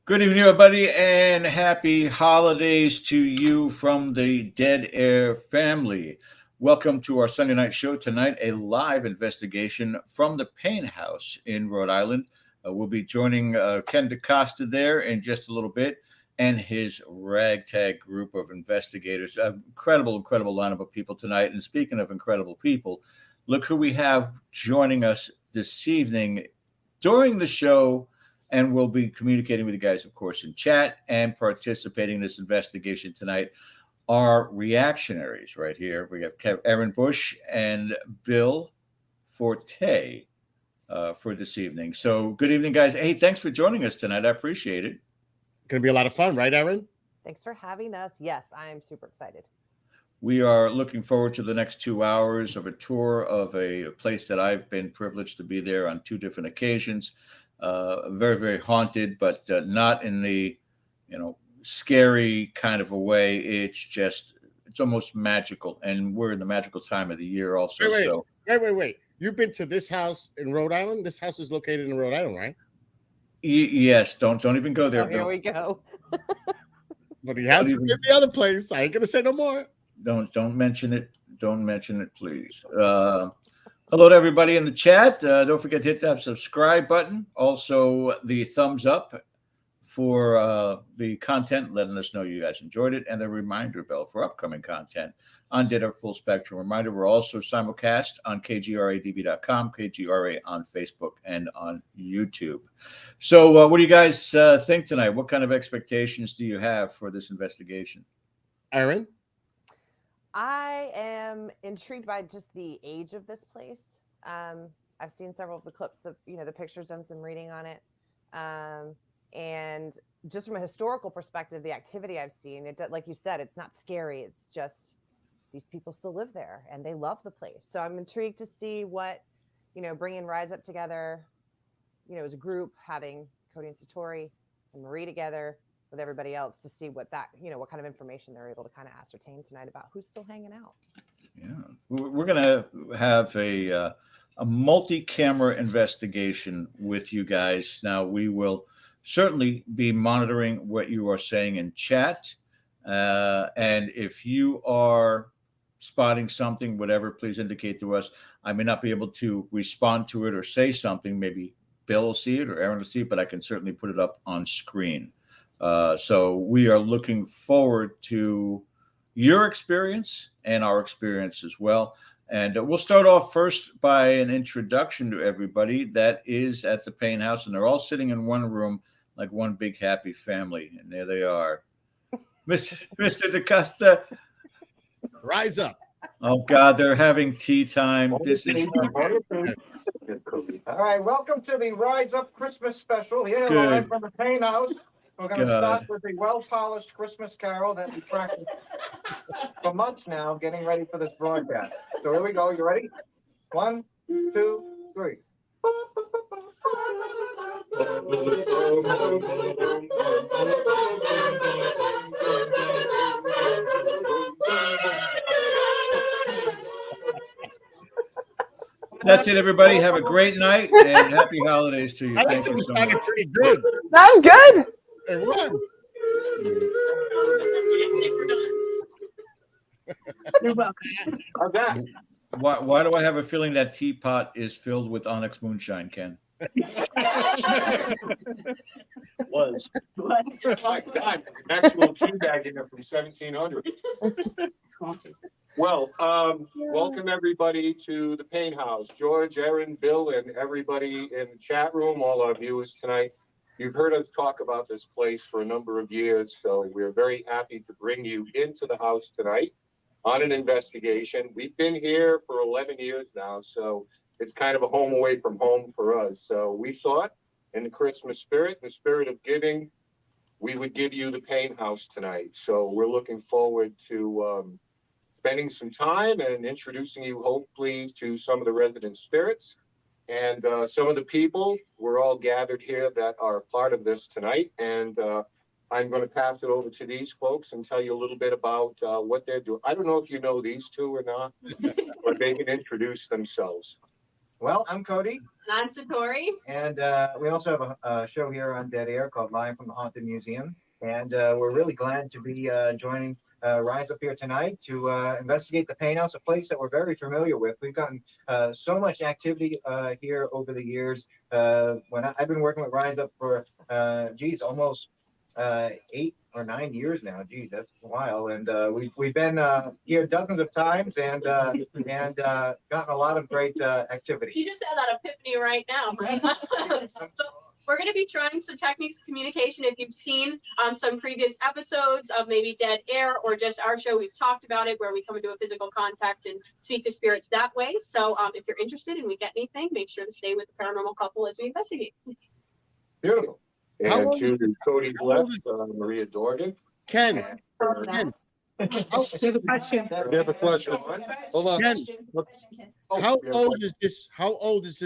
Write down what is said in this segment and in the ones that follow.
Good evening, everybody, and happy holidays to you from the Dead Air family. Welcome to our Sunday night show tonight, a live investigation from the Paine House in Rhode Island. We'll be joining Ken DaCosta there in just a little bit and his ragtag group of investigators. Incredible lineup of people tonight. And speaking of incredible people, look who we have joining us this evening during the show. And we'll be communicating with you guys, of course, in chat and participating in this investigation tonight. Our reactionaries right here. We have Aaron Bush and Bill Forte for this evening. So good evening, guys. Hey, thanks for joining us tonight. I appreciate it. Going to be a lot of fun, right, Aaron? Thanks for having us. Yes, I am super excited. We are looking forward to the next 2 hours of a tour of a place that I've been privileged to be there on 2 different occasions. Very haunted, but not in the scary kind of a way. It's almost magical, and we're in the magical time of the year also. Wait. You've been to this house in Rhode Island? This house is located in Rhode Island, right? Yes. Don't even go there, Bill. Here we go. But he has to get the other place. I ain't gonna say no more. Don't mention it. Don't mention it, please. Hello to everybody in the chat. Don't forget to hit that subscribe button. Also, the thumbs up for the content, letting us know you guys enjoyed it, and the reminder bell for upcoming content on Dead Air Full Spectrum. Reminder, we're also simulcast on kgradb.com, KGRA on Facebook, and on YouTube. So what do you guys think tonight? What kind of expectations do you have for this investigation? Aaron? I am intrigued by just the age of this place. I've seen several of the clips, the pictures, done some reading on it. And just from a historical perspective, the activity I've seen, like you said, it's not scary. It's just these people still live there and they love the place. So I'm intrigued to see what, bringing RISEUP together, as a group, having Cody and Satori and Marie together with everybody else to see what that, what kind of information they're able to kind of ascertain tonight about who's still hanging out. Yeah, we're going to have a multi-camera investigation with you guys. Now, we will certainly be monitoring what you are saying in chat. And if you are spotting something, whatever, please indicate to us. I may not be able to respond to it or say something. Maybe Bill will see it or Aaron will see it, but I can certainly put it up on screen. So we are looking forward to your experience and our experience as well. And we'll start off first by an introduction to everybody that is at the Paine House, and they're all sitting in one room like one big happy family. And there they are. Mr. DaCosta. Rise up. Oh, God, they're having tea time. This is... All right, welcome to the RISEUP Christmas special here live from the Paine House. We're going to start with the well-polished Christmas carol that we practiced for months now, getting ready for this broadcast. So here we go. You ready? 1, 2, 3. That's it, everybody. Have a great night and happy holidays to you. Thank you so much. Pretty good. That was good. It was. You're welcome. Okay. Why do I have a feeling that teapot is filled with Onyx moonshine, Ken? Was. My God, actual teabagging from 1700. Well, welcome everybody to the Paine House. George, Aaron, Bill, and everybody in the chat room, all our viewers tonight. You've heard us talk about this place for a number of years, so we're very happy to bring you into the house tonight on an investigation. We've been here for 11 years now, so it's kind of a home away from home for us. So we thought in the Christmas spirit, the spirit of giving, we would give you the Paine House tonight. So we're looking forward to spending some time and introducing you hopefully to some of the resident spirits and some of the people. We're all gathered here that are part of this tonight. And I'm going to pass it over to these folks and tell you a little bit about what they're doing. I don't know if you know these two or not, but they can introduce themselves. Well, I'm Cody. And I'm Satori. And we also have a show here on Dead Air called Live from the Haunted Museum. And we're really glad to be joining Rise Up here tonight to investigate the Paine House, a place that we're very familiar with. We've gotten so much activity here over the years. When I've been working with Rise Up for, almost 8 or 9 years now. Geez, that's a while. And we've been here dozens of times and gotten a lot of great activity. You just had that epiphany right now, right? So we're going to be trying some techniques of communication. If you've seen some previous episodes of maybe Dead Air or just our show, we've talked about it where we come into a physical contact and speak to spirits that way. So if you're interested and we get anything, make sure to stay with the paranormal couple as we investigate. Beautiful. How And old to is- Cody's left, Maria Dorgan. Ken, And, There's a question. we have a question. Hold on. Ken, Oh, how we have a old question. is this? How old is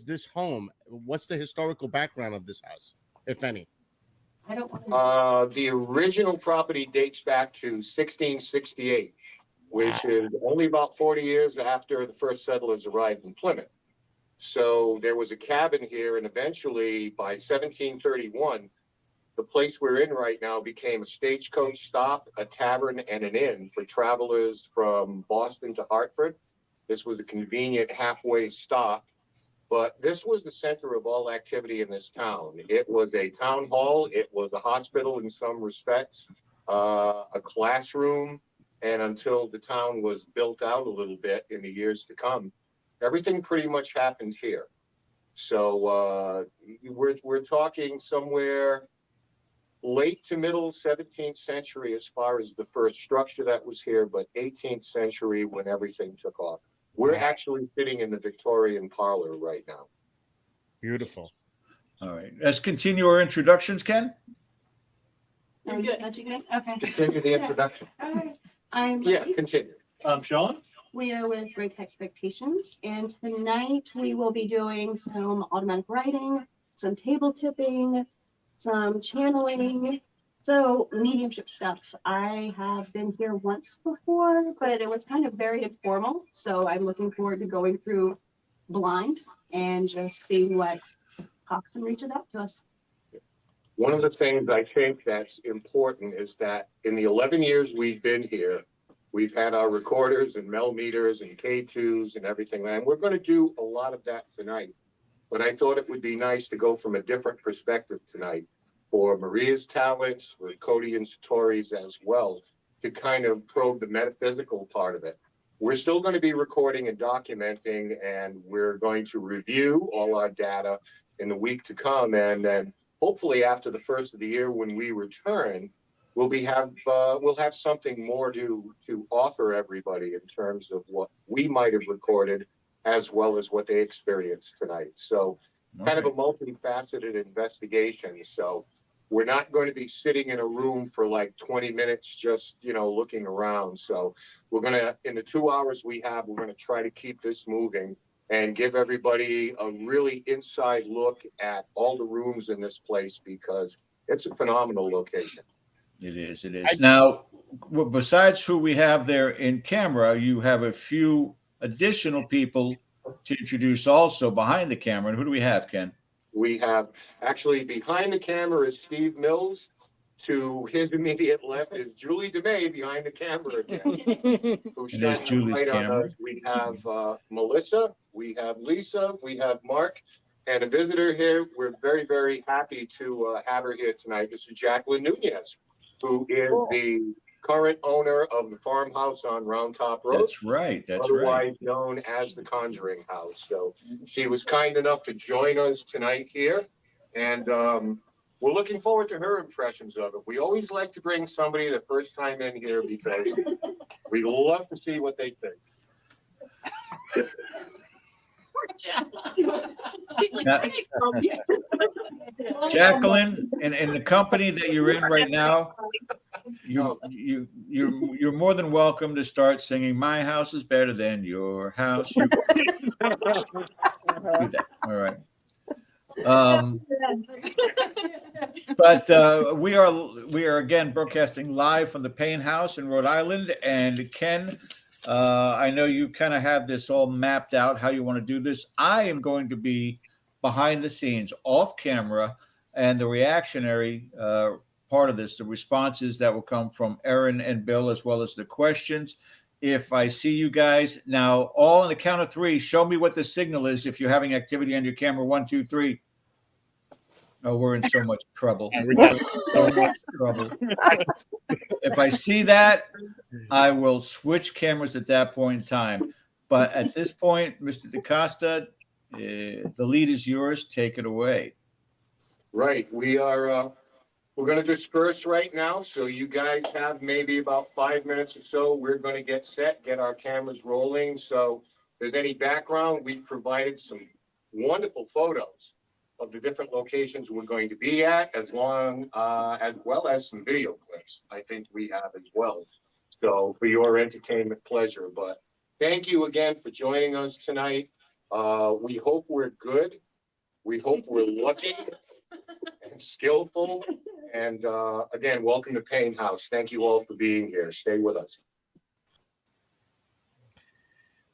this home? What's the historical background of this house, if any? I don't want to. The original property dates back to 1668, which is only about 40 years after the first settlers arrived in Plymouth. So there was a cabin here, and eventually by 1731, the place we're in right now became a stagecoach stop, a tavern, and an inn for travelers from Boston to Hartford. This was a convenient halfway stop, but this was the center of all activity in this town. It was a town hall, it was a hospital in some respects, a classroom, and until the town was built out a little bit in the years to come, everything pretty much happened here. So we're talking somewhere late to middle 17th century as far as the first structure that was here, but 18th century when everything took off. We're actually sitting in the Victorian parlor right now. Beautiful. All right. Let's continue our introductions, Ken. You're good. Okay. Continue the introduction. All right. I'm Yeah, Lily. continue. Sean? We are with Great Expectations, and tonight we will be doing some automatic writing, some table tipping, some channeling, so mediumship stuff. I have been here once before, but it was kind of very informal, so I'm looking forward to going through blind and just seeing what pops and reaches out to us. One of the things I think that's important is that in the 11 years we've been here, we've had our recorders and millimeters and K2s and everything, and we're going to do a lot of that tonight. But I thought it would be nice to go from a different perspective tonight for Maria's talents, for Cody and Satori's as well, to kind of probe the metaphysical part of it. We're still going to be recording and documenting, and we're going to review all our data in the week to come. And then hopefully after the first of the year, when we return, we'll have something more to offer everybody in terms of what we might have recorded as well as what they experienced tonight. So kind of a multifaceted investigation. So we're not going to be sitting in a room for like 20 minutes, just, looking around. So we're going to, in the 2 hours we have, we're going to try to keep this moving and give everybody a really inside look at all the rooms in this place because it's a phenomenal location. It is. It is. Now, besides who we have there in camera, you have a few additional people to introduce also behind the camera. And who do we have, Ken? We have actually behind the camera is Steve Mills. To his immediate left is Julie DeMay behind the camera again. Who's And there's shining Julie's light on camera. us. We have Melissa, we have Lisa, we have Mark, and a visitor here. We're very, very happy to have her here tonight. This is Jacqueline Nunez, who is the current owner of the farmhouse on Round Top Road. That's right. That's right. Otherwise known as the Conjuring House. So she was kind enough to join us tonight here. And we're looking forward to her impressions of it. We always like to bring somebody the first time in here because we love to see what they think. Poor Jack. She's like, Now- "Hey, Jacqueline, in the company that you're in right now, you're more than welcome to start singing "My House is Better Than Your House." You do that. All right. But we are again broadcasting live from the Paine House in Rhode Island. And Ken, I know you kind of have this all mapped out how you want to do this. I am going to be behind the scenes, off camera, and the reactionary part of this, the responses that will come from Erin and Bill, as well as the questions. If I see you guys now, all on the count of three, show me what the signal is if you're having activity on your camera. 1, 2, 3. Oh, we're in so much trouble. So much trouble. If I see that, I will switch cameras at that point in time. But at this point, Mr. DaCosta, the lead is yours. Take it away. Right. We're going to disperse right now. So you guys have maybe about 5 minutes or so. We're going to get set, get our cameras rolling. So if there's any background, we provided some wonderful photos of the different locations we're going to be at, as well as some video clips I think we have as well. So for your entertainment pleasure. But thank you again for joining us tonight. We hope we're good. We hope we're lucky and skillful. And again, welcome to Paine House. Thank you all for being here. Stay with us.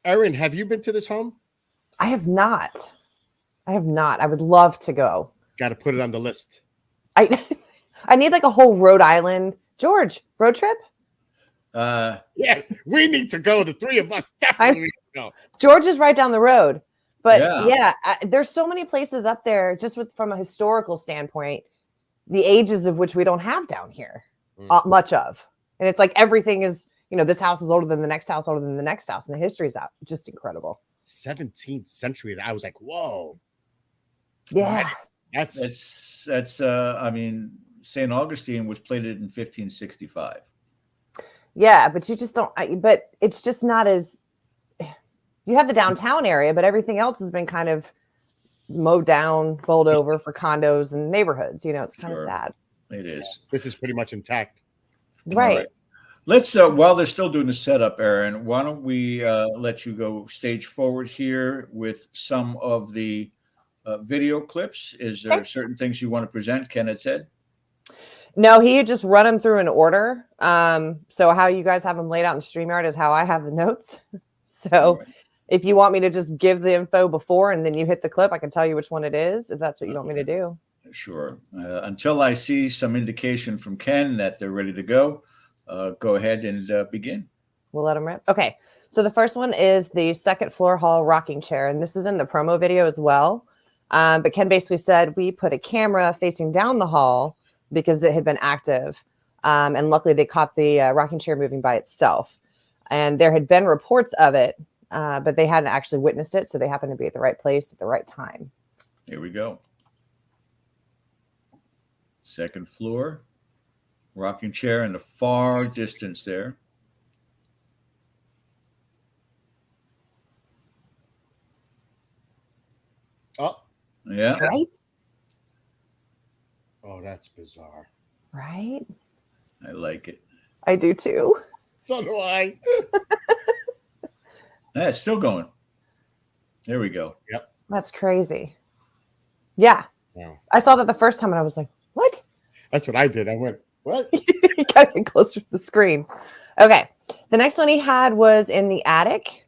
Erin, have you been to this home? I have not. I would love to go. Got to put it on the list. I need like a whole Rhode Island, George, road trip. Yeah, we need to go. The three of us definitely need to go. George is right down the road. But there's so many places up there just from a historical standpoint, the ages of which we don't have down here, much of. And it's like everything is, this house is older than the next house, older than the next house. And the history is just incredible. 17th century. I was like, whoa. Yeah. That's I mean, St. Augustine was plated in 1565. Yeah, but you just don't, but it's just not as, you have the downtown area, but everything else has been kind of mowed down, bowled over for condos and neighborhoods. It's kind of sad. It is. This is pretty much intact. Right. Let's, while they're still doing the setup, Erin, why don't we let you go stage forward here with some of the video clips? Is there certain things you want to present? Ken had said. No, he had just run them through in order. So how you guys have them laid out in StreamYard is how I have the notes. So if you want me to just give the info before and then you hit the clip, I can tell you which one it is, if that's what you want me to do. Sure. Until I see some indication from Ken that they're ready to go ahead and begin. We'll let them rip. Okay. So the first one is the second floor hall rocking chair. And this is in the promo video as well. But Ken basically said we put a camera facing down the hall because it had been active. And luckily they caught the rocking chair moving by itself. And there had been reports of it, but they hadn't actually witnessed it. So they happened to be at the right place at the right time. Here we go. Second floor, rocking chair in the far distance there. Oh. Yeah. Right? Oh, that's bizarre. Right? I like it. I do too. So do I. Yeah, it's still going. There we go. Yep. That's crazy. Yeah. Wow. I saw that the first time and I was like, what? That's what I did. I went, what? You gotta get closer to the screen. Okay. The next one he had was in the attic.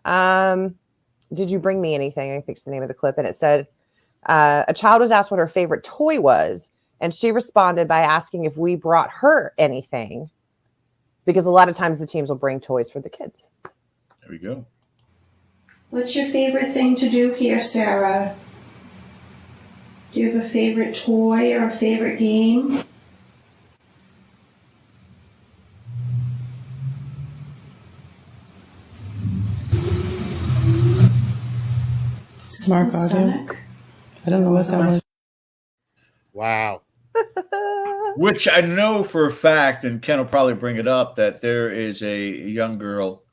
Did you bring me anything? I think it's the name of the clip. And it said, a child was asked what her favorite toy was. And she responded by asking if we brought her anything. Because a lot of times the teams will bring toys for the kids. There we go. What's your favorite thing to do here, Sarah? Do you have a favorite toy or a favorite game? Mark audio. I don't know what that was. Wow. Which I know for a fact, and Ken will probably bring it up, that there is a young girl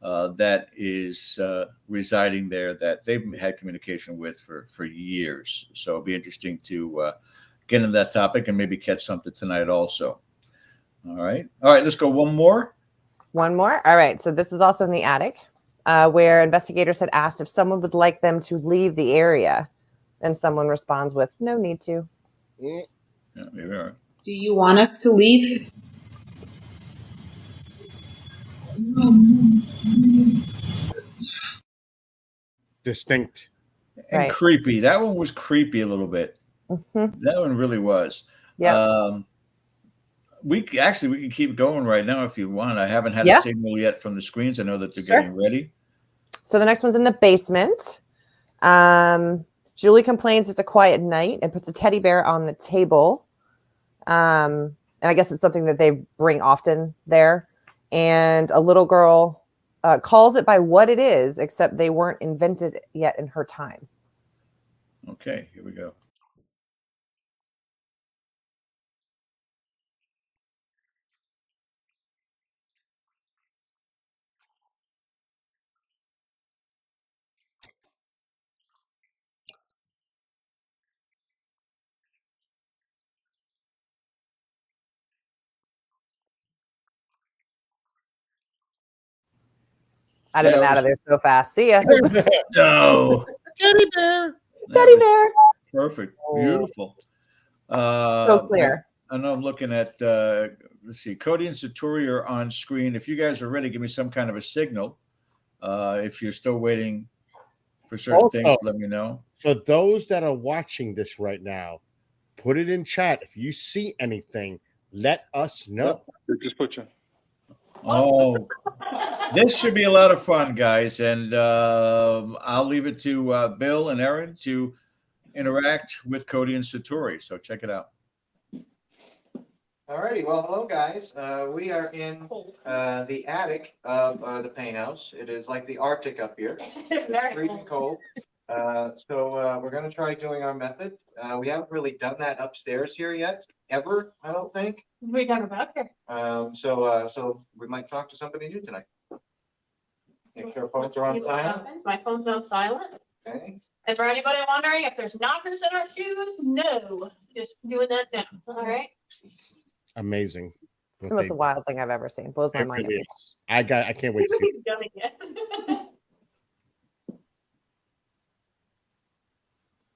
that is residing there that they've had communication with for years. So it'll be interesting to get into that topic and maybe catch something tonight also. All right. Let's go one more. One more. All right. So this is also in the attic, where investigators had asked if someone would like them to leave the area, and someone responds with, "No need to." Yeah, maybe all right. Do you want us to leave? Distinct. And Right. creepy. That one was creepy a little bit. Mm-hmm. That one really was. Yeah. We can keep going right now if you want. I haven't had Yeah. a signal yet from the screens. I know that they're Sure. getting ready. So the next one's in the basement. Julie complains it's a quiet night and puts a teddy bear on the table. And I guess it's something that they bring often there. And a little girl calls it by what it is, except they weren't invented yet in her time. Okay, here we go. I'd have been out of there so fast. See ya. No. Teddy bear. Teddy bear. Perfect. Beautiful. So clear. I know I'm looking at, let's see, Cody and Satori are on screen. If you guys are ready, give me some kind of a signal. If you're still waiting for certain things, let me know. For those that are watching this right now, put it in chat. If you see anything, let us know. Just put you. Oh, this should be a lot of fun, guys. And I'll leave it to Bill and Erin to interact with Cody and Satori. So check it out. Alrighty, well, hello guys. We are in the attic of the Paine House. It is like the Arctic up here. It's very Freezing cold. So we're going to try doing our method. We haven't really done that upstairs here yet, ever, I don't think. We got about here. So we might talk to somebody new tonight. Make sure phones are on silent. My phone's on silent. Okay. And for anybody wondering if there's knockers in our shoes, no, just doing that now. All right. Amazing. It's the most wild thing I've ever seen. Blows my mind. Really I can't wait to see it. We've done it yet.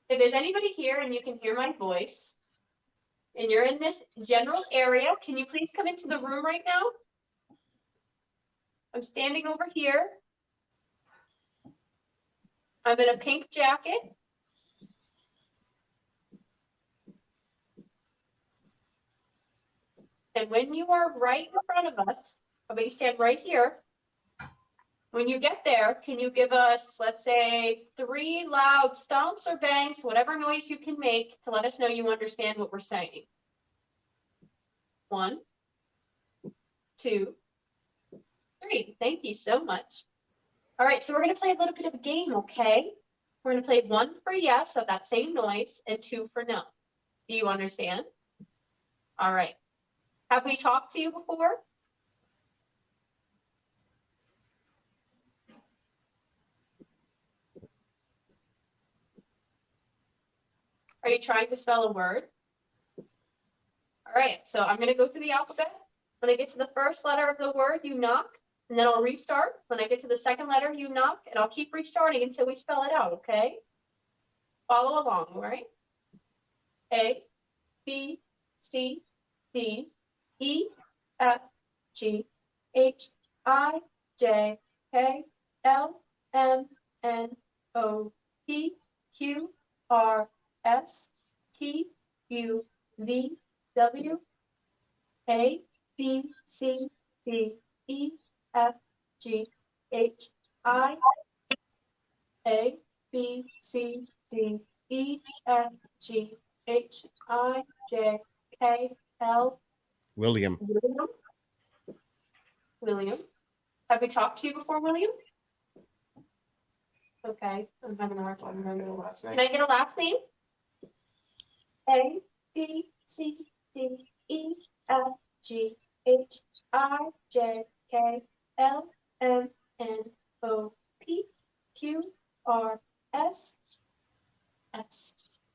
If there's anybody here and you can hear my voice and you're in this general area, can you please come into the room right now? I'm standing over here. I'm in a pink jacket. And when you are right in front of us, I'm going to stand right here. When you get there, can you give us, let's say, 3 loud stomps or bangs, whatever noise you can make to let us know you understand what we're saying? 1, 2, 3. Thank you so much. All right, so we're going to play a little bit of a game, okay? We're going to play 1 for yes of that same noise and 2 for no. Do you understand? All right. Have we talked to you before? Are you trying to spell a word? All right, so I'm going to go through the alphabet. When I get to the first letter of the word, you knock, and then I'll restart. When I get to the second letter, you knock, and I'll keep restarting until we spell it out, okay? Follow along, all right? A, B, C, D, E, F, G, H, I, J, K, L, M, N, O, P, Q, R, S, T, U, V, W, A, B, C, D, E, F, G, H, I, A, B, C, D, E, F, G, H, I, J, K, L. William. William. Have we talked to you before, William? Okay, I'm having a hard time remembering the last name. Can I get a last name? A, B, C, D, E, F, G, H, I, J, K, L, M, S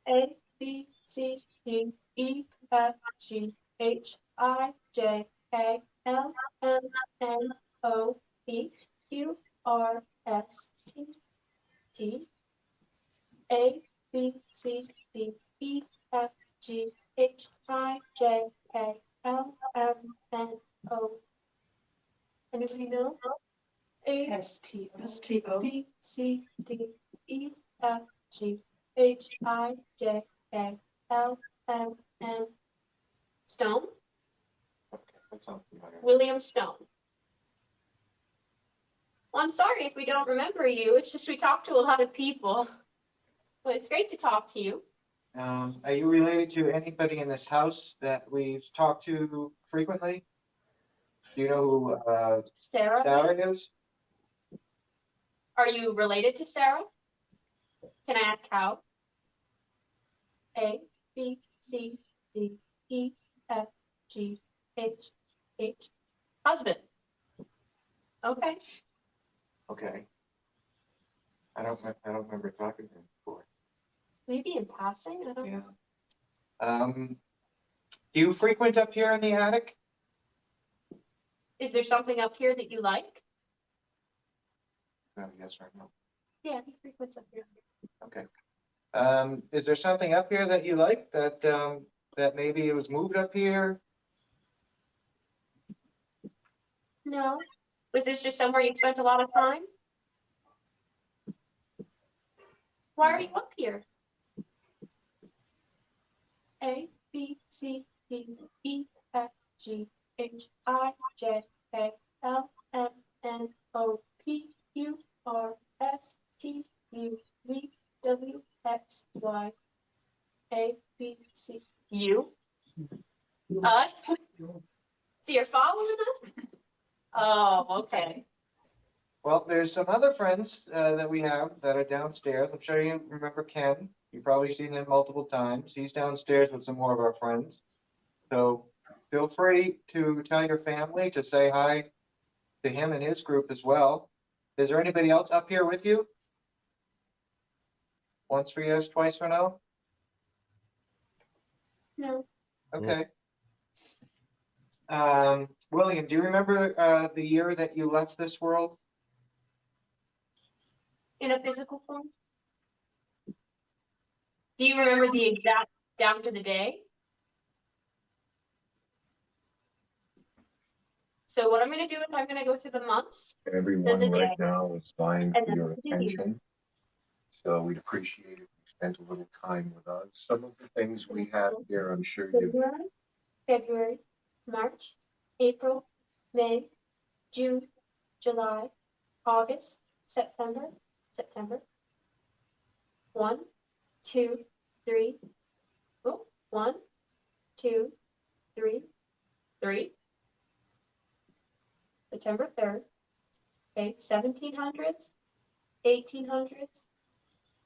A B C D E F G H I J K L M N O P Q R S T T A B C D E F G H I J K L M N O. Anybody know? A S T O. B C D E F G H I J K L M N. Stone? Okay, that sounds familiar. William Stone. Well, I'm sorry if we don't remember you. It's just we talk to a lot of people. But it's great to talk to you. Are you related to anybody in this house that we've talked to frequently? Do you know who Sarah? Sarah is? Are you related to Sarah? Can I ask how? A, B, C, D, E, F, G, H, H. Husband. Okay. Okay. I don't remember talking to him before. Maybe in passing. I don't know. Do you frequent up here in the attic? Is there something up here that you like? Yes, right now. Yeah, he frequents up here. Okay. Is there something up here that you like that that maybe it was moved up here? No. Was this just somewhere you spent a lot of time? Why are you up here? A, B, C, D, E, F, G, H, I, J, K, L, M, N, O, P, Q, R, S, T, U, V, W, X, Y, A, B, C. You? Us? So you're following us? Oh, okay. Well, there's some other friends that we have that are downstairs. I'm sure you remember Ken. You've probably seen him multiple times. He's downstairs with some more of our friends. So feel free to tell your family to say hi to him and his group as well. Is there anybody else up here with you? Once for yes, twice for no? No. Okay. William, do you remember the year that you left this world? In a physical form? Do you remember the exact down to the day? So what I'm going to do is I'm going to go through the months. Everyone the right day, now is vying and for then your to the year. attention. So we'd appreciate if you spent a little time with us. Some of the things we have here, I'm sure you. February, March, April, May, June, July, August, September. 1, 2, 3. Oh, 1, 2, 3, 3. September 3rd. Okay, 1700s, 1800s,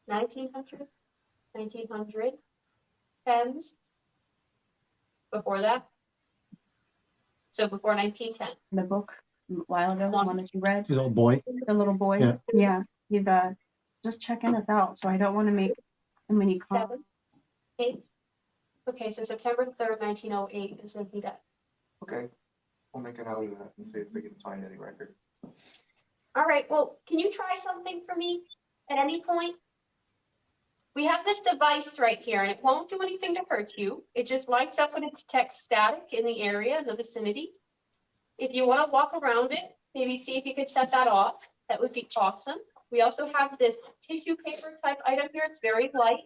1900, 1900, tens. Before that. So before 1910. The book a while ago, the one that you read. The little boy. The little boy. Yeah. He's just checking us out. So I don't want to make too many calls. 7, 8. Okay, so September 3rd, 1908 is when he died. Okay. We'll make a note of that and see if we can find any record. All right, well, can you try something for me at any point? We have this device right here, and it won't do anything to hurt you. It just lights up when it detects static in the area, in the vicinity. If you want to walk around it, maybe see if you could set that off. That would be awesome. We also have this tissue paper type item here. It's very light.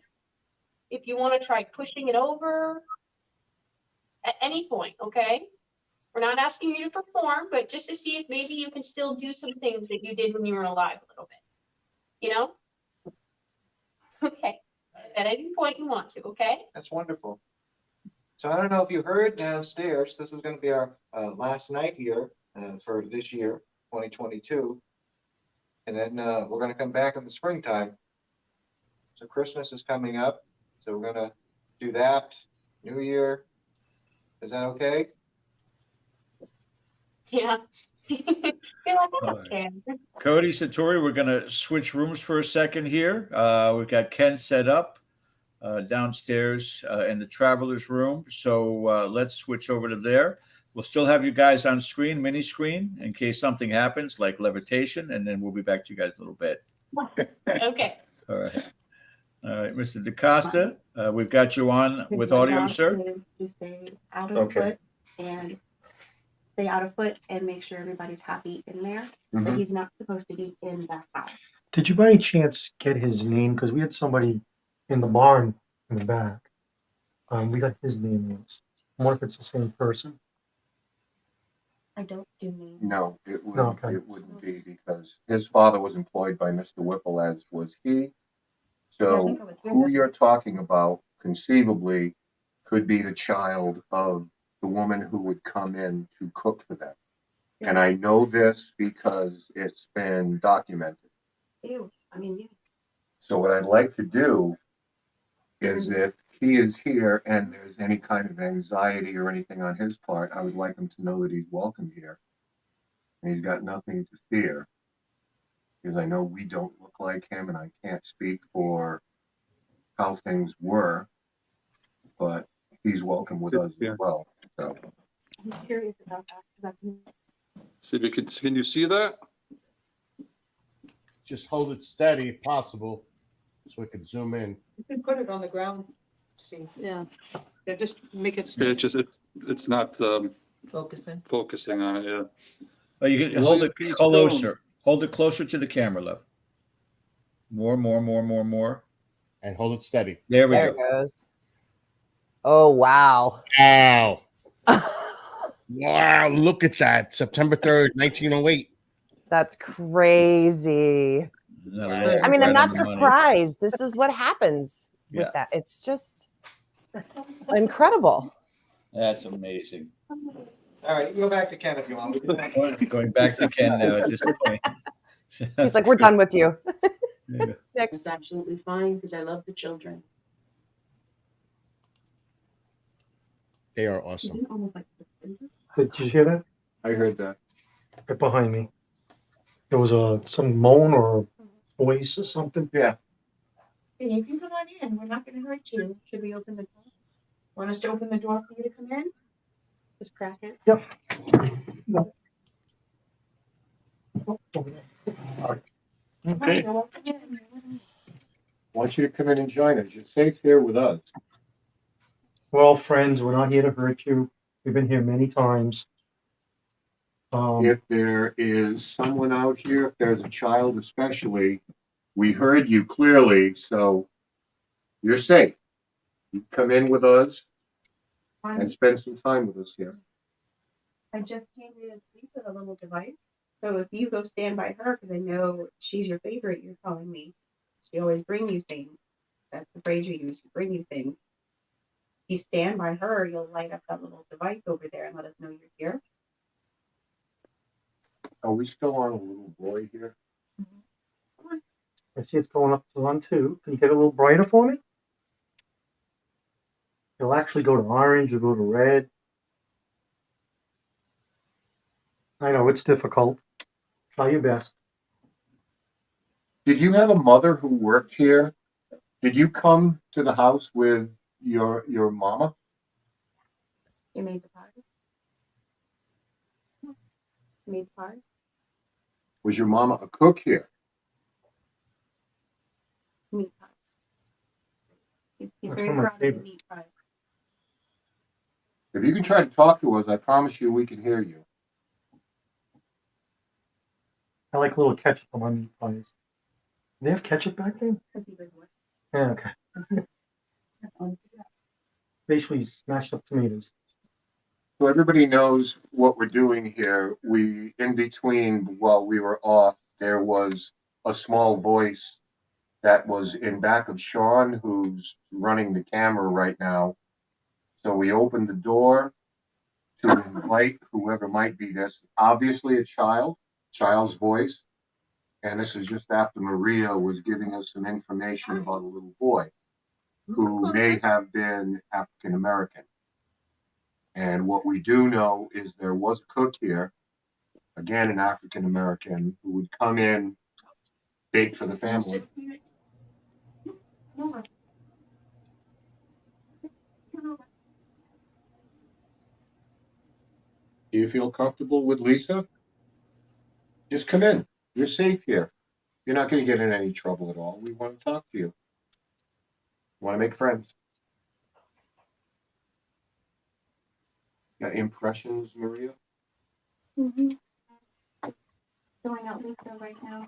If you want to try pushing it over at any point, okay? We're not asking you to perform, but just to see if maybe you can still do some things that you did when you were alive a little bit. You know? Okay. At any point you want to, okay? That's wonderful. So I don't know if you heard downstairs, this is going to be our last night here for this year, 2022. And then we're going to come back in the springtime. So Christmas is coming up. So we're going to do that. New Year. Is that okay? Yeah. Be like, I All don't right. care. Cody, Satori, we're going to switch rooms for a second here. We've got Ken set up downstairs in the traveler's room. So let's switch over to there. We'll still have you guys on screen, mini screen, in case something happens like levitation, and then we'll be back to you guys a little bit. Okay. All right. All right, Mr. DaCosta, we've got you on with audio, sir. To stay out of Okay. foot and stay out of foot and make sure everybody's happy in there. But Mhm. he's not supposed to be in the house. Did you by any chance get his name? Because we had somebody in the barn in the back. We got his name once. I wonder if it's the same person. I don't do names. No, it would, Okay. it wouldn't be because his father was employed by Mr. Whipple, as was he. Yeah, I So think it was who good. you're talking about conceivably could be the child of the woman who would come in to cook for them. And I know this because it's been documented. Ew. I mean, yeah. So what I'd like to do is if he is here and there's any kind of anxiety or anything on his part, I would like him to know that he's welcome here. And he's got nothing to fear. Because I know we don't look like him and I can't speak for how things were, but he's welcome with us as well. So I'm curious about that. See if you can you see that? Just hold it steady if possible so we can zoom in. You can put it on the ground. See, yeah. Just make it Yeah, it's not focusing. on it. Yeah. Oh, you can hold it closer. Hold it closer to the camera, love. More. And hold it steady. There we There go. it goes. Oh, wow. Wow. Wow, look at that. September 3rd, 1908. That's crazy. I mean, I'm not surprised. This is what happens with Yeah. that. It's just incredible. That's amazing. All right, you go back to Ken if you want. Going back to Ken now at this point. He's like, we're done with you. Yeah. Next. It's absolutely fine because I love the children. They are awesome. Almost like Did you hear that? I heard that. Right behind me. There was some moan or a voice or something. Yeah. Hey, you can come on in. We're not going to hurt you. Should we open the door? Want us to open the door for you to come in? Just crack it. Yep. No. Oh, over there. All right. Okay. You're welcome in. I want you to come in and join us. You're safe here with us. We're all friends. We're not here to hurt you. We've been here many times. If there is someone out here, if there's a child especially, we heard you clearly, so you're safe. You come in with us and spend some time with us here. I just came in with a little device. So if you go stand by her, because I know she's your favorite, you're telling me. She always bring you things. That's the phrase you use, to bring you things. If you stand by her, you'll light up that little device over there and let us know you're here. Are we still on a little boy here? I see it's going up to 1, 2. Can you get a little brighter for me? It'll actually go to orange or go to red. I know it's difficult. Try your best. Did you have a mother who worked here? Did you come to the house with your mama? You made the pie. You made the pie. Was your mama a cook here? Meat pie. He's That's very one of my proud of the favorites. meat pie. If you can try to talk to us, I promise you we can hear you. I like a little ketchup on my meat pies. Do they have ketchup back there? Yeah, okay. Basically smashed up tomatoes. So everybody knows what we're doing here. In between, while we were off, there was a small voice that was in back of Sean, who's running the camera right now. So we opened the door to invite whoever might be this, obviously a child's voice. And this is just after Maria was giving us some information about a little boy who may have been African American. And what we do know is there was a cook here. again, an African American who would come in, bake for the family. Do you feel comfortable with Lisa? Just come in. You're safe here. You're not going to get in any trouble at all. We want to talk to you. Want to make friends. Got impressions, Maria? Mm-hmm. Filling out Lisa right now.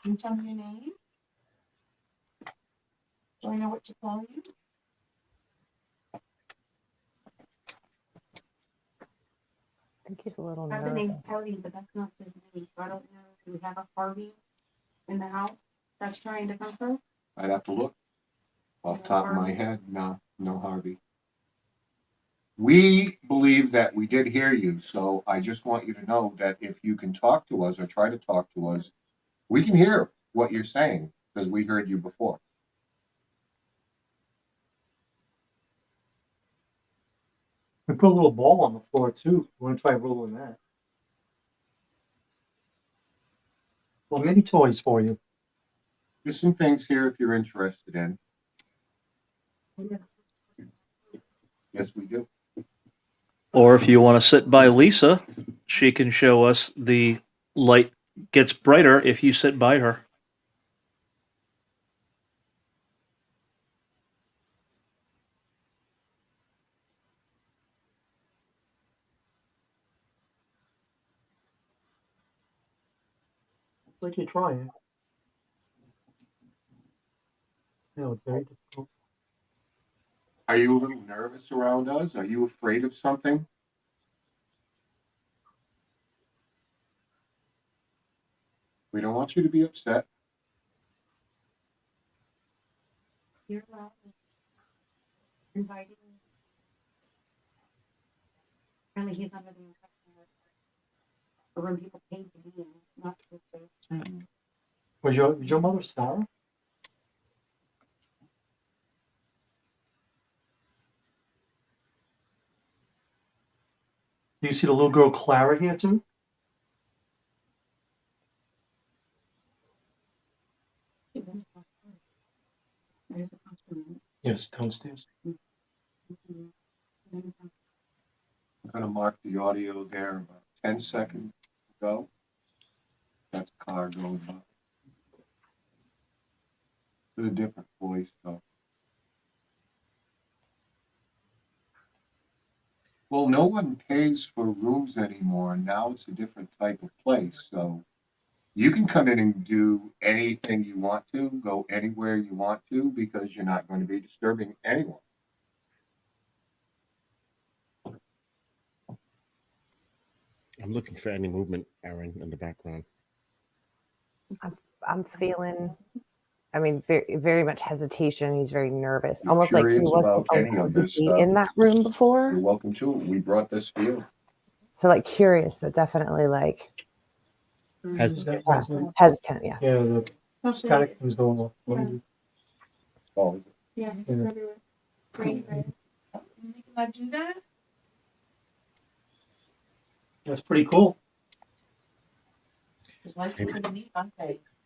Can you tell me your name? Do I know what to call you? I think he's a little I have the name nervous. Harvey, but that's not his name, so I don't know if we have a Harvey in the house that's trying to come through. I'd have to look. Off the top of my head, no Harvey. We believe that we did hear you, so I just want you to know that if you can talk to us or try to talk to us, we can hear what you're saying because we heard you before. We put a little ball on the floor too. We want to try rolling that. Well, many toys for you. There's some things here if you're interested in. Yes, we do. Or if you want to sit by Lisa, she can show us the light gets brighter if you sit by her. Like you're trying. No, it's very difficult. Are you a little nervous around us? Are you afraid of something? We don't want you to be upset. You're inviting. Apparently he's under the impression that the room people pay to be in, not to go. Was your mother Sarah? Do you see the little girl Clara here too? Yes, downstairs. I'm going to mark the audio there about 10 seconds ago. That's a car going by. With a different voice, though. Well, no one pays for rooms anymore. Now it's a different type of place. So you can come in and do anything you want to, go anywhere you want to, because you're not going to be disturbing anyone. I'm looking for any movement, Aaron, in the background. I'm feeling, I mean, very, very much hesitation. He's very nervous, almost like he wasn't allowed to be in that room before. You're welcome to it. We brought this for you. So like curious, but definitely like Hesitant. hesitant. Yeah. Yeah, the static thing's going off. Oh, Yeah, he's everywhere. Great, great. You think I'd do that? That's pretty cool.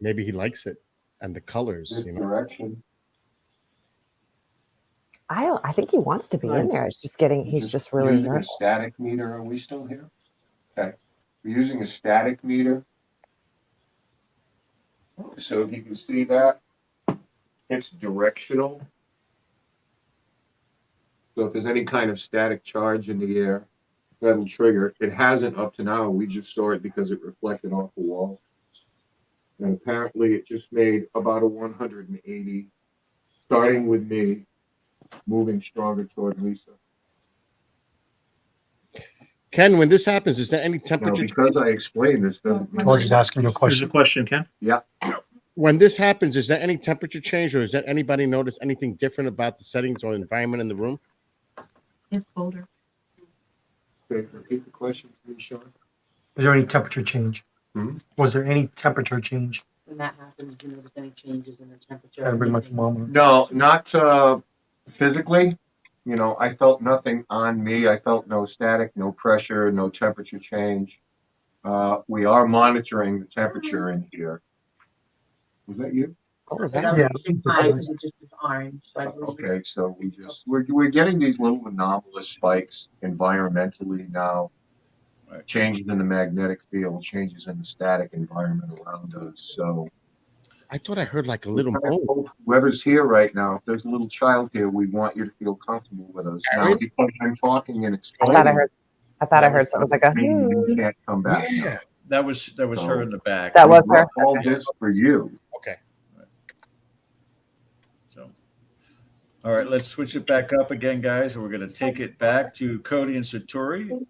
Maybe he likes it and the colors. this You know, direction. I think he wants to be in there. It's just getting. He's just really Using a nervous. static meter. Are we still here? Okay. We're using a static meter. So if you can see that, it's directional. So if there's any kind of static charge in the air, that'll trigger. It hasn't up to now. We just saw it because it reflected off the wall. And apparently it just made about a 180, starting with me, moving stronger toward Lisa. Ken, when this happens, is there any Now, temperature? because I explained this, doesn't mean. George is asking you a Here's question. a question, Ken. Yeah. When this happens, is there any temperature change, or does that anybody notice anything different about the settings or environment in the room? It's colder. Okay, repeat the question, please, Sean. Is there any temperature change? Hmm? Was there any temperature change? When that happens, do you notice any changes in the temperature? Gotta bring my thermometer. No, not physically. You know, I felt nothing on me. I felt no static, no pressure, no temperature change. We are monitoring the temperature in here. Was that you? What was That that? was Yeah. just fine because it just was orange. So I believe Okay, so we're getting these little anomalous spikes environmentally now. Changes in the magnetic field, changes in the static environment around us. So I thought I heard like a little moan. whoever's here right now, if there's a little child here, we want you to feel comfortable with us. Now, Aaron? because I'm talking and I explaining, thought I heard something. It was like a you can't come back. Yeah. That was her in the back. That was her. All this for you. Okay. So, all right, let's switch it back up again, guys. And we're going to take it back to Cody and Satori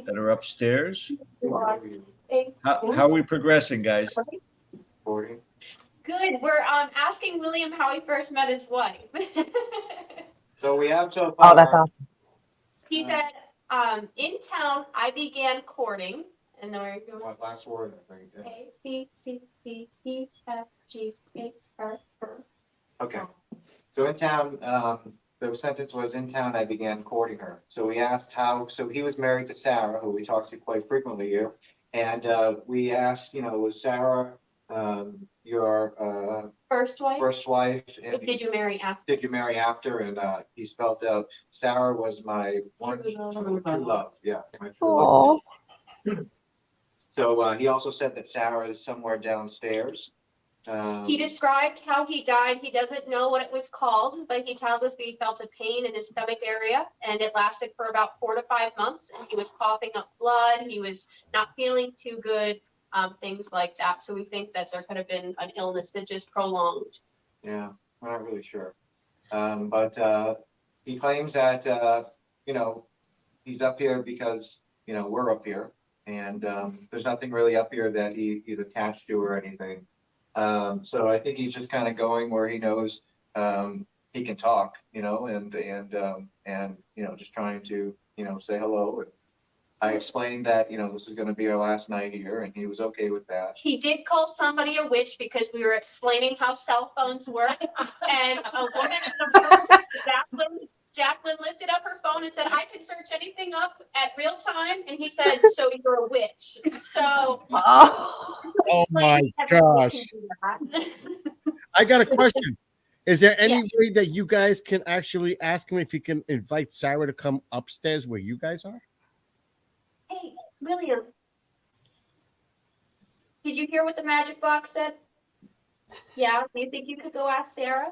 that are upstairs. How are we progressing, guys? 40. Good. We're asking William how he first met his wife. So we have so Oh, that's awesome. He said, in town, I began courting. And then we're going. What last word, I think. Yeah. A, B, C, D, E, F, G, H, R, Okay. So in town, the sentence was, in town, I began courting her. So we asked how, so he was married to Sarah, who we talk to quite frequently here. And we asked, was Sarah your first wife? first wife? And Did you marry after? Did you marry after? And he spelled out, Sarah was my true love. Yeah, my true love. So he also said that Sarah is somewhere downstairs. He described how he died. He doesn't know what it was called, but he tells us that he felt a pain in his stomach area, and it lasted for about 4 to 5 months. And he was coughing up blood. He was not feeling too good, things like that. So we think that there could have been an illness that just prolonged. Yeah, we're not really sure. But he claims that, he's up here because, we're up here. And there's nothing really up here that he's attached to or anything. So I think he's just kind of going where he knows he can talk, and just trying to, say hello. And I explained that, this is going to be our last night here, and he was okay with that. He did call somebody a witch because we were explaining how cell phones work. And a woman, Jacqueline lifted up her phone and said, I can search anything up at real time. And he said, so you're a witch. So. Oh my gosh. I got a question. Is there any way that you guys can actually ask him if he can invite Sarah to come upstairs where you guys are? Hey, William. Did you hear what the magic box said? Yeah. Do you think you could go ask Sarah?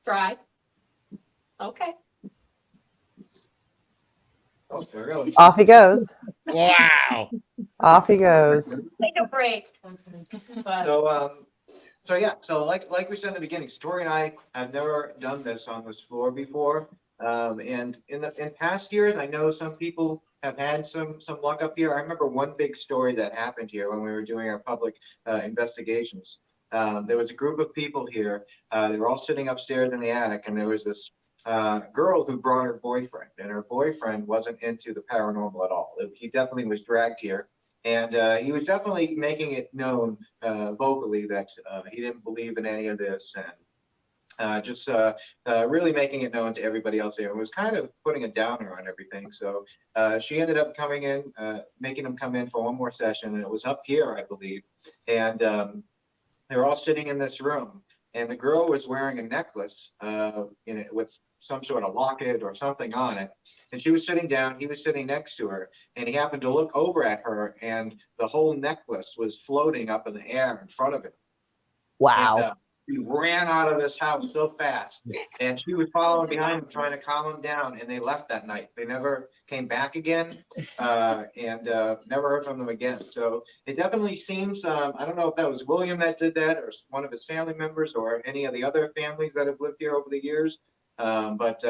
Try. Okay. Oh, really? Off he goes. Wow. Off he goes. Take a break. But So like we said in the beginning, Story and I have never done this on this floor before. And in past years, I know some people have had some luck up here. I remember one big story that happened here when we were doing our public investigations. There was a group of people here. They were all sitting upstairs in the attic, and there was this girl who brought her boyfriend, and her boyfriend wasn't into the paranormal at all. He definitely was dragged here, and he was definitely making it known vocally that he didn't believe in any of this, and just really making it known to everybody else here. It was kind of putting a downer on everything. So she ended up coming in, making him come in for one more session, and it was up here, I believe, and they were all sitting in this room, and the girl was wearing a necklace with some sort of locket or something on it. And she was sitting down, he was sitting next to her, and he happened to look over at her, and the whole necklace was floating up in the air in front of him. Wow. And, he ran out of this house so fast, and she was following behind him, trying to calm him down, and they left that night. They never came back again, and never heard from them again. So it definitely seems, I don't know if that was William that did that, or one of his family members, or any of the other families that have lived here over the years, but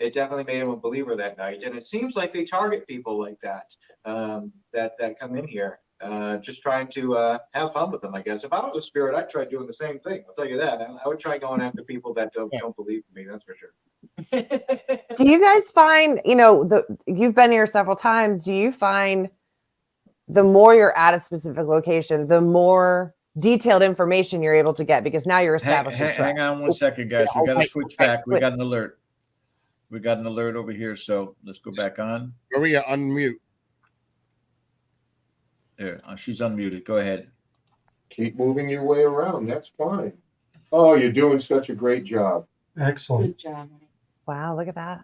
it definitely made him a believer that night. And it seems like they target people like that, that come in here. Just trying to have fun with them, I guess. If I was a spirit, I'd try doing the same thing. I'll tell you that. I would try going after people that don't believe in me. That's for sure. Do you guys find, you've been here several times. Do you find the more you're at a specific location, the more detailed information you're able to get? Because now you're establishing. Hang on one second, guys. We got to switch back. We got an alert. We got an alert over here, so let's go back on. Maria, unmute. There, she's unmuted. Go ahead. Keep moving your way around. That's fine. Oh, you're doing such a great job. Excellent. Good job. Wow, look at that.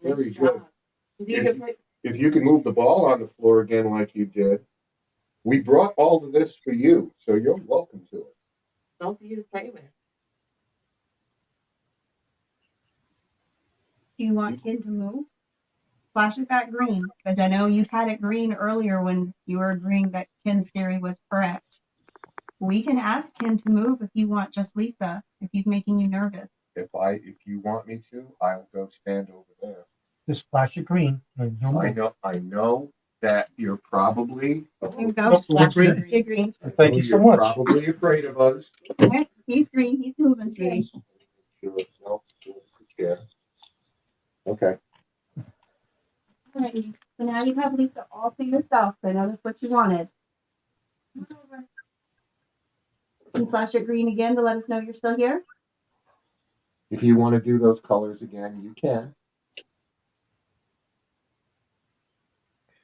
Very Nice good. job. If you can move the ball on the floor again like you did, we brought all of this for you, so you're welcome to it. Don't for you to play with. Do you want Ken to move? Flash it back green, because I know you had it green earlier when you were agreeing that Ken's theory was correct. We can ask Ken to move if you want just Lisa, if he's making you nervous. If you want me to, I'll go stand over there. Just flash it green. And you'll move. I know that you're probably. Here we go. Flash it green. Thank you so much. Probably afraid of us. Okay, he's green. He's moving, sweetie. Yeah. Okay. Alrighty. So now you have Lisa all to yourself. I know that's what you wanted. Can you flash it green again to let us know you're still here? If you want to do those colors again, you can.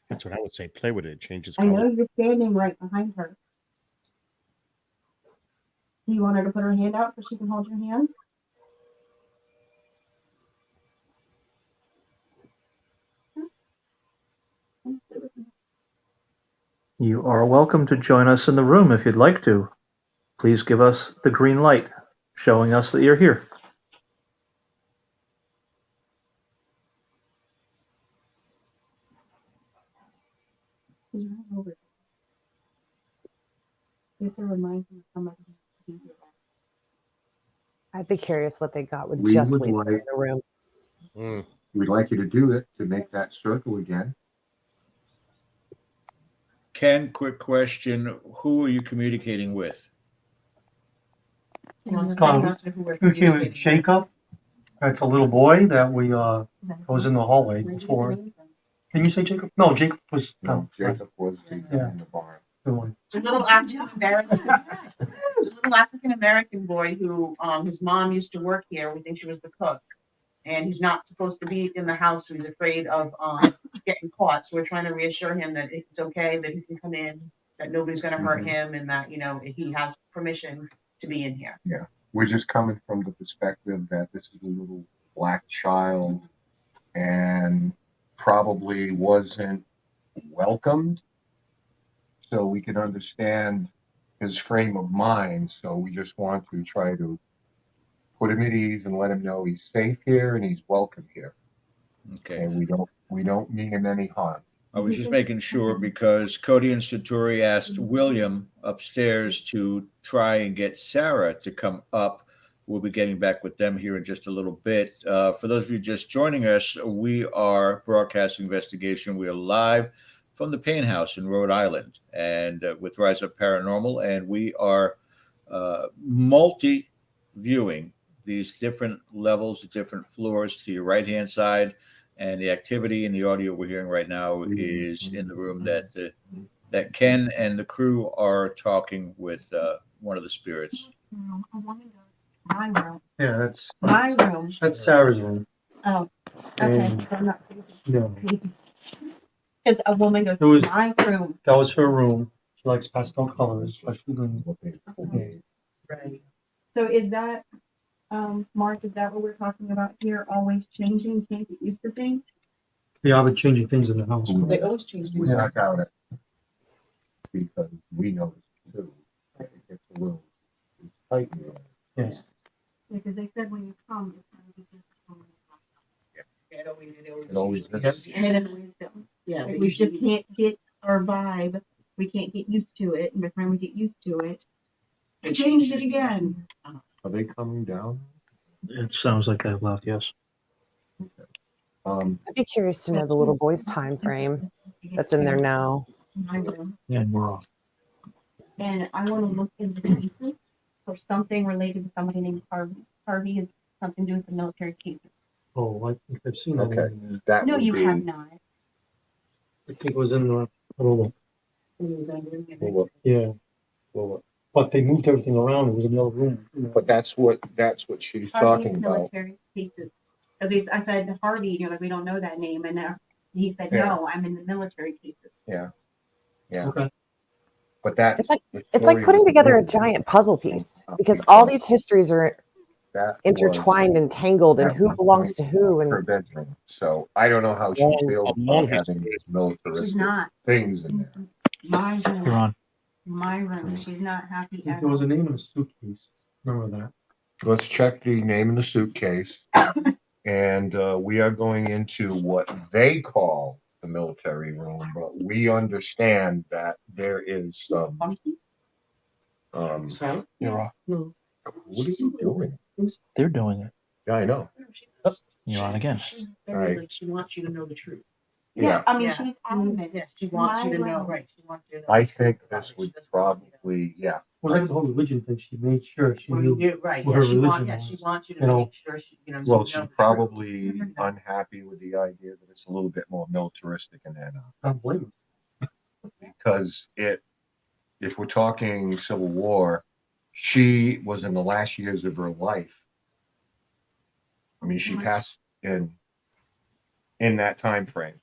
That's what I would say. Play with it. It changes I color. know you're standing right behind her. Do you want her to put her hand out so she can hold your hand? You are welcome to join us in the room if you'd like to. Please give us the green light, showing us that you're here. I'd be curious what they got with We just would Lisa in like- the room. We'd like you to do it to make that circle again. Ken, quick question. Who are you communicating with? Okay, with Jacob. That's a little boy that we was in the hallway before. Can you say Jacob? No, Jacob was Jacob was in the barn. the one. A little African American boy who his mom used to work here. We think she was the cook, and he's not supposed to be in the house. So he's afraid of getting caught. So we're trying to reassure him that it's okay, that he can come in, that nobody's going to hurt him, and that he has permission to be in here. Yeah, we're just coming from the perspective that this is a little black child and probably wasn't welcomed, so we can understand his frame of mind. So we just want to try to put him at ease and let him know he's safe here and he's welcome here. Okay. And we don't mean him any harm. I was just making sure because Cody and Satori asked William upstairs to try and get Sarah to come up. We'll be getting back with them here in just a little bit. For those of you just joining us, we are broadcasting investigation. We are live from the Paine House in Rhode Island and with RISEUP Paranormal. And we are multi-viewing these different levels, different floors to your right-hand side. And the activity and the audio we're hearing right now is in the room that Ken and the crew are talking with one of the spirits. My room. Yeah, that's My room. That's Sarah's room. Oh, okay. And- So I'm not No, because a woman goes, It was- my room. that was her room. She likes pastel colors, especially green. Right. So is that, Mark, is that what we're talking about here? Always changing, can't get used to things? Yeah, I've been changing things in the house. They always change. We knock out it because we know it's too. It's a little, it's tight. Yes. Because they said when you come, it's going to be difficult. It always is. And it always does. Yeah. Like, we just can't get our vibe. We can't get used to it. And by the time we get used to it, they changed it again. Are they coming down? It sounds like they've left, yes. I'd be curious to know the little boy's time frame that's in there now. My room. Yeah, we're off. And I want to look into the cases for something related to somebody named Harvey. Harvey is something to do with the military cases. Oh, I think I've seen that. Okay, one. that No, would you be. have not. I think it was in the, I don't know. Well, Yeah. well, But they moved everything around. It was another room. But that's what she's talking about. Military cases. Because I said, Harvey, like, we don't know that name. And he said, Yeah. no, I'm in the military cases. Yeah. Yeah. Okay. But that's It's like putting together a giant puzzle piece because all these histories are intertwined and tangled, and who belongs to who. And her bedroom. So I don't know how she feels about having these militaristic things in there. My You're room. on. My room. She's not happy at There was a all. name in the suitcase. Remember that? Let's check the name in the suitcase. And we are going into what they call the military room, but we understand that there is some. You're off. What are you doing? They're doing it. Yeah, I know. You're on again. She's very, like, she wants you to know the truth. Yeah. I mean, she's adamant. Yeah, she wants you to My know, room. right, she wants you to know. I think this would probably, yeah. Well, like the whole religion thing, she made sure she Well, knew you do, right, what yeah, her she religion wants, was. she wants you to You know, make sure she, you know. Well, you she's know the truth. probably unhappy with the idea that it's a little bit more militaristic in there now. I don't blame her. Because if we're talking Civil War, she was in the last years of her life. I mean, she passed in that time frame.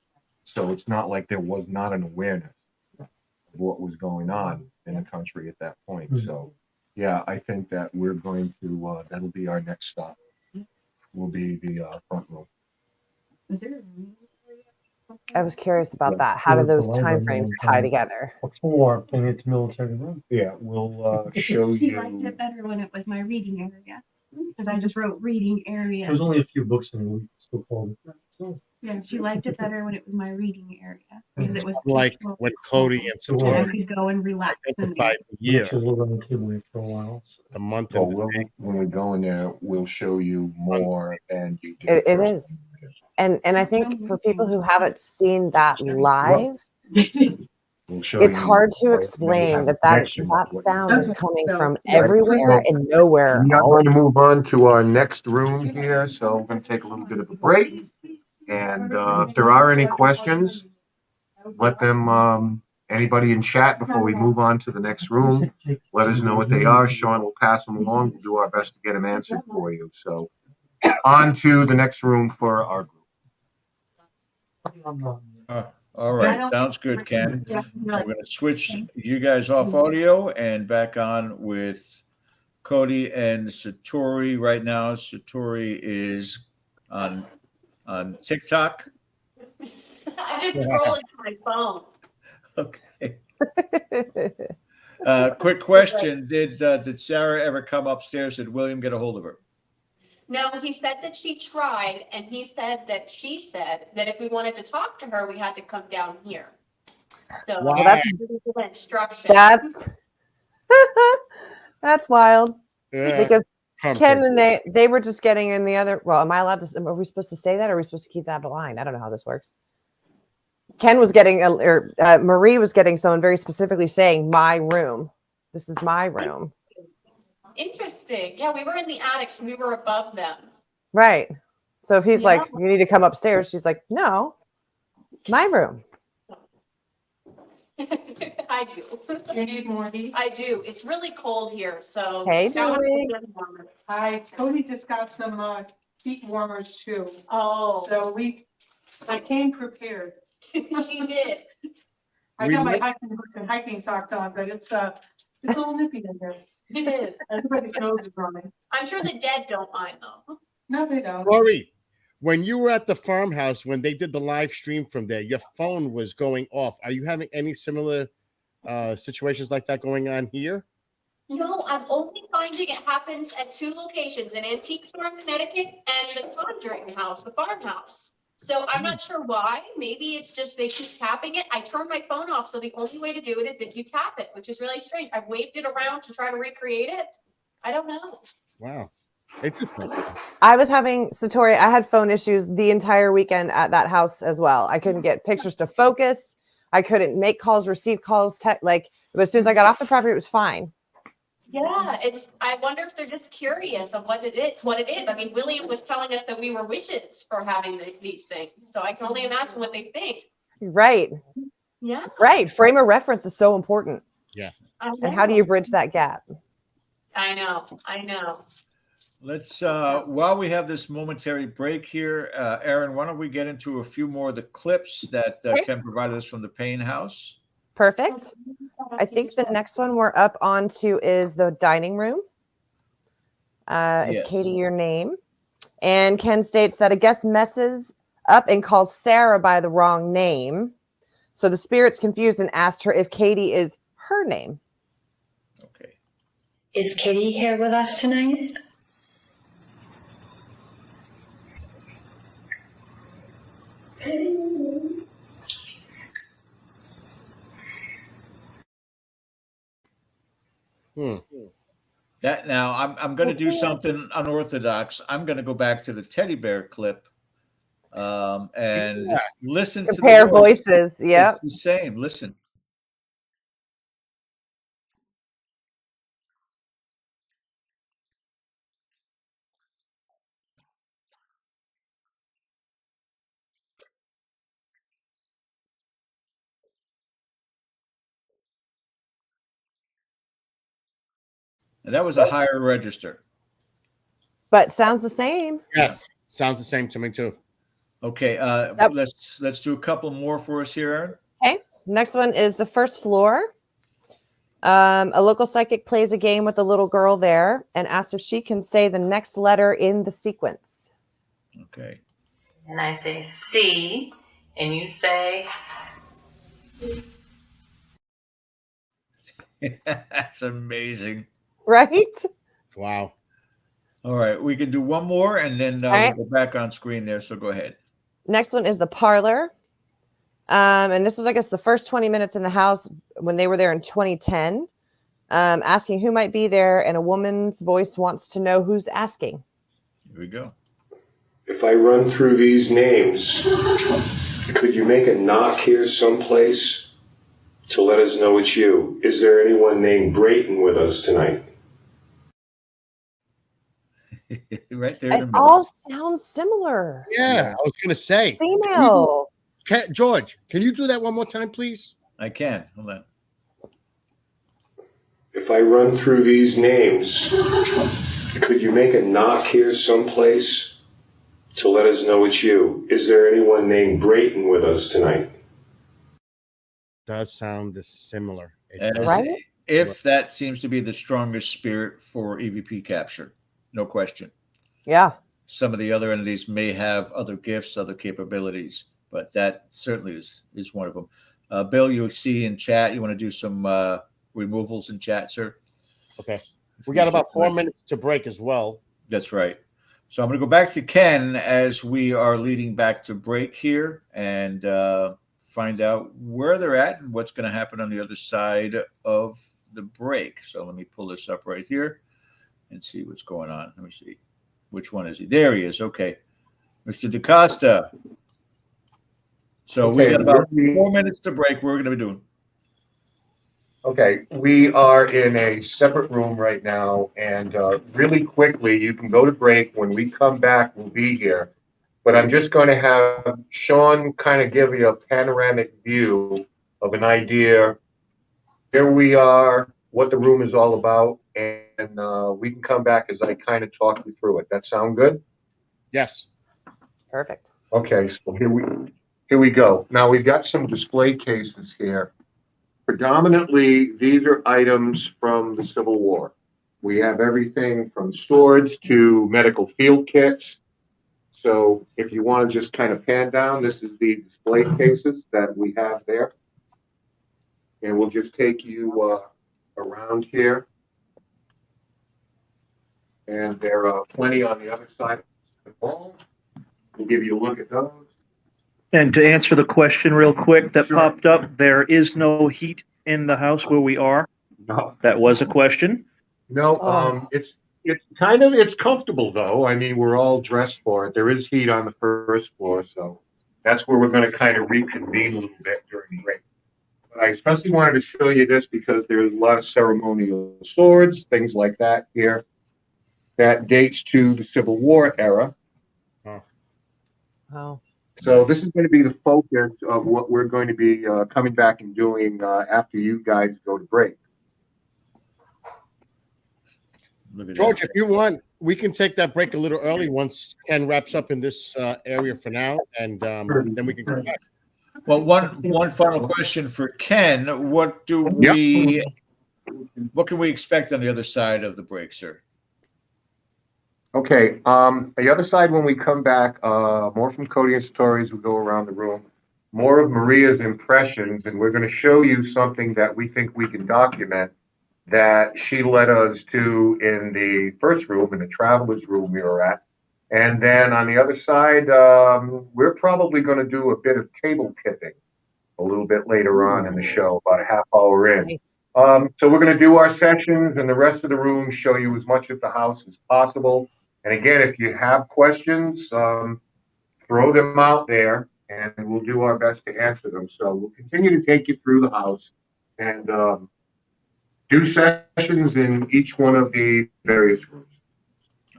So it's not like there was not an awareness of what was going on in the country at that point. So, yeah, I think that we're going to, that'll be our next stop. Will be the front room. Is there I was curious about that. How do those time frames tie together? Before and it's military room. Yeah, we'll show She you. liked it better when it was my reading area. Because I just wrote reading area. There was only a few books in it. We still called it. Yeah, she liked it better when it was my reading area. Because it was Like peaceful. when Cody and And I Satori could go and relax. identified the We year, actually lived on the table for a while. So. the month, Well, and the day. when we go in there, we'll show you more than you did. It is. And I think for people who haven't seen that live, We'll show it's you hard to what- explain that connection with what sound you is did. coming from Right. everywhere and nowhere. We are all going to move on to our next room here, so we're going to take a little bit of a break. And if there are any questions, let them, anybody in chat before we move on to the next room, let us know what they are. Sean will pass them along. We'll do our best to get them answered for you. So on to the next room for our group. All right, sounds good, Ken. I'm going to switch you guys off audio and back on with Cody and Satori right now. Satori is on TikTok. I'm just scrolling to my phone. Okay. Quick question: Did Sarah ever come upstairs? Did William get a hold of her? No, he said that she tried, and he said that she said that if we wanted to talk to her, we had to come down here. So Wow. Well, that's instruction. that's wild. Yeah. Because Comfort. Ken and they were just getting in the other. Well, am I allowed to? Are we supposed to say that, or are we supposed to keep that blind? I don't know how this works. Ken was getting, Marie was getting someone very specifically saying, "My room. This is my room." Interesting. Yeah, we were in the attics and we were above them. Right. So if he's like, "You need to come upstairs," she's like, "No, my room." I do. You need more heat? I do. It's really cold here, so. Hey, that was Julie. a good one. Hi, Cody just got some heat warmers too. Oh. So I came prepared. She did. I got my hiking boots and hiking socks on, but it's a little nippy in there. It is. Everybody's nose is running. I'm sure the dead don't mind though. No, they don't. Rory, when you were at the farmhouse, when they did the live stream from there, your phone was going off. Are you having any similar situations like that going on here? No, I'm only finding it happens at two locations, in Antique Store in Connecticut and the Conjuring House, the farmhouse. So I'm not sure why. Maybe it's just they keep tapping it. I turned my phone off, so the only way to do it is if you tap it, which is really strange. I waved it around to try to recreate it. I don't know. Wow. Interesting. I was having Satori. I had phone issues the entire weekend at that house as well. I couldn't get pictures to focus. I couldn't make calls, receive calls. But as soon as I got off the property, it was fine. Yeah, I wonder if they're just curious of what it is. I mean, William was telling us that we were witches for having these things. So I can only imagine what they think. Right. Yeah. Right. Frame of reference is so important. Yeah. And how do you bridge that gap? I know. Let's while we have this momentary break here, Aaron, why don't we get into a few more of the clips that Ken provided us from the Paine House? Perfect. I think the next one we're up onto is the dining room. Is Yes. Katie your name? And Ken states that a guest messes up and calls Sarah by the wrong name. So the spirit's confused and asked her if Katie is her name. Okay. Is Katie here with us tonight? That now I'm going to do something unorthodox. I'm going to go back to the teddy bear clip and listen Compare to the voices. Yeah, it's the same. Listen. And that was a higher register. but sounds the same. Yes, sounds the same to me too. Okay, let's do a couple more for us here, Aaron. Okay. Next one is the first floor. A local psychic plays a game with a little girl there and asks if she can say the next letter in the sequence. Okay. And I say C, and you say. That's amazing. Right? Wow. All right, we can do one more and then right. we'll go back on screen there. So go ahead. Next one is the parlor. And this was, I guess, the first 20 minutes in the house when they were there in 2010, asking who might be there. And a woman's voice wants to know who's asking. Here we go. If I run through these names, could you make a knock here someplace to let us know it's you? Is there anyone named Brayton with us tonight? Right there. It all sounds similar. Yeah, I was going to say. Female. George, can you do that one more time, please? I can. Hold on. If I run through these names, could you make a knock here someplace to let us know it's you? Is there anyone named Brayton with us tonight? Does sound similar. Right? If that seems to be the strongest spirit for EVP capture, no question. Yeah. Some of the other entities may have other gifts, other capabilities, but that certainly is one of them. Bill, you see in chat, you want to do some removals in chat, sir? Okay. We got about 4 minutes to break as well. That's right. So I'm going to go back to Ken as we are leading back to break here and find out where they're at and what's going to happen on the other side of the break. So let me pull this up right here and see what's going on. Let me see. Which one is he? There he is. Okay. Mr. DaCosta. So we got about 4 minutes to break. We're going to be doing. Okay, we are in a separate room right now, and really quickly, you can go to break. When we come back, we'll be here. But I'm just going to have Sean kind of give you a panoramic view of an idea where we are, what the room is all about, and we can come back as I kind of talk you through it. That sound good? Yes. Perfect. Okay, so here we go. Now we've got some display cases here. Predominantly, these are items from the Civil War. We have everything from swords to medical field kits. So if you want to just kind of pan down, this is the display cases that we have there. And we'll just take you around here. And there are plenty on the other side of the wall. We'll give you a look at those. And to answer the question real quick that popped up, there is no heat in the house where we are. No. That was a question. No, it's comfortable though. I mean, we're all dressed for it. There is heat on the first floor, so that's where we're going to kind of reconvene a little bit during the break. But I especially wanted to show you this because there's a lot of ceremonial swords, things like that here. That dates to the Civil War era. Oh. So this is going to be the focus of what we're going to be coming back and doing after you guys go to break. Look at George, that. if you want, we can take that break a little early once Ken wraps up in this area for now, and then we can come back. Well, one final question for Ken. What can we expect on the other side of the break, sir? Okay, the other side when we come back, more from Cody and stories, we go around the room, more of Maria's impressions, and we're going to show you something that we think we can document that she led us to in the first room, in the traveler's room we were at. And then on the other side, we're probably going to do a bit of table tipping a little bit later on in the show, about a half hour in. Nice. So we're going to do our sessions and the rest of the room, show you as much of the house as possible. And again, if you have questions, throw them out there and we'll do our best to answer them. So we'll continue to take you through the house and do sessions in each one of the various rooms.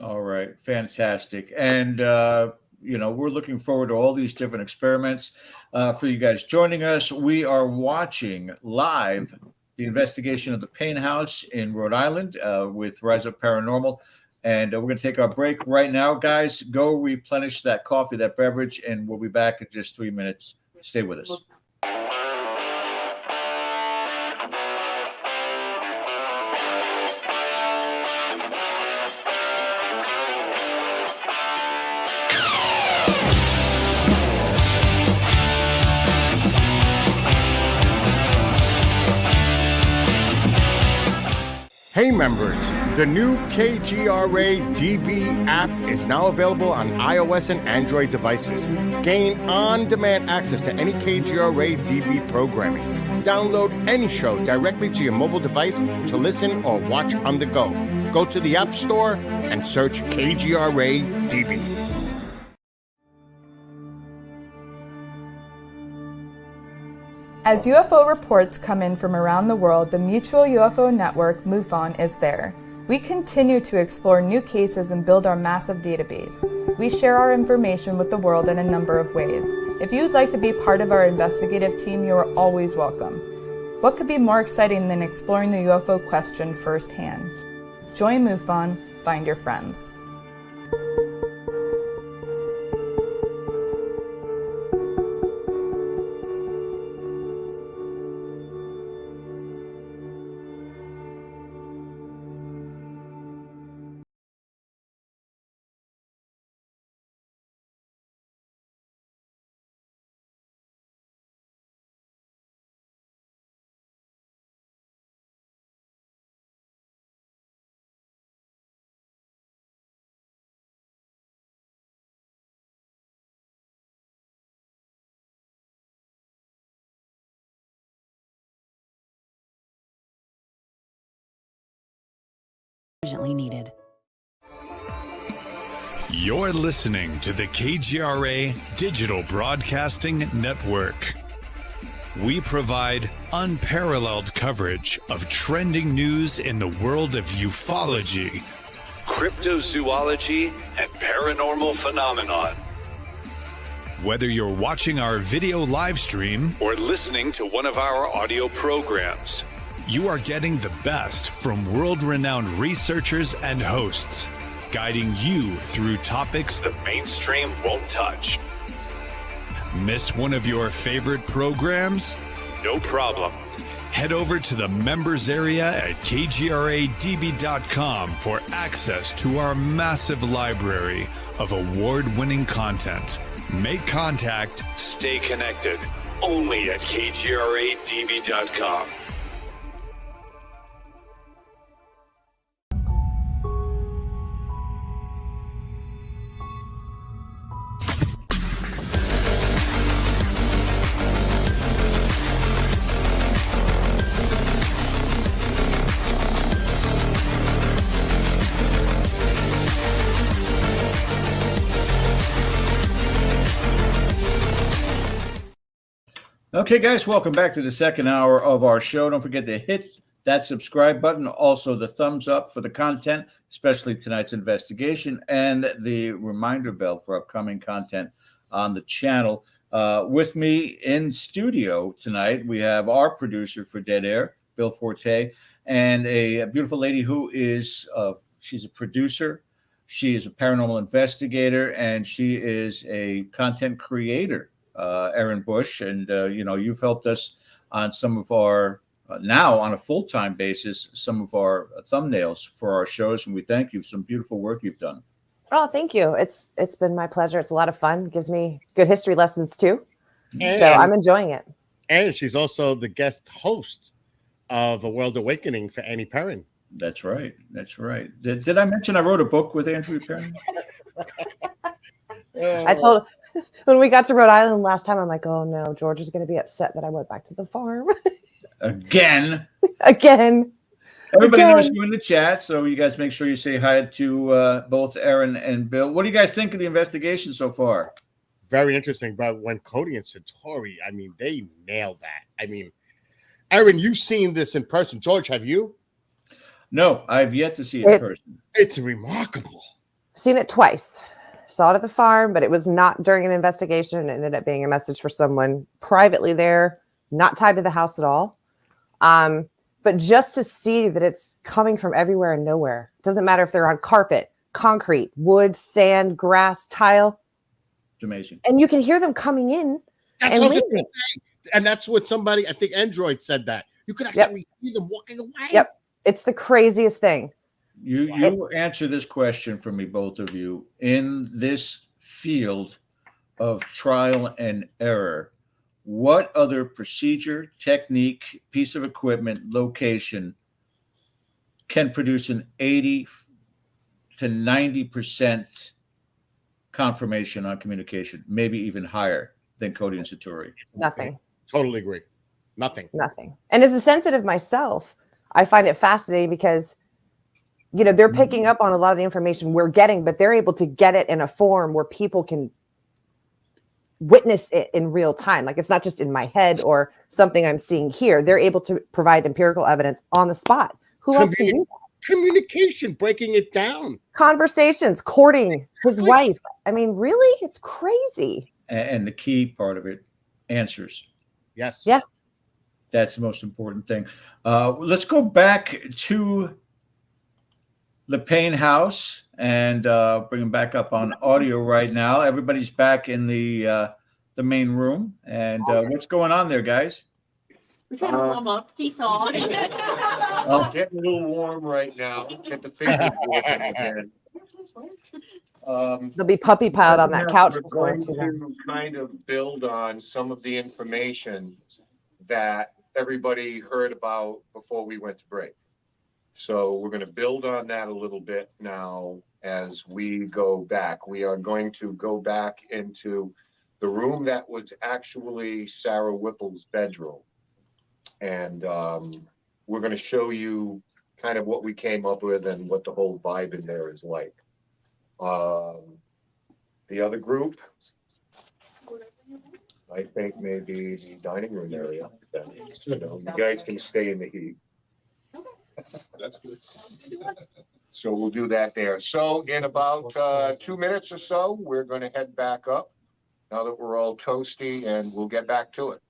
All right, fantastic. And, we're looking forward to all these different experiments for you guys joining us. We are watching live the investigation of the Paine House in Rhode Island with RISEUP Paranormal. And we're going to take our break right now, guys. Go replenish that coffee, that beverage, and we'll be back in just 3 minutes. Stay with us. Hey members, the new KGRA DB app is now available on iOS and Android devices. Gain on-demand access to any KGRA DB programming. Download any show directly to your mobile device to listen or watch on the go. Go to the App Store and search KGRA DB. As UFO reports come in from around the world, the Mutual UFO Network, MUFON, is there. We continue to explore new cases and build our massive database. We share our information with the world in a number of ways. If you would like to be part of our investigative team, you are always welcome. What could be more exciting than exploring the UFO question firsthand? Join MUFON, find your friends. Urgently needed. You're listening to the KGRA Digital Broadcasting Network. We provide unparalleled coverage of trending news in the world of ufology, cryptozoology, and paranormal phenomenon. Whether you're watching our video live stream or listening to one of our audio programs, you are getting the best from world-renowned researchers and hosts, guiding you through topics the mainstream won't touch. Miss one of your favorite programs? No problem. Head over to the members area at kgradb.com for access to our massive library of award-winning content. Make contact, stay connected. Only at kgradb.com. Okay, guys, welcome back to the second hour of our show. Don't forget to hit that subscribe button, also the thumbs up for the content, especially tonight's investigation, and the reminder bell for upcoming content on the channel. With me in studio tonight, we have our producer for Dead Air, Bill Forte, and a beautiful lady who is She's a producer. She is a paranormal investigator, and she is a content creator, Erin Bush. And, you've helped us on some of our, now on a full-time basis, some of our thumbnails for our shows. And we thank you. Some beautiful work you've done. Oh, thank you. It's been my pleasure. It's a lot of fun. Gives me good history lessons too. And, so I'm enjoying it. And she's also the guest host of A World Awakening for Annie Perrin. That's right. That's right. Did I mention I wrote a book with Andrew Perrin? I told when we got to Rhode Island last time, I'm like, oh no, George is going to be upset that I went back to the farm. Again. Everybody knows you in the chat, so you guys make sure you say hi to both Erin and Bill. What do you guys think of the investigation so far? Very interesting. But when Cody and Satori, I mean, they nailed that. I mean, Erin, you've seen this in person. George, have you? No, I've yet to see it in person. It's remarkable. Seen it twice. Saw it at the farm, but it was not during an investigation. It ended up being a message for someone privately there, not tied to the house at all. But just to see that it's coming from everywhere and nowhere. It doesn't matter if they're on carpet, concrete, wood, sand, grass, tile. It's amazing. And you can hear them coming in That's and what I was leaving. gonna say. And that's what somebody, I think Android said that. You could actually see them walking away. Yep. It's the craziest thing. You answer this question for me, both of you. In this field of trial and error, what other procedure, technique, piece of equipment, location can produce an 80 to 90% confirmation on communication, maybe even higher than Cody and Satori? Nothing. Totally agree. Nothing. And as a sensitive myself, I find it fascinating because, they're picking up on a lot of the information we're getting, but they're able to get it in a form where people can witness it in real time. Like it's not just in my head or something I'm seeing here. They're able to provide empirical evidence on the spot. Who else can do that? Communication, breaking it down. Conversations, courting his wife. I mean, really? It's crazy. And the key part of it, answers. Yes. Yeah. That's the most important thing. Let's go back to the Paine House and bring them back up on audio right now. Everybody's back in the main room. And what's going on there, guys? We're trying to warm up. Seesaw. Getting a little warm right now. Get the fingers working again. There'll be puppy piled on that couch. We're going to kind of build on some of the information that everybody heard about before we went to break. So we're going to build on that a little bit now as we go back. We are going to go back into the room that was actually Sarah Whipple's bedroom. And we're going to show you kind of what we came up with and what the whole vibe in there is like. The other group, I think maybe the dining room area. You guys can stay in the heat. That's good. So we'll do that there. So in about 2 minutes or so, we're going to head back up now that we're all toasty, and we'll get back to it.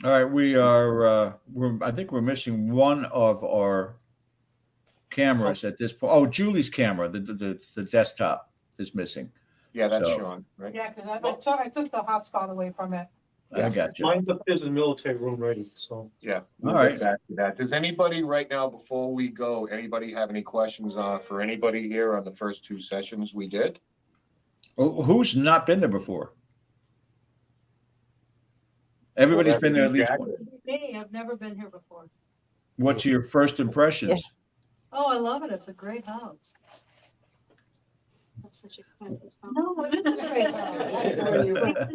All right, we are. I think we're missing one of our cameras at this point. Oh, Julie's camera, the desktop is missing. Yeah, that's So, Sean, right? Yeah, because I took the hotspot away from it. I got you. Mine's upstairs in the military room ready, so. Yeah. We'll All get right. back to that. Does anybody right now, before we go, anybody have any questions for anybody here on the first 2 sessions we did? Who's not been there before? Everybody's been there at least once. Me, I've never been here before. What's your first impressions? Oh, I love it. It's a great house. That's such a kind of No, it is a great house.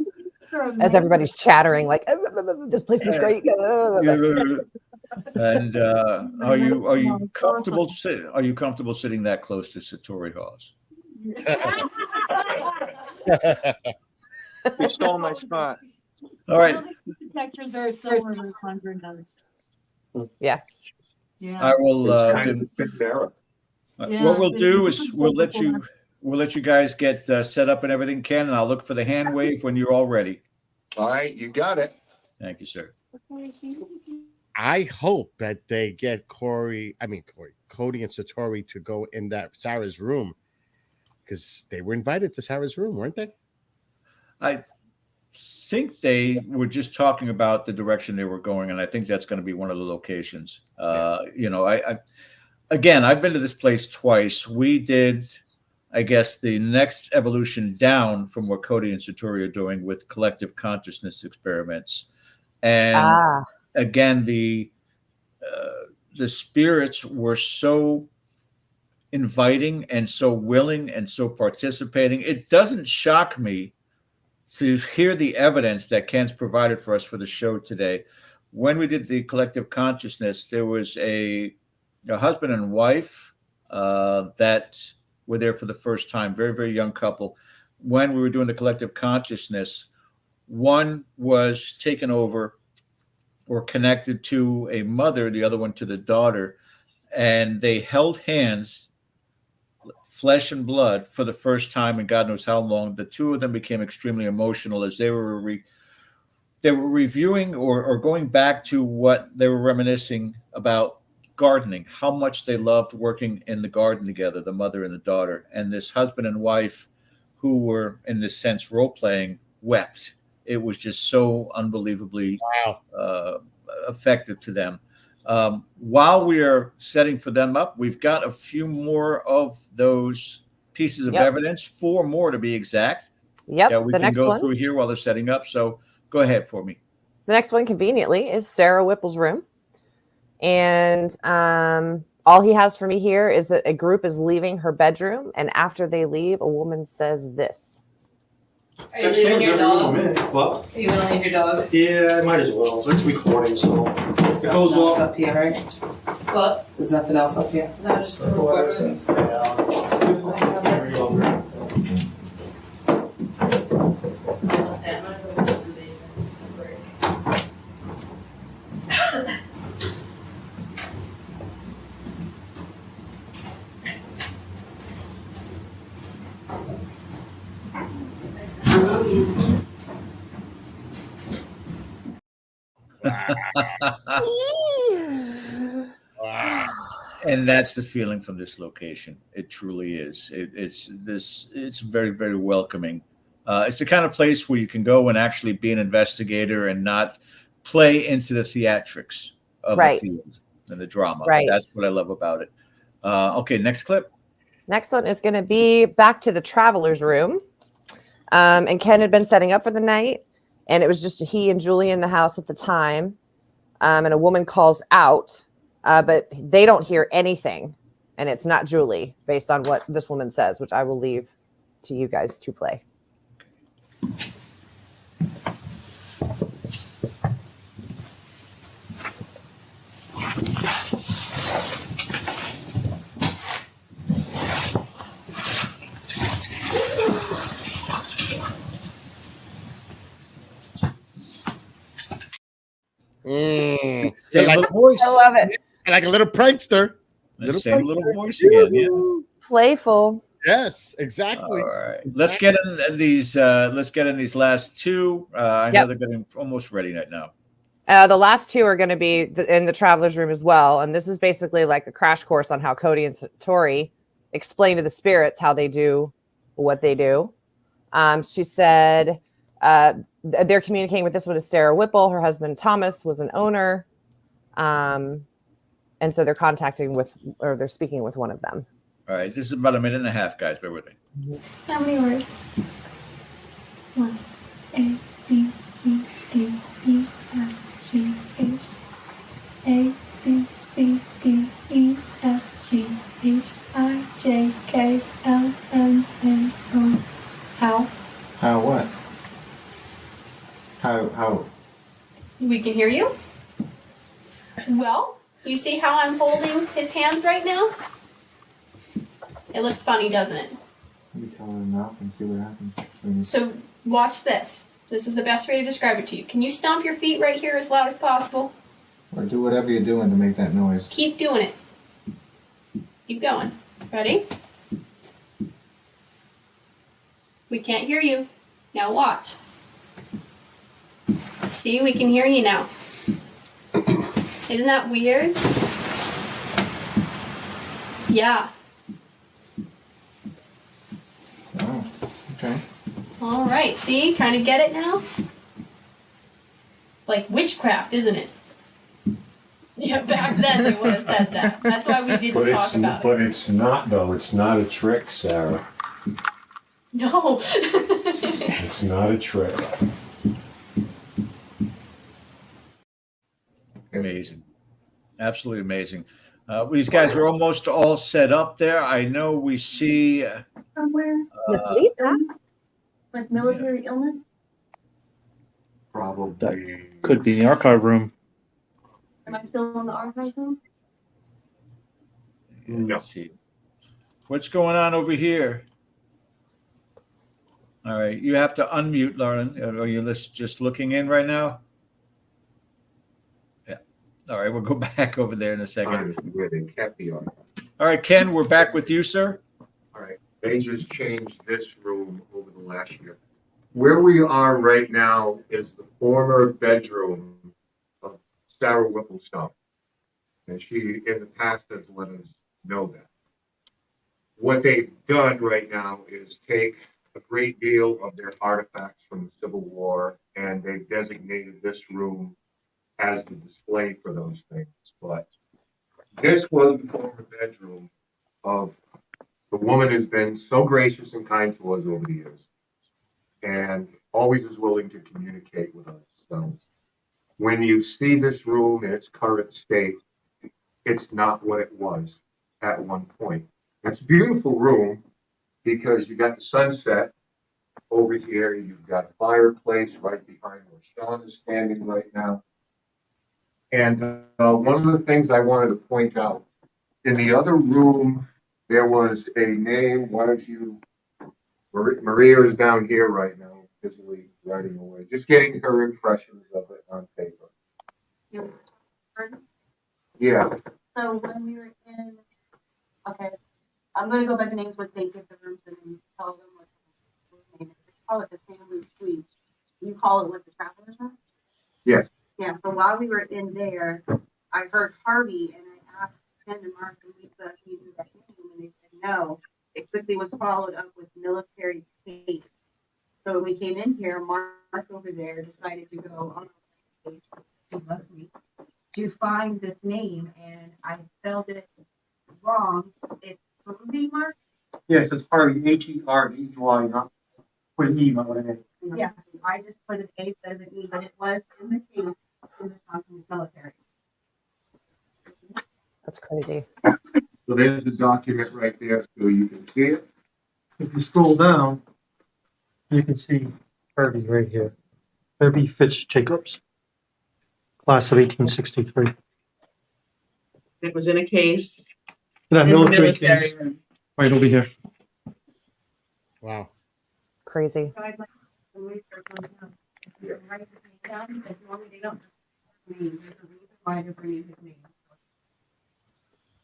As everybody's chattering, like, this place is great. And are you comfortable? Are you comfortable sitting that close to Satori Hawes? You stole my spot. All right. Textures are similar to Conjuring Nuns. Yeah. Yeah. I will. Yeah. What we'll do is we'll let you guys get set up and everything, Ken, and I'll look for the hand wave when you're all ready. All right, you got it. Thank you, sir. I hope that they get Cody and Satori to go in that Sarah's room, because they were invited to Sarah's room, weren't they? I think they were just talking about the direction they were going, and I think that's going to be one of the locations. You know, I've been to this place twice. We did, I guess, the next evolution down from what Cody and Satori are doing with collective consciousness experiments, and again, the spirits were so inviting and so willing and so participating. It doesn't shock me to hear the evidence that Ken's provided for us for the show today. When we did the collective consciousness, there was a husband and wife that were there for the first time, very, very young couple. When we were doing the collective consciousness, one was taken over or connected to a mother, the other one to the daughter, and they held hands, flesh and blood, for the first time in God knows how long. The two of them became extremely emotional as they were reviewing or going back to what they were reminiscing about gardening, how much they loved working in the garden together, the mother and the daughter. And this husband and wife, who were in this sense role-playing, wept. It was just so unbelievably effective to them. While we are setting for them up, we've got a few more of those pieces of evidence, 4 more to be exact. Yeah, we can go through here while they're setting up. So go ahead for me. The next one, conveniently, is Sarah Whipple's room. And all he has for me here is that a group is leaving her bedroom. And after they leave, a woman says this. Are you leaving your dog? What? Are you going to leave your dog? Yeah, I might as well. It's recording, so There's it goes off. up here, right? What? There's nothing else up here. No, just the recording. And that's the feeling from this location. It truly is. It's very, very welcoming. It's the kind of place where you can go and actually be an investigator and not play into the theatrics of the field and the drama. Right. That's what I love about it. Okay, next clip. Next one is going to be back to the traveler's room. And Ken had been setting up for the night, and it was just he and Julie in the house at the time. And a woman calls out, but they don't hear anything. And it's not Julie, based on what this woman says, which I will leave to you guys to play. Same little voice. I love it. Like a little prankster. Same little voice again. Yeah. Playful. Yes, exactly. All right. Let's get in these. Let's get in these last 2. I know they're getting almost ready right now. The last 2 are going to be in the traveler's room as well. And this is basically like a crash course on how Cody and Satori explain to the spirits how they do what they do. She said they're communicating with this one is Sarah Whipple. Her husband, Thomas, was an owner. And so they're they're speaking with one of them. All right. This is about 1.5 minutes, guys. Bear with me. How many words? 1, A, B, C, D, E, F, G, H. A, B, C, D, E, F, G, H, I, J, K, L, M, N, O. How? How what? How? We can hear you. Well, you see how I'm holding his hands right now? It looks funny, doesn't it? You tell her enough and see what happens. So watch this. This is the best way to describe it to you. Can you stomp your feet right here as loud as possible? Or do whatever you're doing to make that noise. Keep doing it. Keep going. Ready? We can't hear you. Now watch. See, we can hear you now. Isn't that weird? Yeah. Oh, okay. All right. See, kind of get it now? Like witchcraft, isn't it? Yeah, back then they would have said that. That's why we didn't talk about it. But it's not, though. It's not a trick, Sarah. No. It's not a trick. Amazing. Absolutely amazing. These guys are almost all set up there. I know we see. Somewhere? Miss Lisa? Like military illness? Probably. Could be in the archive room. Am I still in the archive room? Let's see. What's going on over here? All right. You have to unmute, Lauren. Are you just looking in right now? Yeah. All right. We'll go back over there in a second. Where they kept the archive. All right, Ken, we're back with you, sir. All right, they just changed this room over the last year. Where we are right now is the former bedroom of Sarah Whipplestone. And she, in the past, has let us know that. What they've done right now is take a great deal of their artifacts from the Civil War, and they've designated this room as the display for those things. But this was the former bedroom of the woman who's been so gracious and kind to us over the years, and always is willing to communicate with us. So when you see this room in its current state, it's not what it was at one point. It's a beautiful room because you got the sunset over here. You've got a fireplace right behind where Sean is standing right now. And one of the things I wanted to point out, in the other room, there was a name. Why don't you, Maria is down here right now, busily writing away, just getting her impressions of it on paper. Yeah. So when we were in, okay, I'm going to go by the names what they give the rooms and then tell them what the name is. They call it the family suite. You call it what the travelers are? Yes. Yeah, so while we were in there, I heard Harvey and I asked Ken and Mark and Lisa if he knew that name and they said no. It quickly was followed up with military case. So when we came in here, Mark over there decided to go on the page, he loves me, to find this name, and I spelled it wrong. It's Harvey, Mark? Yes, it's Harvey, H-E-R-V-Y, not put an E, not an A. Yeah, I just put an A instead of an E, but it was in the case in the Wisconsin military. That's crazy. So there's the document right there, so you can see it. If you scroll down, you can see Harvey right here. Harvey Fitz Jacobs, class of 1863. It was in a case. That in the military case, room. right over here. Wow. Crazy. So I'd like some research on him. Write his name down, because normally they don't just name, there's a reason why they're bringing his name.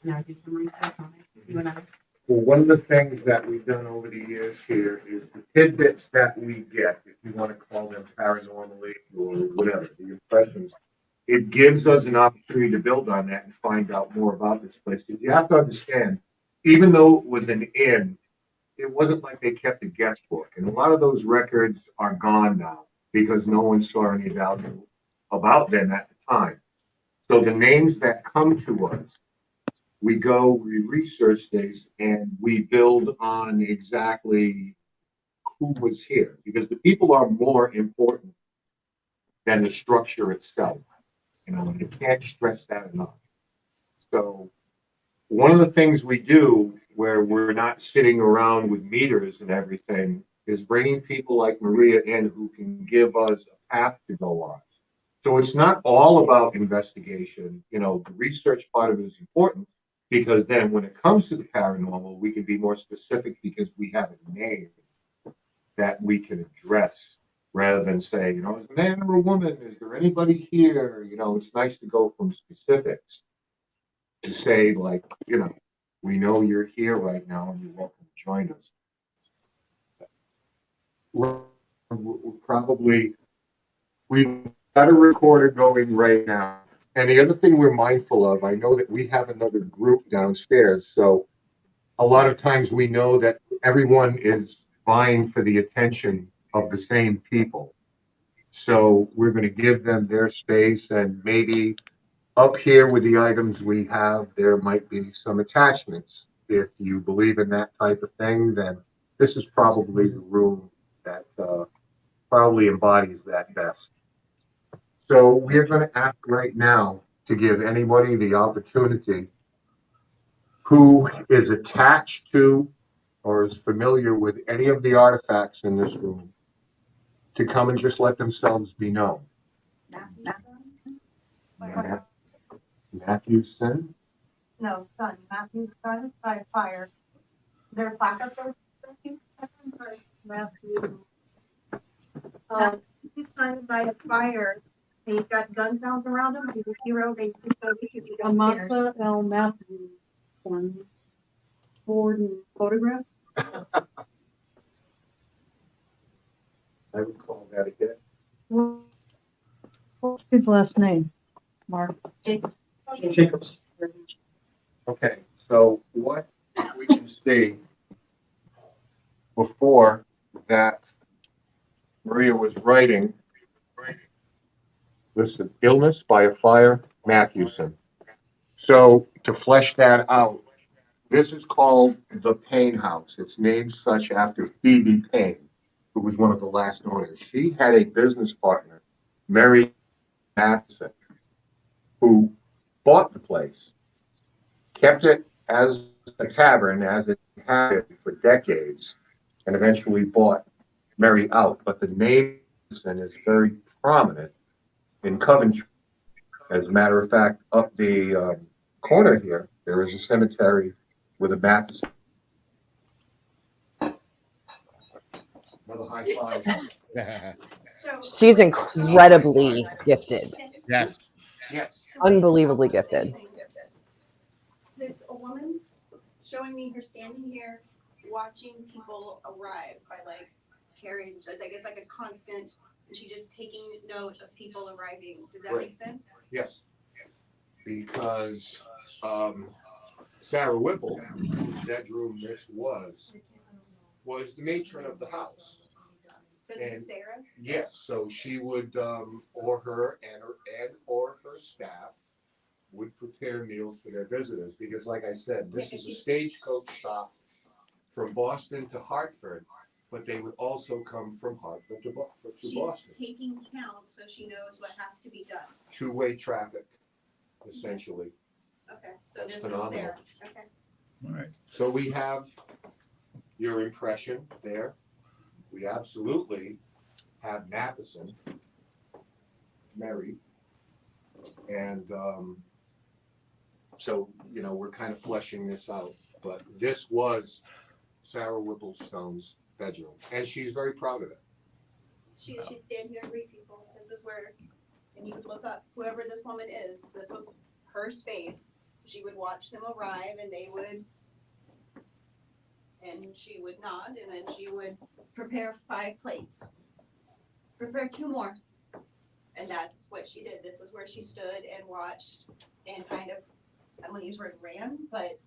Now do some research on it, you and I. Well, one of the things that we've done over the years here is the tidbits that we get, if you want to call them paranormally or whatever, the impressions, it gives us an opportunity to build on that and find out more about this place. Because you have to understand, even though it was an inn, it wasn't like they kept a guest book. And a lot of those records are gone now because no one saw any value about them at the time. So the names that come to us, we research these, and we build on exactly who was here, because the people are more important than the structure itself. You know, and you can't stress that enough. So one of the things we do where we're not sitting around with meters and everything is bringing people like Maria in who can give us a path to go on. So it's not all about investigation. You know, the research part of it is important, because then when it comes to the paranormal, we can be more specific because we have a name that we can address rather than say, you know, is a man or a woman? Is there anybody here? You know, it's nice to go from specifics to say, like, you know, we know you're here right now and you're welcome to join us. We've got a recorder going right now. And the other thing we're mindful of, I know that we have another group downstairs, so a lot of times we know that everyone is vying for the attention of the same people. So we're going to give them their space, and maybe up here with the items we have, there might be some attachments. If you believe in that type of thing, then this is probably the room that probably embodies that best. So we're going to ask right now to give anybody the opportunity who is attached to or is familiar with any of the artifacts in this room to come and just let themselves be known. Matthew's son? No, son. Matthew's son by fire. Is there a plaque up there? Matthew. Matthew's son by a fire. And he's got gun sounds around him. He's a hero. They Amasa L. Matthew son. Gordon photograph. I would call that again. What's his last name? Mark. Jacobs. Okay, so what we can see before that Maria was writing, listen, illness by a fire, Matthewson. So to flesh that out, this is called the Paine House. It's named such after Phoebe Paine, who was one of the last owners. She had a business partner, Mary Matheson, who bought the place, kept it as a tavern, as it had it for decades, and eventually bought Mary out. But the name is very prominent in Coventry. As a matter of fact, up the corner here, there is a cemetery with a Matheson. Another high five. She's incredibly gifted. Yes. Yes. Unbelievably gifted. There's a woman showing me her standing here watching people arrive by like carriage. I think it's like a constant, and she's just taking note of people arriving. Does that make sense? Yes. Because Sarah Whipple, whose bedroom this was the matron of the house. So this is Sarah? Yes, so she would, or her or her staff would prepare meals for their visitors, because like I said, this is a stagecoach stop from Boston to Hartford, but they would also come from Hartford to Boston. She's taking count, so she knows what has to be done. Two-way traffic, essentially. Okay, so That's this phenomenal. is Sarah. Okay. All right. So we have your impression there. We absolutely have Matheson, Mary, and so, you know, we're kind of fleshing this out. But this was Sarah Whipplestone's bedroom, and she's very proud of it. She'd stand here and greet people. This is where, and you would look up whoever this woman is. This was her space. She would watch them arrive, and she would nod, and then she would prepare 5 plates. Prepare 2 more. And that's what she did. This was where she stood and watched and kind of, I don't want to use the word ran, but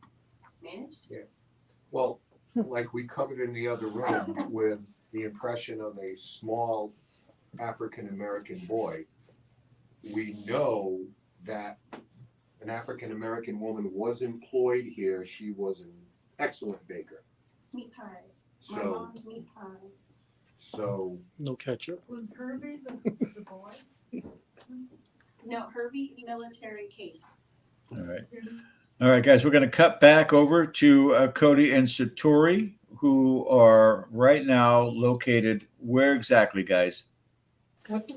managed. Yeah. Well, like we covered in the other room with the impression of a small African-American boy, we know that an African-American woman was employed here. She was an excellent baker. Meat pies. My So- mom's meat pies. So No ketchup. Was Herbie the boy? No, Herbie military case. All right. All right, guys, we're going to cut back over to Cody and Satori, who are right now located where exactly, guys?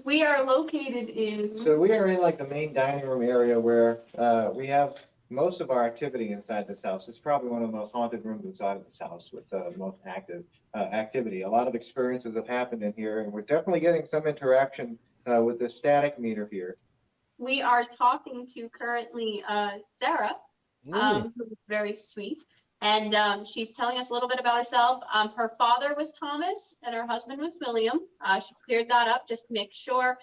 We are located in. So we are in like the main dining room area where we have most of our activity inside this house. It's probably one of the most haunted rooms inside of this house with the most active activity. A lot of experiences have happened in here, and we're definitely getting some interaction with the static meter here. We are talking to currently Sarah, who's very sweet. And she's telling us a little bit about herself. Her father was Thomas and her husband was William. She cleared that up just to make sure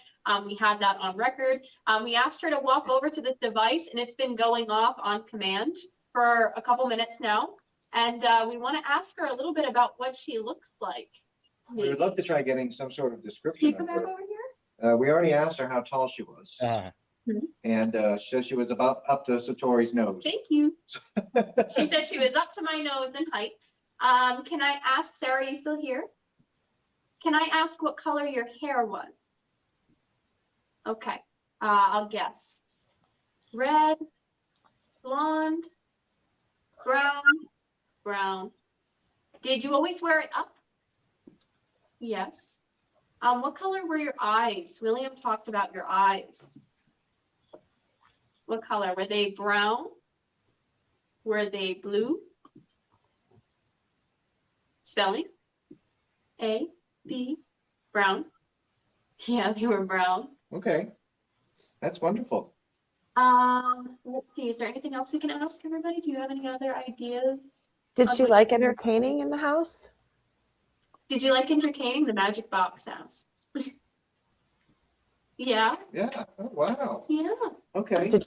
we had that on record. We asked her to walk over to this device, and it's been going off on command for a couple minutes now. And we want to ask her a little bit about what she looks like. We would love to try getting some sort of description. Can you come back over here? We already asked her how tall she was. And she said she was about up to Satori's nose. Thank you. She said she was up to my nose in height. Can I ask, Sarah, are you still here? Can I ask what color your hair was? Okay, I'll guess. Red, blonde, brown, brown. Did you always wear it up? Yes. What color were your eyes? William talked about your eyes. What color? Were they brown? Were they blue? Spelling? A, B, brown. Yeah, they were brown. Okay, that's wonderful. Let's see. Is there anything else we can ask everybody? Do you have any other ideas? Did she like entertaining in the house? Did you like entertaining the Magic Box house? Yeah. Yeah. Oh, wow. Yeah. Okay. Did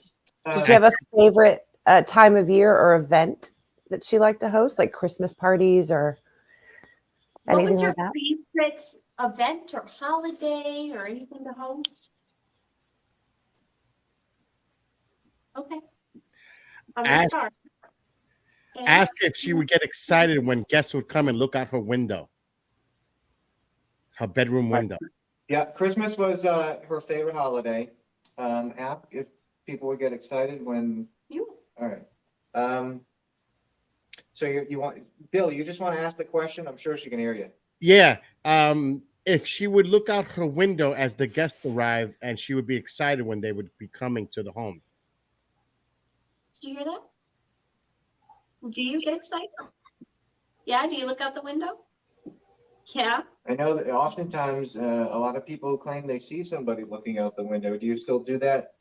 she have a favorite time of year or event that she liked to host, like Christmas parties or anything like that? What was your favorite event or holiday or anything to host? Okay. Ask if she would get excited when guests would come and look out her window, her bedroom window. Yeah, Christmas was her favorite holiday. If people would get excited when. All right. So you want Bill? You just want to ask the question? I'm sure she can hear you. Yeah. If she would look out her window as the guests arrive, and she would be excited when they would be coming to the home. Did you hear that? Do you get excited? Yeah. Do you look out the window? Yeah. I know that oftentimes a lot of people claim they see somebody looking out the window. Do you still do that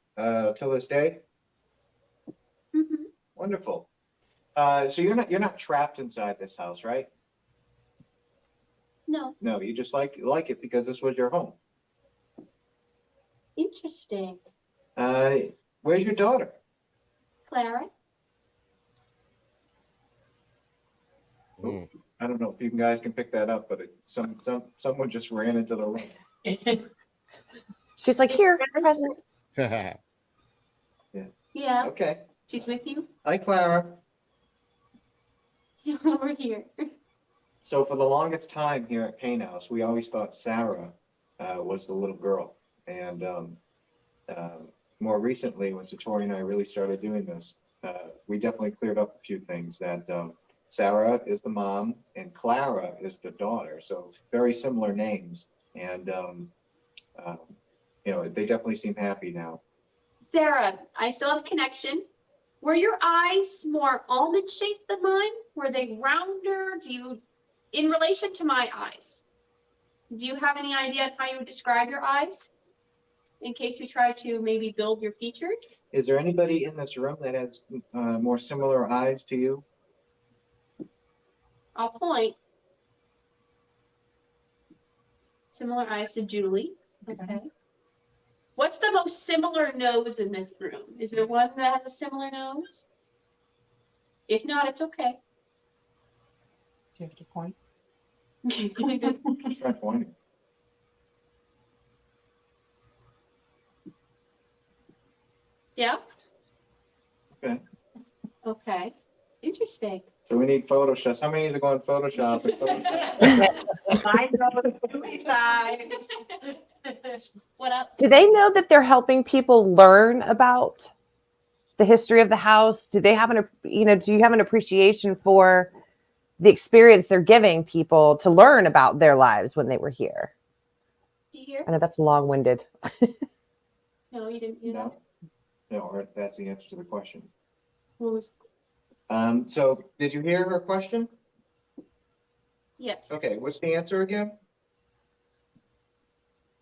till this day? Mm-hmm. Wonderful. So you're not trapped inside this house, right? No. No, you just like it because this was your home. Interesting. Where's your daughter? Clara. I don't know if you guys can pick that up, but someone just ran into the room. She's like, here, present. Yeah. Yeah. Okay. She's with you. Hi, Clara. Over here. So for the longest time here at Paine House, we always thought Sarah was the little girl. And more recently, when Satori and I really started doing this, we definitely cleared up a few things that Sarah is the mom and Clara is the daughter. So very similar names. And, they definitely seem happy now. Sarah, I still have connection. Were your eyes more almond shaped than mine? Were they rounder? In relation to my eyes, do you have any idea how you would describe your eyes? In case we try to maybe build your features? Is there anybody in this room that has more similar eyes to you? I'll point. Similar eyes to Julie. Okay. What's the most similar nose in this room? Is there one that has a similar nose? If not, it's okay. Do you have to point? Try pointing. Yeah? Okay. Okay. Interesting. So we need Photoshop. Somebody needs to go on Photoshop. Mine goes to side. What else? Do they know that they're helping people learn about the history of the house? Do they have do you have an appreciation for the experience they're giving people to learn about their lives when they were here? Do you hear? I know that's long-winded. No, you didn't hear that. No, or that's the answer to the question. What was? So did you hear her question? Yes. Okay, what's the answer again?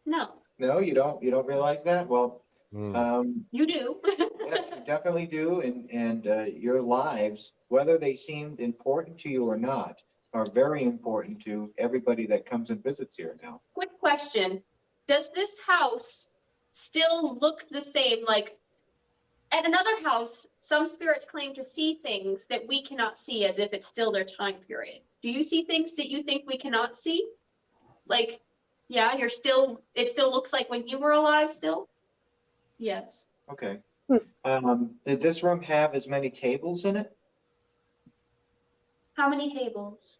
No. No, you don't realize that? Well, You do. definitely do. And your lives, whether they seemed important to you or not, are very important to everybody that comes and visits here now. Quick question. Does this house still look the same? Like at another house, some spirits claim to see things that we cannot see as if it's still their time period. Do you see things that you think we cannot see? Like, yeah, it still looks like when you were alive still? Yes. Okay. Did this room have as many tables in it? How many tables?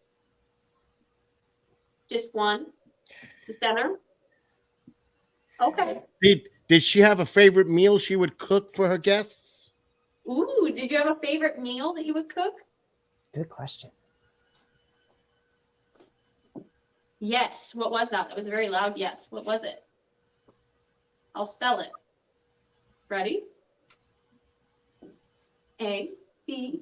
Just one? The center? Okay. Did she have a favorite meal she would cook for her guests? Ooh, did you have a favorite meal that you would cook? Good question. Yes. What was that? That was a very loud yes. What was it? I'll spell it. Ready? A, B,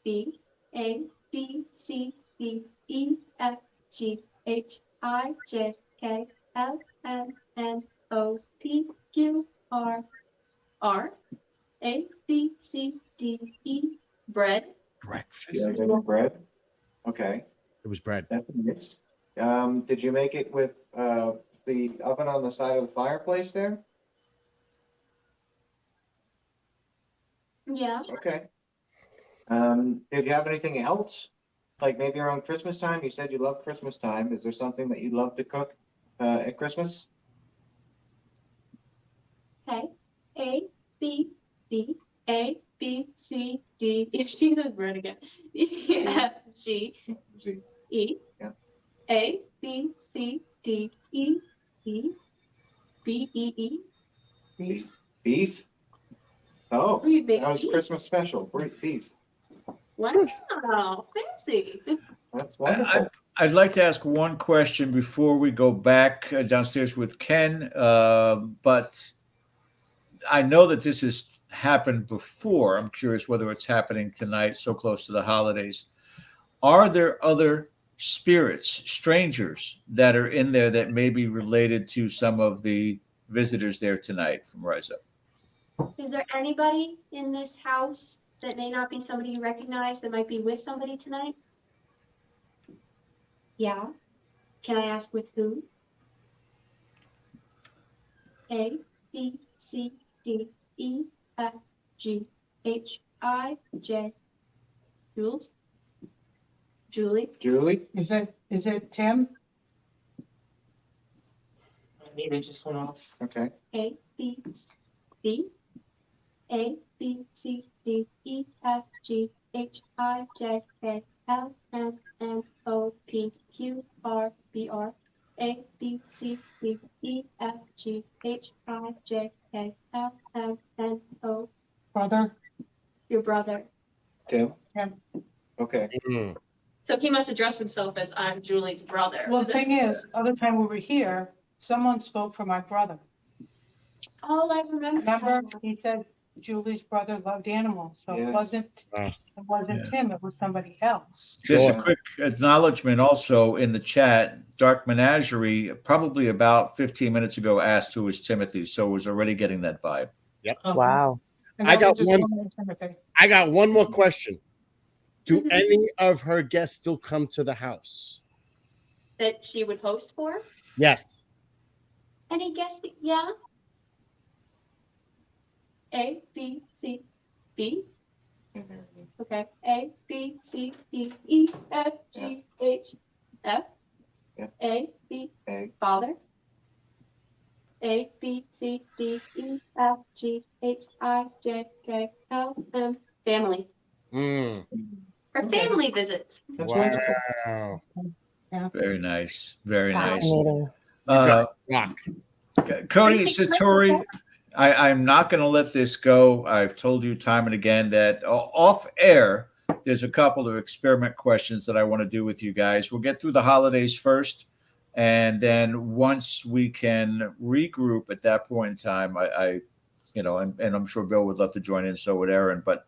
B, A, B, C, D, E, F, G, H, I, J, K, L, M, N, O, P, Q, R, R, A, B, C, D, E, bread. Breakfast. Bread? Okay. It was bread. That's nice. Did you make it with the oven on the side of the fireplace there? Yeah. Okay. Did you have anything else? Like maybe around Christmas time? You said you love Christmas time. Is there something that you love to cook at Christmas? Okay. A, B, B, A, B, C, D. She said bread again. E, F, G, E, Yeah. A, B, C, D, E, E, B, E, E. Beef. Beef? Oh, Were you big that was beef? Christmas special. Beef. Wow, fancy. That's wonderful. I'd like to ask one question before we go back downstairs with Ken, but I know that this has happened before. I'm curious whether it's happening tonight, so close to the holidays. Are there other spirits, strangers that are in there that may be related to some of the visitors there tonight from RISEUP? Is there anybody in this house that may not be somebody you recognize that might be with somebody tonight? Yeah. Can I ask with who? A, B, C, D, E, F, G, H, I, J. Jules? Julie? Julie? Is it Tim? Maybe it just went off. Okay. A, B, C, A, B, C, D, E, F, G, H, I, J, K, L, M, N, O, P, Q, R, B, R, A, B, C, D, E, F, G, H, I, J, K, L, M, N, O. Brother? Your brother. Tim? Tim. Okay. So he must address himself as I'm Julie's brother. Well, the thing is, other time we were here, someone spoke for my brother. Oh, I remember. Remember, he said Julie's brother loved animals, so Yeah. it wasn't Tim, it was somebody else. Just a quick acknowledgement also in the chat. Dark Menagerie, probably about 15 minutes ago, asked who was Timothy, so was already getting that vibe. Yep. Wow. And I that got was just one. one Timothy. I got one more question. Do any of her guests still come to the house? That she would host for? Yes. Any guess? Yeah. A, B, C, B. Okay. A, B, C, D, E, F, G, H, F. A, B, father. A, B, C, D, E, F, G, H, I, J, K, L, M. Family. Her family visits. Wow. Very nice. Very nice. Fascinating. Cody Satori, I'm not going to let this go. I've told you time and again that off air, there's a couple of experiment questions that I want to do with you guys. We'll get through the holidays first. And then once we can regroup at that point in time, and I'm sure Bill would love to join in, so would Aaron, but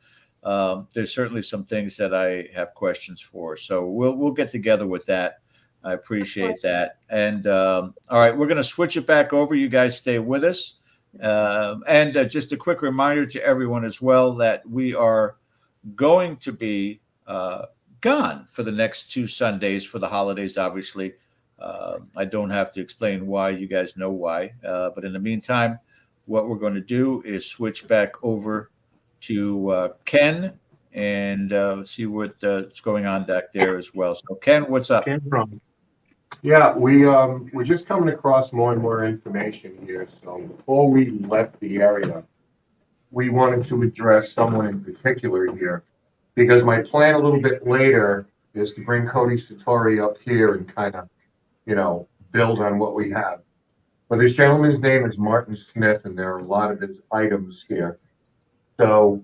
there's certainly some things that I have questions for. So we'll get together with that. I appreciate that. And all right, we're going to switch it back over. You guys stay with us. And just a quick reminder to everyone as well that we are going to be gone for the next 2 Sundays for the holidays, obviously. I don't have to explain why. You guys know why. But in the meantime, what we're going to do is switch back over to Ken and see what's going on back there as well. So, Ken, what's up? Yeah, we're just coming across more and more information here. So before we left the area, we wanted to address someone in particular here, because my plan a little bit later is to bring Cody Satori up here and kind of, build on what we have. But this gentleman's name is Martin Smith, and there are a lot of his items here. So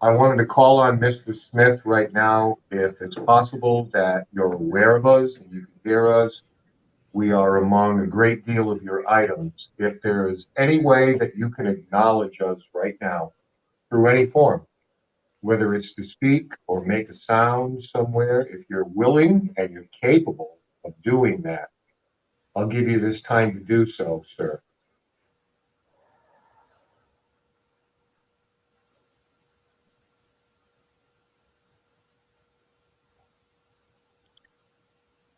I wanted to call on Mr. Smith right now, if it's possible that you're aware of us and you can hear us. We are among a great deal of your items. If there is any way that you can acknowledge us right now through any form, whether it's to speak or make a sound somewhere, if you're willing and you're capable of doing that, I'll give you this time to do so, sir.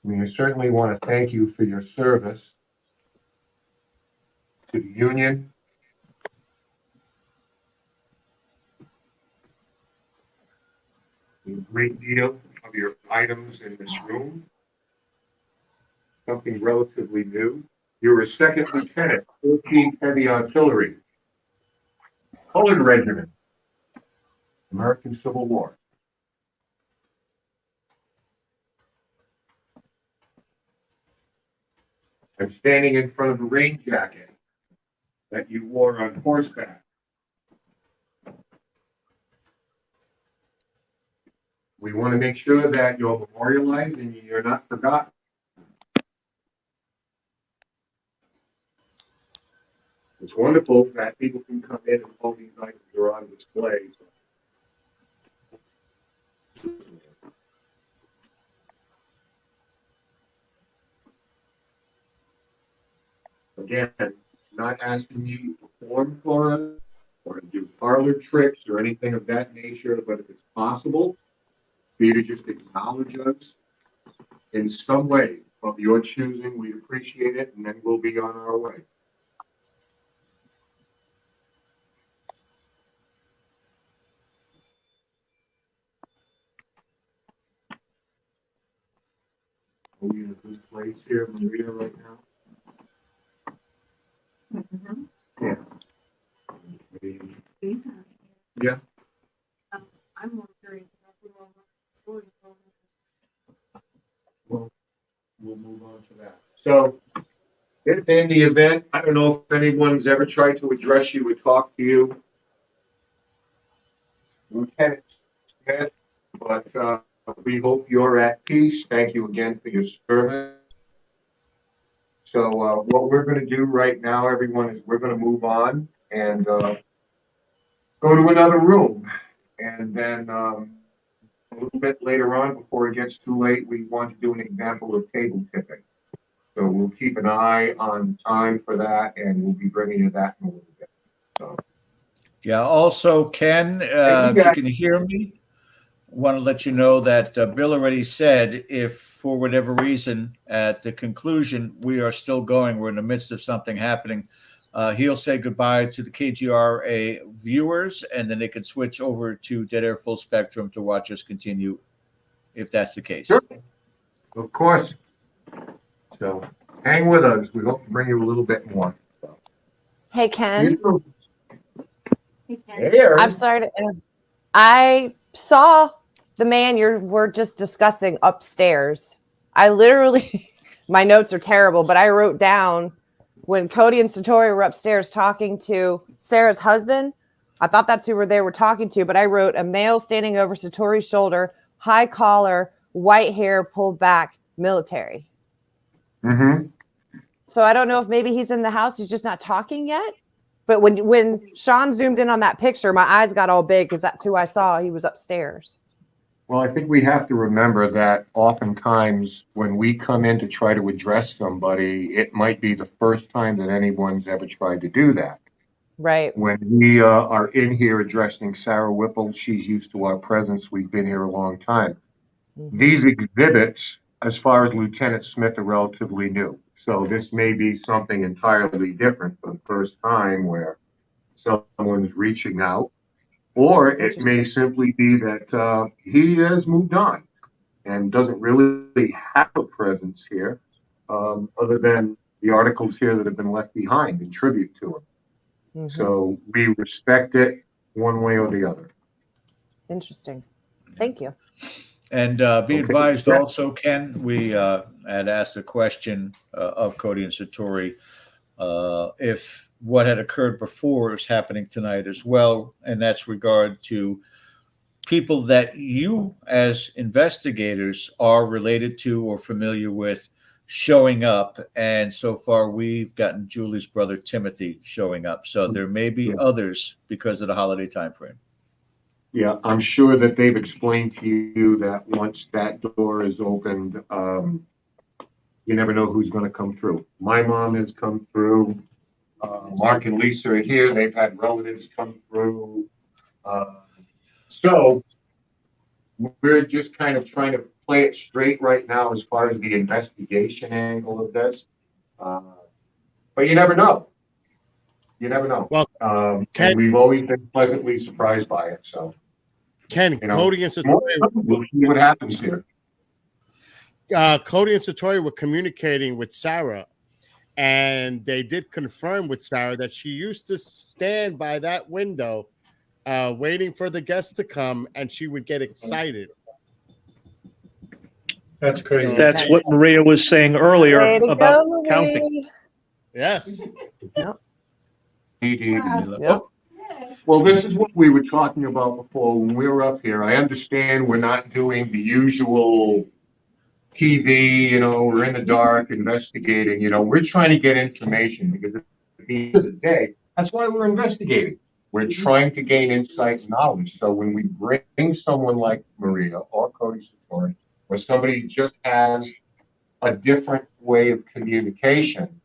I mean, I certainly want to thank you for your service to the Union. A great deal of your items in this room. Something relatively new. You're a second lieutenant, 14th Heavy Artillery, Colored Regiment, American Civil War. I'm standing in front of a rain jacket that you wore on horseback. We want to make sure that you're memorialized and you're not forgotten. It's wonderful that people can come in and all these items are on display. Again, not asking you to perform for us or to do parlor tricks or anything of that nature, but if it's possible for you to just acknowledge us in some way of your choosing, we'd appreciate it, and then we'll be on our way. Are we in a good place here, Maria, right now? Mm-hmm. Yeah. Yeah. I'm more curious about who all the stories are. Well, we'll move on to that. So, in the event, I don't know if anyone's ever tried to address you or talk to you, Lieutenant Smith, but we hope you're at peace. Thank you again for your service. So what we're going to do right now, everyone, is we're going to move on and go to another room. And then a little bit later on, before it gets too late, we want to do an example of table tipping. So we'll keep an eye on time for that, and we'll be bringing you that in a little bit. So. Yeah. Also, Ken, if you can hear me, want to let you know that Bill already said if for whatever reason at the conclusion we are still going, we're in the midst of something happening, he'll say goodbye to the KGRA viewers, and then they can switch over to Dead Air Full Spectrum to watch us continue, if that's the case. Sure. Of course. So hang with us. We hope to bring you a little bit more. Hey, Ken. Hey, Aaron. I'm sorry to interrupt. I saw the man we're just discussing upstairs. I literally, my notes are terrible, but I wrote down when Cody and Satori were upstairs talking to Sarah's husband. I thought that's who they were talking to, but I wrote a male standing over Satori's shoulder, high collar, white hair pulled back, military. Mm-hmm. So I don't know if maybe he's in the house. He's just not talking yet. But when Sean zoomed in on that picture, my eyes got all big because that's who I saw. He was upstairs. Well, I think we have to remember that oftentimes when we come in to try to address somebody, it might be the first time that anyone's ever tried to do that. Right. When we are in here addressing Sarah Whipple, she's used to our presence. We've been here a long time. These exhibits, as far as Lieutenant Smith, are relatively new. So this may be something entirely different for the first time where someone's reaching out, or it may simply be that he has moved on and doesn't really have a presence here, other than the articles here that have been left behind in tribute to him. So we respect it one way or the other. Interesting. Thank you. And be advised also, Ken, we had asked a question of Cody and Satori if what had occurred before is happening tonight as well, and that's regard to people that you as investigators are related to or familiar with showing up. And so far we've gotten Julie's brother Timothy showing up. So there may be others because of the holiday time frame. Yeah, I'm sure that they've explained to you that once that door is opened, you never know who's going to come through. My mom has come through. Mark and Lisa are here. They've had relatives come through. So we're just kind of trying to play it straight right now as far as the investigation angle of this. But you never know. You never know. Well, and we've always been pleasantly surprised by it. So, Ken, Cody and Satori, we'll see what happens here. Cody and Satori were communicating with Sarah, and they did confirm with Sarah that she used to stand by that window waiting for the guests to come, and she would get excited. That's crazy. That's what Maria was saying earlier about counting. Yes. Yep. Well, this is what we were talking about before when we were up here. I understand we're not doing the usual TV, we're in the dark investigating, we're trying to get information because at the end of the day, that's why we're investigating. We're trying to gain insight and knowledge. So when we bring someone like Maria or Cody Satori, where somebody just has a different way of communication,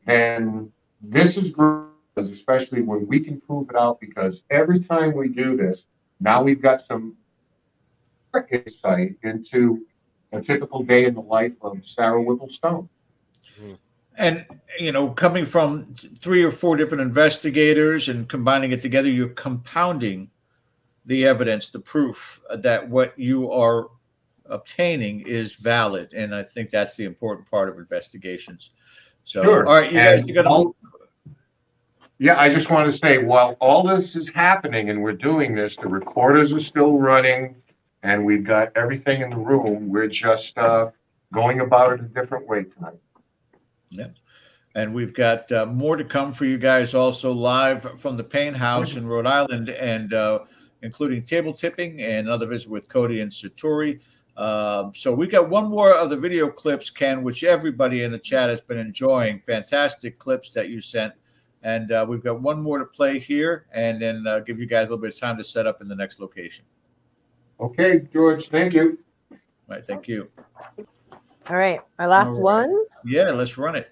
then this is great, especially when we can prove it out, because every time we do this, now we've got some insight into a typical day in the life of Sarah Whipple Stone. And, coming from 3 or 4 different investigators and combining it together, you're compounding the evidence, the proof that what you are obtaining is valid. And I think that's the important part of investigations. So, sure. All right, you guys, you're going to... Yeah, I just want to say, while all this is happening and we're doing this, the recorders are still running and we've got everything in the room. We're just going about it a different way tonight. Yeah. And we've got more to come for you guys also live from the Paine House in Rhode Island, and including table tipping and another visit with Cody and Satori. So we got one more of the video clips, Ken, which everybody in the chat has been enjoying. Fantastic clips that you sent. And we've got one more to play here, and then give you guys a little bit of time to set up in the next location. Okay, George, thank you. All right, thank you. All right, our last one. Yeah, let's run it.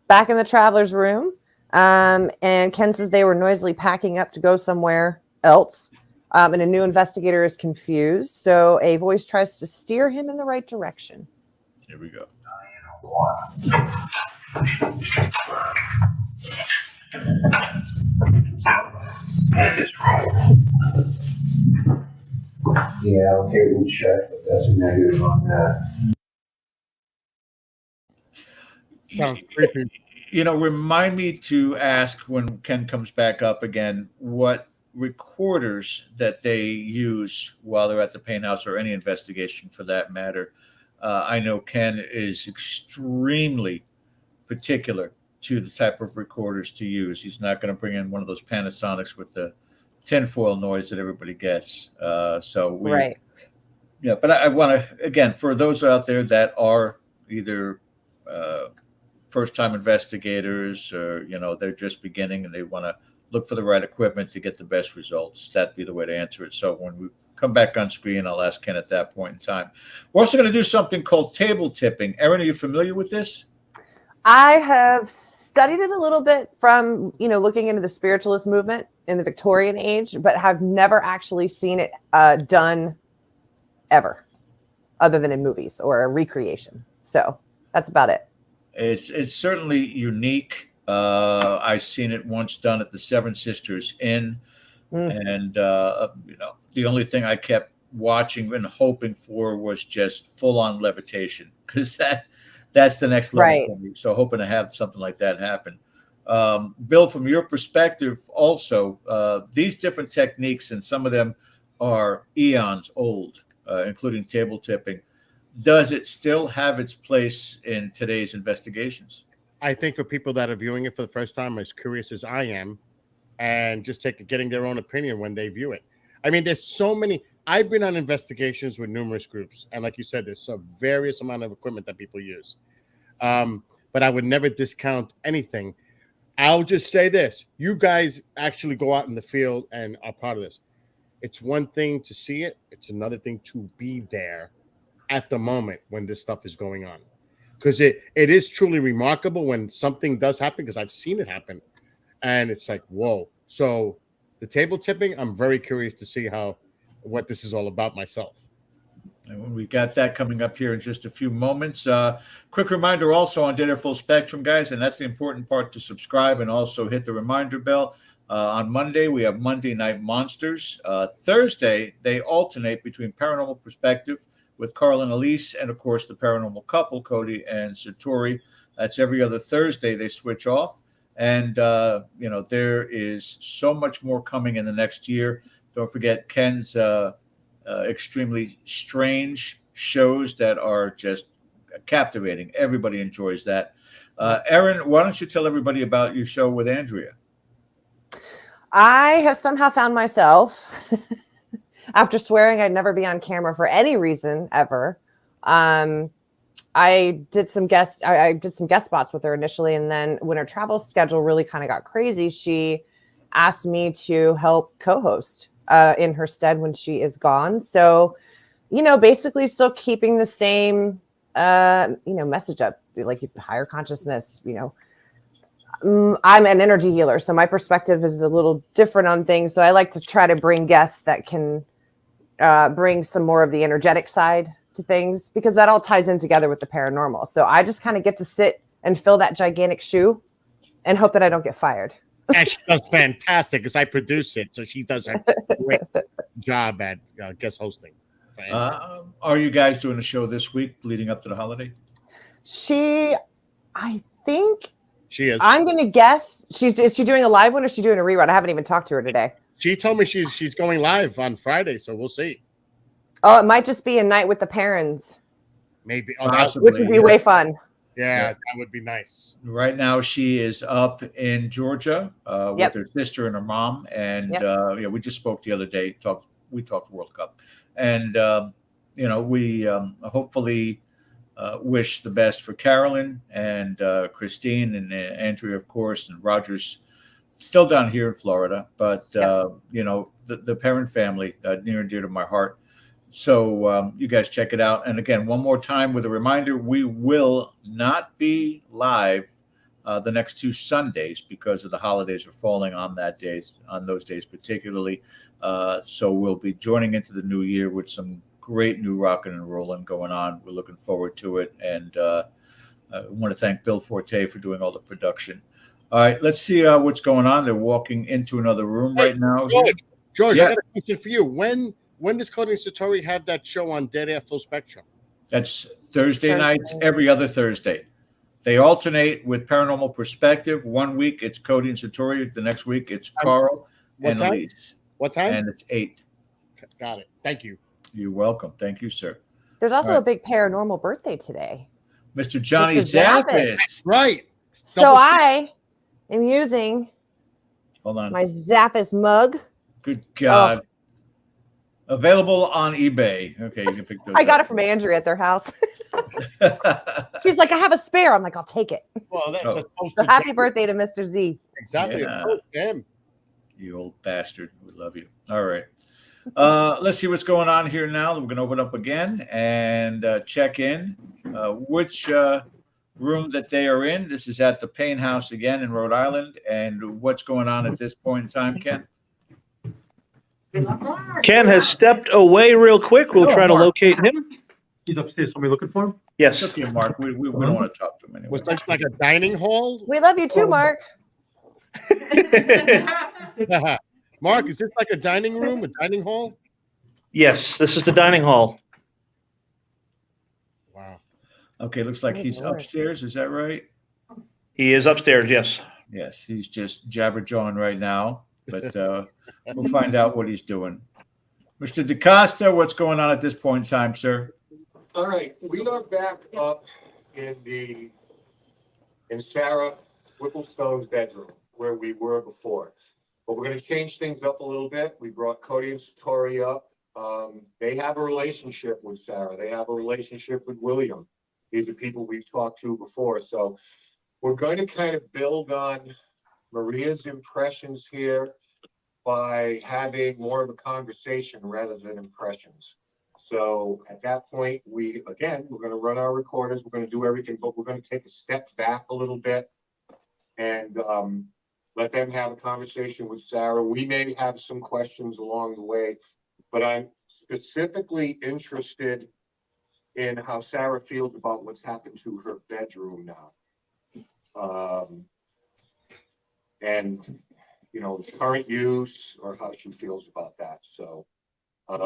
Back in the traveler's room. And Ken says they were noisily packing up to go somewhere else. And a new investigator is confused. So a voice tries to steer him in the right direction. Here we go. Yeah, okay, we'll check, but that's a negative on that. Sounds creepy. Remind me to ask when Ken comes back up again what recorders that they use while they're at the Paine House, or any investigation for that matter. I know Ken is extremely particular to the type of recorders to use. He's not going to bring in one of those Panasonics with the tinfoil noise that everybody gets. Right. Yeah, but I want to, again, for those out there that are either first-time investigators, or they're just beginning and they want to look for the right equipment to get the best results, that'd be the way to answer it. So when we come back on screen, I'll ask Ken at that point in time. We're also going to do something called table tipping. Erin, are you familiar with this? I have studied it a little bit from, looking into the spiritualist movement in the Victorian age, but have never actually seen it done ever, other than in movies or a recreation. So that's about it. It's certainly unique. I've seen it once done at the Seven Sisters Inn, and the only thing I kept watching and hoping for was just full on levitation, because that's the next level Right. for me. So hoping to have something like that happen. Bill, from your perspective, also these different techniques, and some of them are eons old, including table tipping. Does it still have its place in today's investigations? I think for people that are viewing it for the first time, as curious as I am, and just getting their own opinion when they view it. I mean, there's so many. I've been on investigations with numerous groups, and like you said, there's a various amount of equipment that people use. But I would never discount anything. I'll just say this: you guys actually go out in the field and are part of this. It's one thing to see it; it's another thing to be there at the moment when this stuff is going on, because it is truly remarkable when something does happen, because I've seen it happen, and it's like, whoa. So the table tipping, I'm very curious to see what this is all about myself. And we got that coming up here in just a few moments. Quick reminder also on Dead Air Full Spectrum, guys, and that's the important part, to subscribe and also hit the reminder bell. On Monday, we have Monday Night Monsters. Thursday, they alternate between Paranormal Perspective with Carl and Elise, and of course the paranormal couple, Cody and Satori. That's every other Thursday they switch off. And there is so much more coming in the next year. Don't forget Ken's extremely strange shows that are just captivating. Everybody enjoys that. Erin, why don't you tell everybody about your show with Andrea? I have somehow found myself, after swearing I'd never be on camera for any reason ever, I did some guest spots with her initially, and then when her travel schedule really kind of got crazy, she asked me to help co-host in her stead when she is gone. So, basically still keeping the same message up, like higher consciousness. I'm an energy healer, so my perspective is a little different on things. So I like to try to bring guests that can bring some more of the energetic side to things, because that all ties in together with the paranormal. So I just kind of get to sit and fill that gigantic shoe and hope that I don't get fired. And she does fantastic, because I produce it, so she does a great job at guest hosting. Are you guys doing a show this week leading up to the holiday? I think she is. I'm going to guess is she doing a live one, or is she doing a rerun? I haven't even talked to her today. She told me she's going live on Friday, so we'll see. Oh, it might just be a night with the parents. Maybe. Which would be way fun. Yeah, that would be nice. Right now, she is up in Georgia with her sister and her mom, and we just spoke the other day. We talked World Cup, and we hopefully wish the best for Carolyn and Christine and Andrea, of course, and Roger's still down here in Florida, but the parent family near and dear to my heart. So you guys check it out. And again, one more time with a reminder, we will not be live the next 2 Sundays because of the holidays are falling on those days particularly. So we'll be joining into the new year with some great new rocking and rolling going on. We're looking forward to it. And I want to thank Bill Forte for doing all the production. All right, let's see what's going on. They're walking into another room right now. George, I got a question for you. When does Cody and Satori have that show on Dead Air Full Spectrum? That's Thursday nights, every other Thursday. They alternate with Paranormal Perspective. 1 week it's Cody and Satori. The next week it's Carl and Elise. What time? And it's 8. Got it. Thank you. You're welcome. Thank you, sir. There's also a big paranormal birthday today. Mr. Johnny Zappis. Right. So I am using my Zappis mug. Good God. Oh. Available on eBay. Okay, you can pick those I got it from Andrea at their house. She's like, I have a spare. I'm like, I'll take it. Well, that's so happy birthday to Mr. Z. Exactly. Yeah. You old bastard. We love you. All right. Let's see what's going on here now. We're going to open up again and check in. Which room that they are in. This is at the Paine House again in Rhode Island. And what's going on at this point in time, Ken? Ken has stepped away real quick. We'll try to locate him. He's upstairs. Somebody looking for him? Yes. It's okay, Mark. We don't want to talk to him anymore. Was that like a dining hall? We love you too, Mark. Mark, is this like a dining room, a dining hall? Yes, this is the dining hall. Wow. Okay, looks like he's upstairs. Is that right? He is upstairs, yes. Yes, he's just jabberjawing right now, but we'll find out what he's doing. Mr. DaCosta, what's going on at this point in time, sir? All right, we are back up in Sarah Whipplestone's bedroom where we were before. But we're going to change things up a little bit. We brought Cody and Satori up. They have a relationship with Sarah. They have a relationship with William. These are people we've talked to before. So we're going to kind of build on Maria's impressions here by having more of a conversation rather than impressions. So at that point, we're going to run our recorders. We're going to do everything, but we're going to take a step back a little bit and let them have a conversation with Sarah. We may have some questions along the way, but I'm specifically interested in how Sarah feels about what's happened to her bedroom now. And, you know, its current use or how she feels about that. So I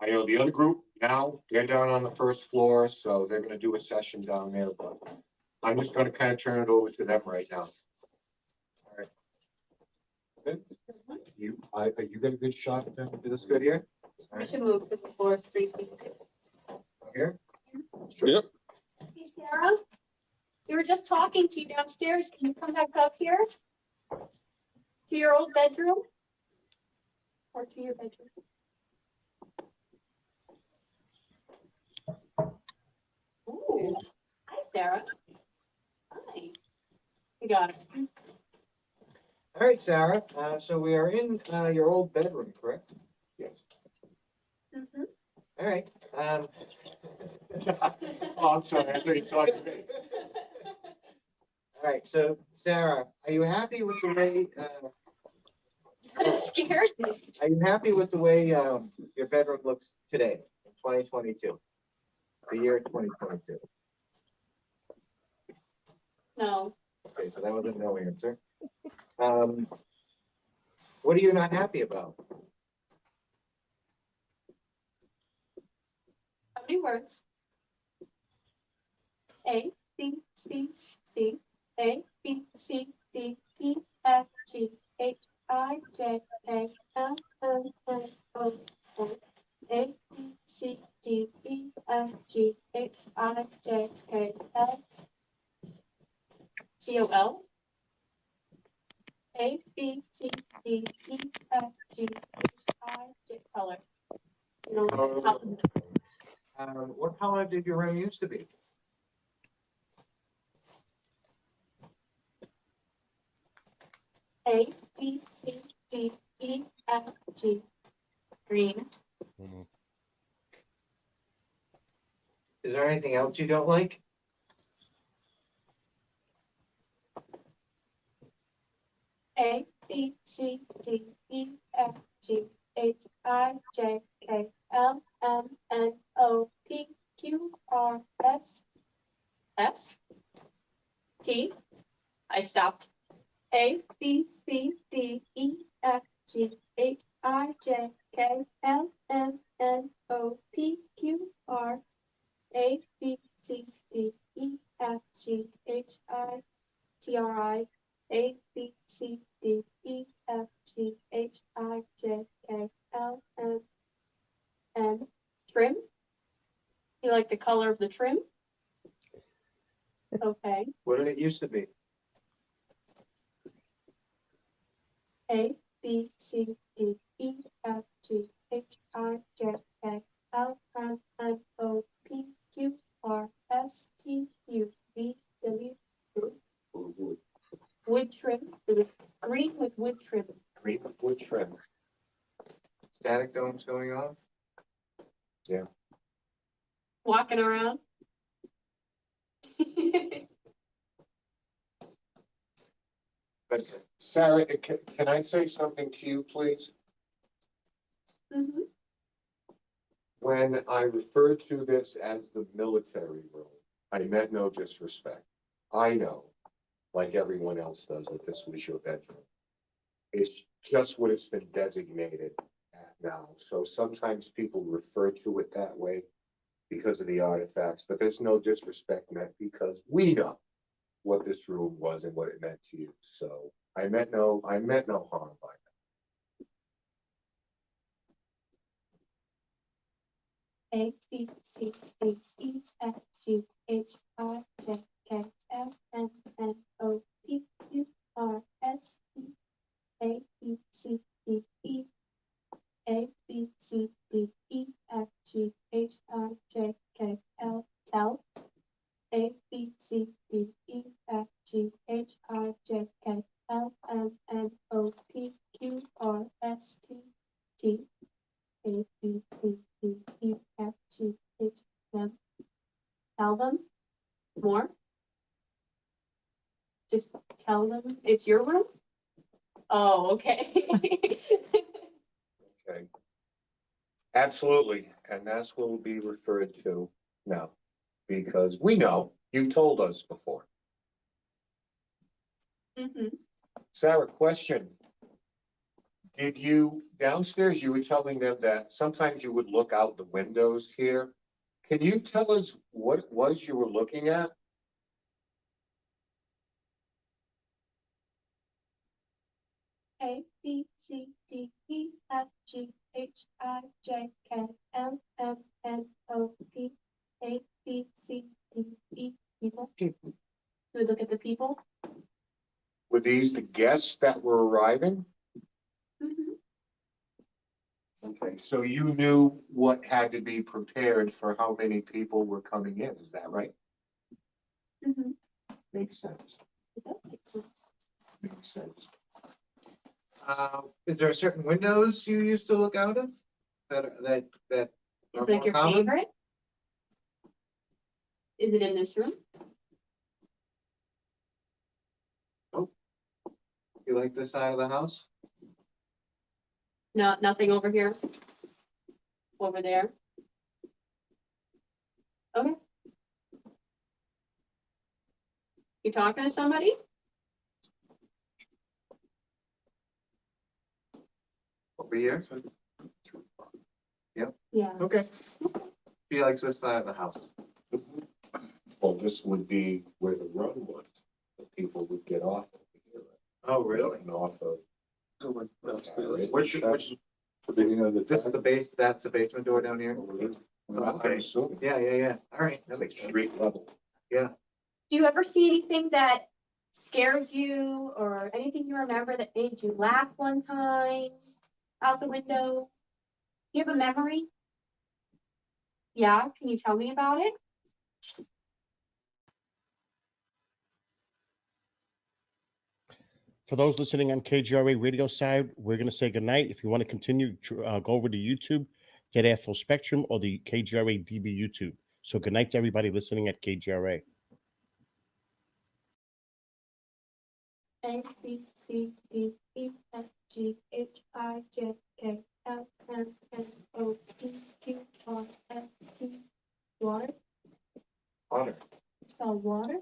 know the other group now, they're down on the first floor, so they're going to do a session down there, but I'm just going to kind of turn it over to them right now. All right. Good. You got a good shot at them? Is this good here? We should move because the floor is 3 feet. Here? Yep. Hey, Sarah, we were just talking to you downstairs. Can you come back up here to your old bedroom or to your bedroom? Ooh. Hi, Sarah. Hi. You got it. All right, Sarah. So we are in your old bedroom, correct? Yes. Mm-hmm. All right. Oh, I'm sorry. I thought you talked to me. All right. So, Sarah, are you happy with the way? That scared me. Are you happy with the way your bedroom looks today in 2022? The year 2022. No. Okay, so that was a no answer. What are you not happy about? How many words? A, B, C, C, A, B, C, D, E, F, G, H, I, J, K, L, M, N, O, P, A, B, C, D, E, F, G, H, I, J, K, L, C, O, L, A, B, C, D, E, F, G, H, I, J, color. You know, What color did your room used to be? A, B, C, D, E, F, G. Green. Is there anything else you don't like? A, B, C, D, E, F, G, H, I, J, K, L, M, N, O, P, Q, R, S, S, T. I stopped. A, B, C, D, E, F, G, H, I, J, K, L, M, N, O, P, Q, R, A, B, C, D, E, F, G, H, I, T, R, I, A, B, C, D, E, F, G, H, I, J, K, L, M, N. Trim? You like the color of the trim? Okay. What did it used to be? A, B, C, D, E, F, G, H, I, J, K, L, M, N, O, P, Q, R, S, T, U, V, W, wood trim. It was green with wood trim. Green with wood trim. Static domes going on? Yeah. Walking around. But Sarah, can I say something to you, please? Mm-hmm. When I referred to this as the military room, I meant no disrespect. I know, like everyone else does, that this was your bedroom. It's just what it's been designated at now. So sometimes people refer to it that way because of the artifacts, but there's no disrespect meant because we know what this room was and what it meant to you. So I meant no harm by that. A B C D E F G H I J K L M N O P Q R S T A B C D E A B C D E F G H I J K L tell A B C D E F G H I J K L M N O P Q R S T T A B C D E F G H M. Tell them more. Just tell them it's your room. Oh, okay. Okay. Absolutely, and that's what will be referred to now, because we know you told us before. Mm-hmm. Sarah, question. Did you, downstairs, you were telling them that sometimes you would look out the windows here. Can you tell us what it was you were looking at? A B C D E F G H I J K L M N O P A B C D E people. People. We look at the people. Were these the guests that were arriving? Mm-hmm. Okay, so you knew what had to be prepared for how many people were coming in, is that right? Mm-hmm. Makes sense. It does make sense. Makes sense. Is there certain windows you used to look out of that Is are like more your common? favorite? Is it in this room? You like this side of the house? No, nothing over here. Over there. Okay. You talking to somebody? Over here? Yep. Yeah. Okay. She likes this side of the house. Well, this would be where the run was, the people would get off. Oh, really? Getting off of. Which The beginning of the. this is the base, that's the basement door down here? I'm Okay. assuming. Yeah. All right. That Like makes sense. street level. Yeah. Do you ever see anything that scares you or anything you remember that made you laugh one time out the window? Do you have a memory? Yeah, can you tell me about it? For those listening on KGRA radio side, we're going to say goodnight. If you want to continue, go over to YouTube, Dead Air Full Spectrum, or the KGRA DB YouTube. So good night to everybody listening at KGRA. A B C D E F G H I J K L M N O P Q R S T. Water. Water. Saw water.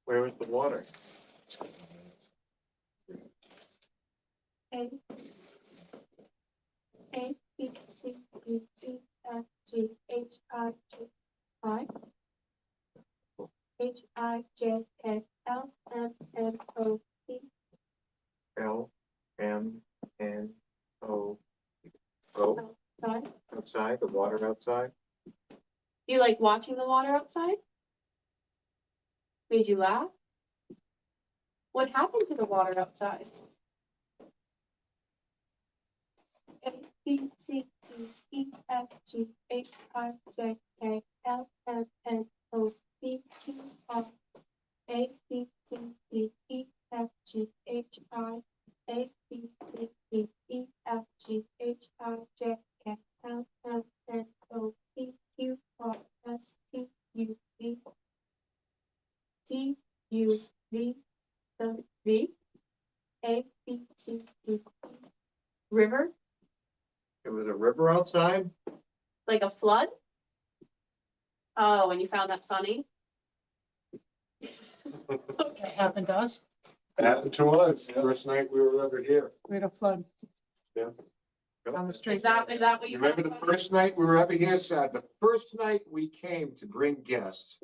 Where is the water? A B C D E F G H I J I H I J K L M N O P. L M N O. Go Outside. outside, the water outside. You like watching the water outside? Made you laugh? What happened to the water outside? A B C D E F G H I J K L M N O P Q R A B C D E F G H I A B C D E F G H I J K L M N O P Q R S T U V T U V the V A, B, C, D. River, It was a river outside. like a flood? Oh, and you found that funny? That happened to us. Happened to us, first night we were ever here. We had a flood Yeah. on the Is street. that what you Remember the first night we were ever here, Sad? The first night we came to bring guests.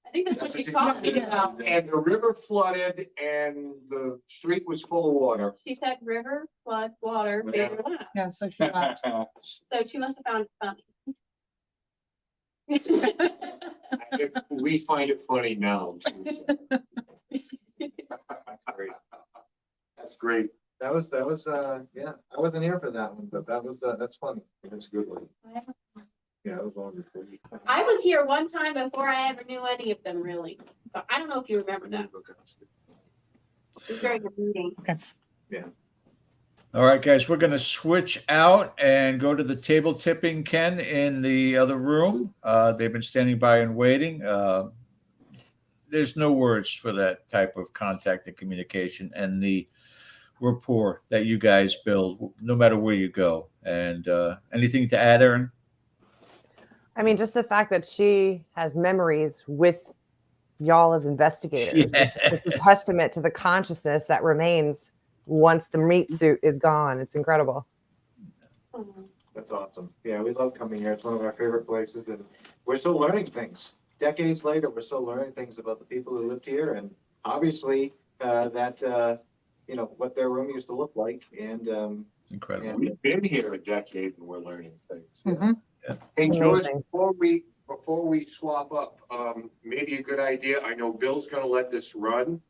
I think that's what you talked about. And the river flooded and the street was full of water. She said river, flood, water, Yeah. bigger laugh. Yeah, so she laughed. So she must have found it funny. We find it funny now. too. That's great. That's great. That was, yeah, I wasn't here for that one, but that's funny. That's a good one. Yeah, it was wonderful. I was here one time before I ever knew any of them really, but I don't know if you remember that. It was very good meeting. Yeah. All right, guys, we're going to switch out and go to the table tipping, Ken, in the other room. They've been standing by and waiting. There's no words for that type of contact and communication and the rapport that you guys build, no matter where you go. And anything to add, Erin? I mean, just the fact that she has memories with y'all as investigators. Yes. It's a testament to the consciousness that remains once the meat suit is gone. It's incredible. That's awesome. Yeah, we love coming here. It's one of our favorite places, and we're still learning things. Decades later, we're still learning things about the people who lived here, and obviously what their room used to look like. And it's incredible. And We've been here a decade and we're learning things. Mhm. Yeah. Hey, George, Amazing. before we swap up, maybe a good idea. I know Bill's going to let this run,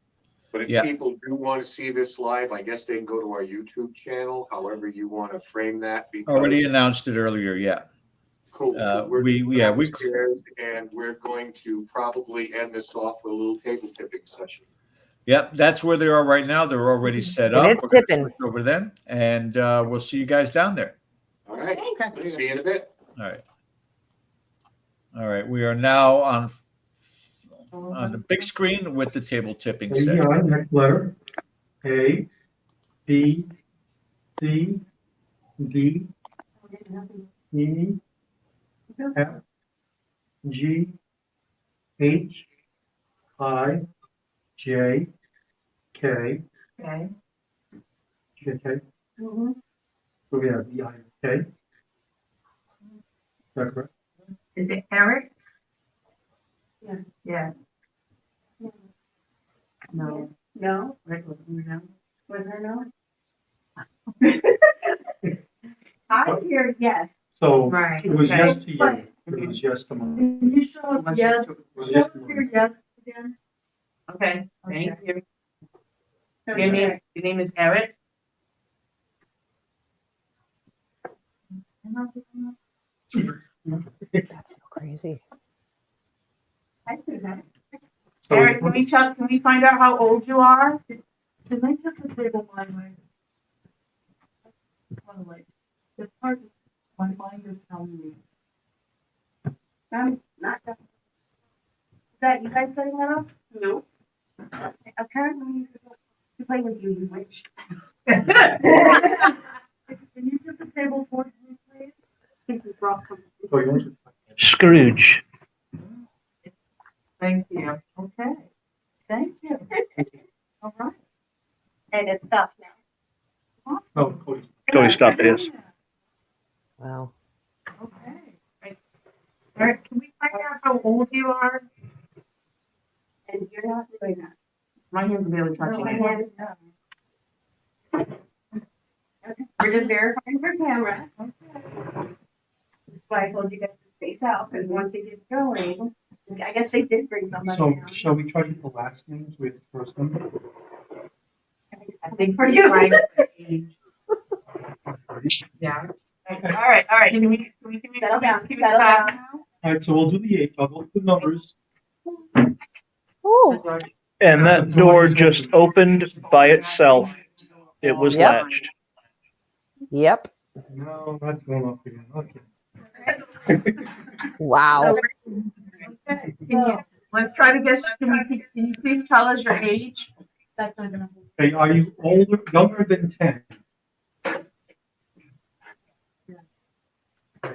but if Yeah. people do want to see this live, I guess they can go to our YouTube channel. However you want to frame that. Because Already announced it earlier, yeah. cool. we upstairs, and we're going to probably end this off with a little table tipping session. Yep, that's where they are right now. They're already set And up. it's We're gonna tipping. switch over then, and we'll see you guys down there. All right. See you in a bit. All right. All right. We are now on the big screen with the table tipping ABI, section. next letter. A, B, C, D, E, F, G, H, I, J, K, Okay. K. Mm-hmm. So we have E, I, and K. Is that correct? Is it Eric? Yeah. Yeah. No. No? Rick was no. Was there no? I hear yes. So Right, it was okay. yes to you. But- It was yes to mine. Can you show us yes? It was yes to Show us mine. your yes again? Okay, thank you. Your name is Eric? That's so crazy. I see that. So Eric, can we find out how old you are? Because I took the table my way. It's hard to, my mind is telling me. Not that. Is that you guys setting that up? No. Apparently, to play with you, witch. Can you put the table forward, please? I think we brought some. Scrooge. Thank you. Okay. Thank you. All right. And it's stopped now. Oh, Cody. Cody stopped it, yes. Wow. Okay. Right. Eric, can we find out how old you are? And you're not doing that. My hands are barely touching. My it. hand is down. Okay. We're just verifying for camera. That's why I told you guys to space out, because once it gets going, I guess they did bring somebody So down. shall we charge it the last names with the first name? I think for you. Right. Yeah. All right. Can we Settle down, keep it settle back down. now? All right, so we'll do the age. I'll go with the numbers. Oh, And that door just opened by itself. It was Yep. latched. Yep. No, that's going off again. Okay. Wow. Okay. Let's try to guess. Can you please tell us your age? Okay, Okay, are you younger than 10? Okay,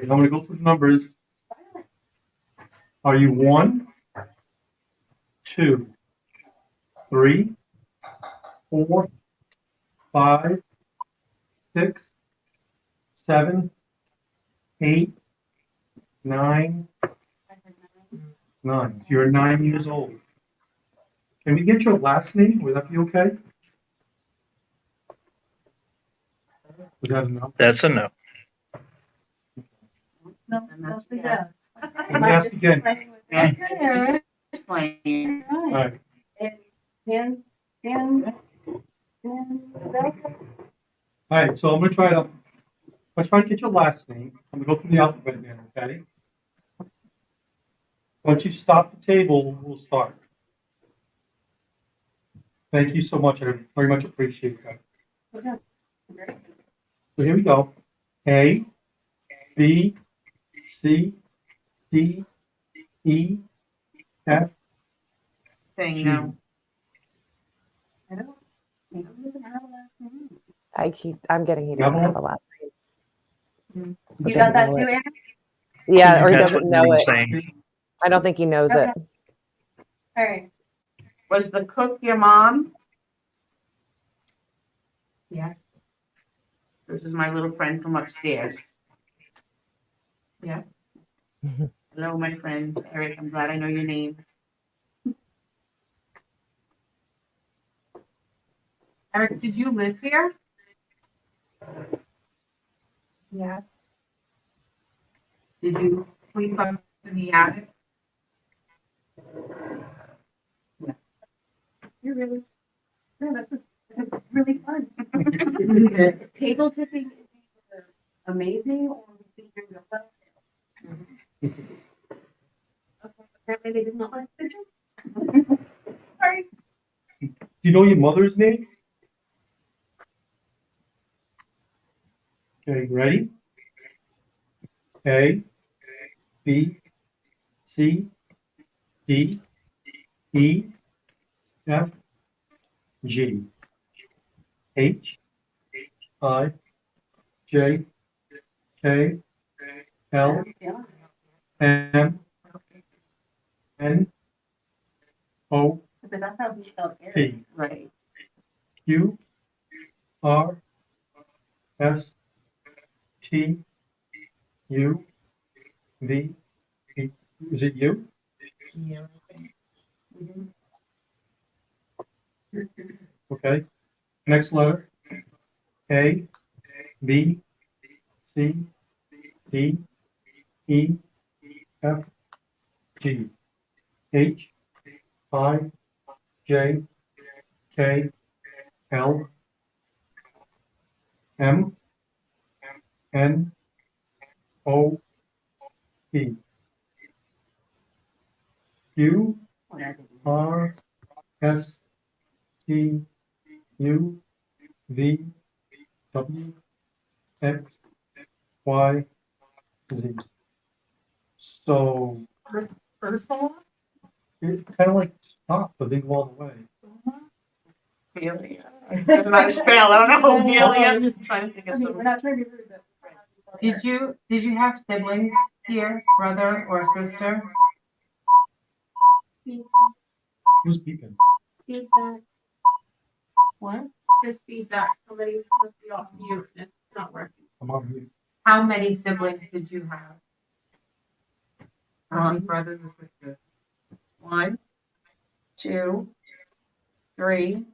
I'm going to go through the numbers. Are you 1, 2, 3, 4, 5, 6, 7, 8, 9, 9. You're 9 years old. Can we get your last name? Would that be okay? Is that enough? That's a no. No, that's a yes. Let me ask again. Explain. All right. All right, so I'm going to try to get your last name. I'm going to go through the alphabet again, okay? Once you stop the table, we'll start. Thank you so much. I very much appreciate that. So here we go. A, B, C, D, E, F, Saying G. no. I'm getting he You have doesn't one? have a last name. Or You got doesn't that know too, it. Anna? Yeah, or he That's doesn't what know Maureen's it. saying. I don't think he knows it. All right. Was the cook your mom? Yes. This is my little friend from upstairs. Yeah. Hello, my friend Eric. I'm glad I know your name. Eric, did you live here? Yes. Did you sleep up in the attic? Yeah. You're really, no, that's really fun. Table tipping is amazing, or we think you're real well. Okay, apparently they did not like the picture. Sorry. Do you know your mother's name? Okay, ready? A, B, C, D, E, F, G, H, I, J, K, L, M, N, O, But that's how we spell Eric. P, Right. Q, R, S, T, U, V, E. Is it you? Yeah. Okay. Next letter. A, B, C, D, E, F, G, H, I, J, K, L, M, N, O, P, Q, R, S, T, U, V, W, X, Y, Z. So Ursula? it kind of like stopped, but didn't go all the way. Amelia. Doesn't matter spell. I don't know. Amelia. I'm trying to think of I mean, some. we're not trying to be rude, but. Did you have siblings here, brother or sister? Who's beeping? Feedback. What? There's feedback. Somebody must be off mute and it's not working. I'm on mute. How many siblings did you have? How many brothers and sisters? 1, 2, 3,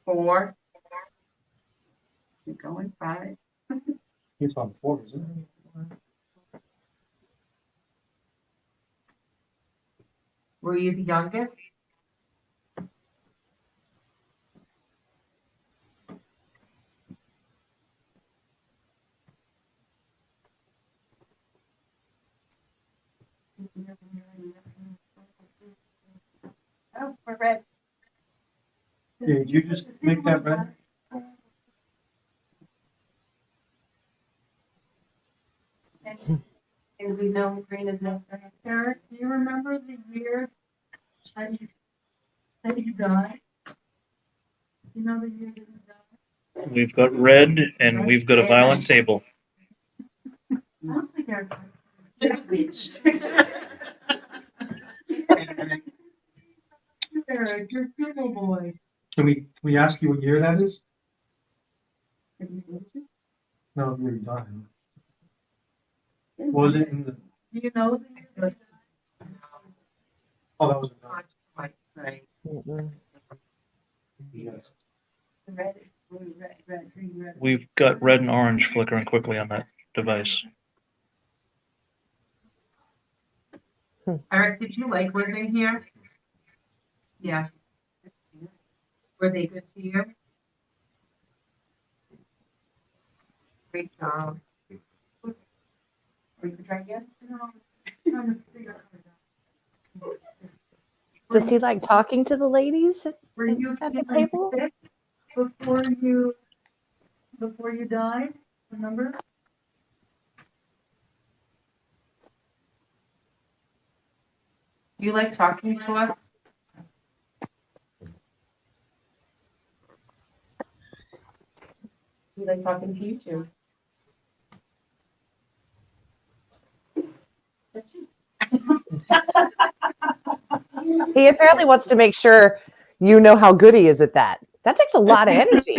4. Keep going. 5. It's on 4, isn't it? Were you the youngest? Oh, we're red. Did you just make that red? And we know green is necessary. Eric, do you remember the year that you died? You know the We've got red and we've got a violent table. I don't think Eric Eric, you're a good old boy. Can we ask you what year that is? No, you're done. Was it in the? You know the Oh, that was. right. Mm-mm. Yes. Red, blue, red, green, red. We've got red and orange flickering quickly on that device. Eric, did you like living here? Yeah. Were they good to you? Great job. Or you could try again? Does he like talking to the ladies Were you at the table? sick before you died? Remember? You like talking to us? We like talking to you too. He apparently wants to make sure you know how good he is at that. That takes a lot of energy.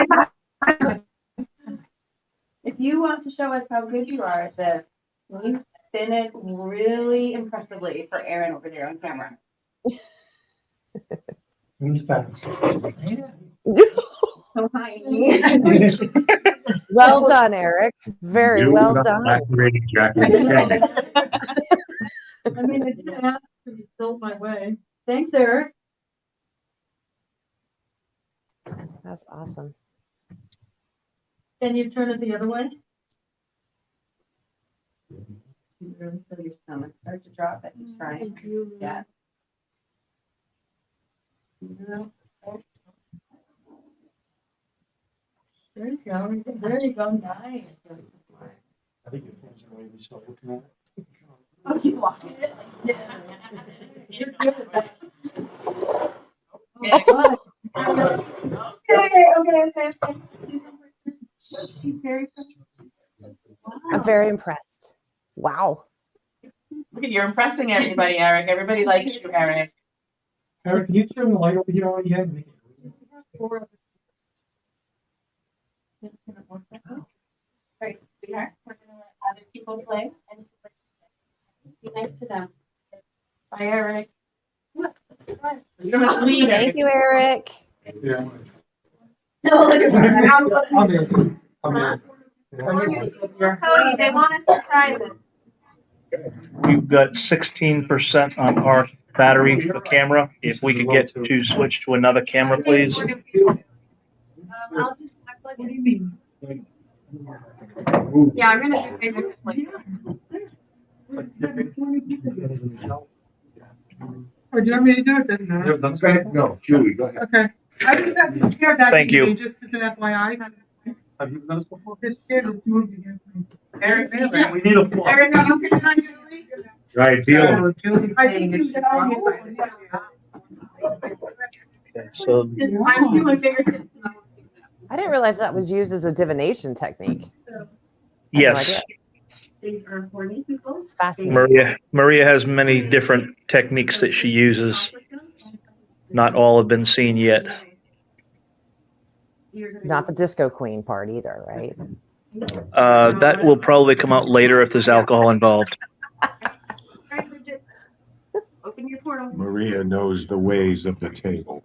If you want to show us how good you are at this, you spin it really impressively for Aaron over there on camera. So tiny. Well done, Eric. Very well done. I mean, I didn't ask to be sold my way. Thanks, Eric. That's awesome. Can you turn it the other way? You really feel your stomach start to drop as he's trying. Yeah. There you go. There you go. Nice. I think it was the way we started looking at it. Oh, you walked it? Yeah. You're good at that. Okay. She's very I'm very impressed. Wow. You're impressing everybody, Eric. Everybody likes you, Eric. Eric, can you turn the light over here on again? Right, sweetheart. We're gonna let other people play and be nice to them. Bye, Eric. You don't have to leave. Thank you, Eric. Yeah. No, look at that. I'm in. Cody, they want us to try this. We've got 16% on our battery for the camera. If we could get to switch to another camera, please. I'll just. What do you mean? Yeah, I'm gonna do favorite like. Or do you want me to do it then? No, Julie, go ahead. Okay. I just have to share that. Thank you. Just as an FYI. Have you done this before? Just share the movie. Eric, We need a floor. Eric, are you on Julie? Right, deal. I think you should all get So I'm doing favorite. I didn't realize that was used as a divination technique. yes, Fascinating. Maria has many different techniques that she uses. Not all have been seen yet. Not the disco queen part either, right? That will probably come out later if there's alcohol involved. Open your portal. Maria knows the ways of the table.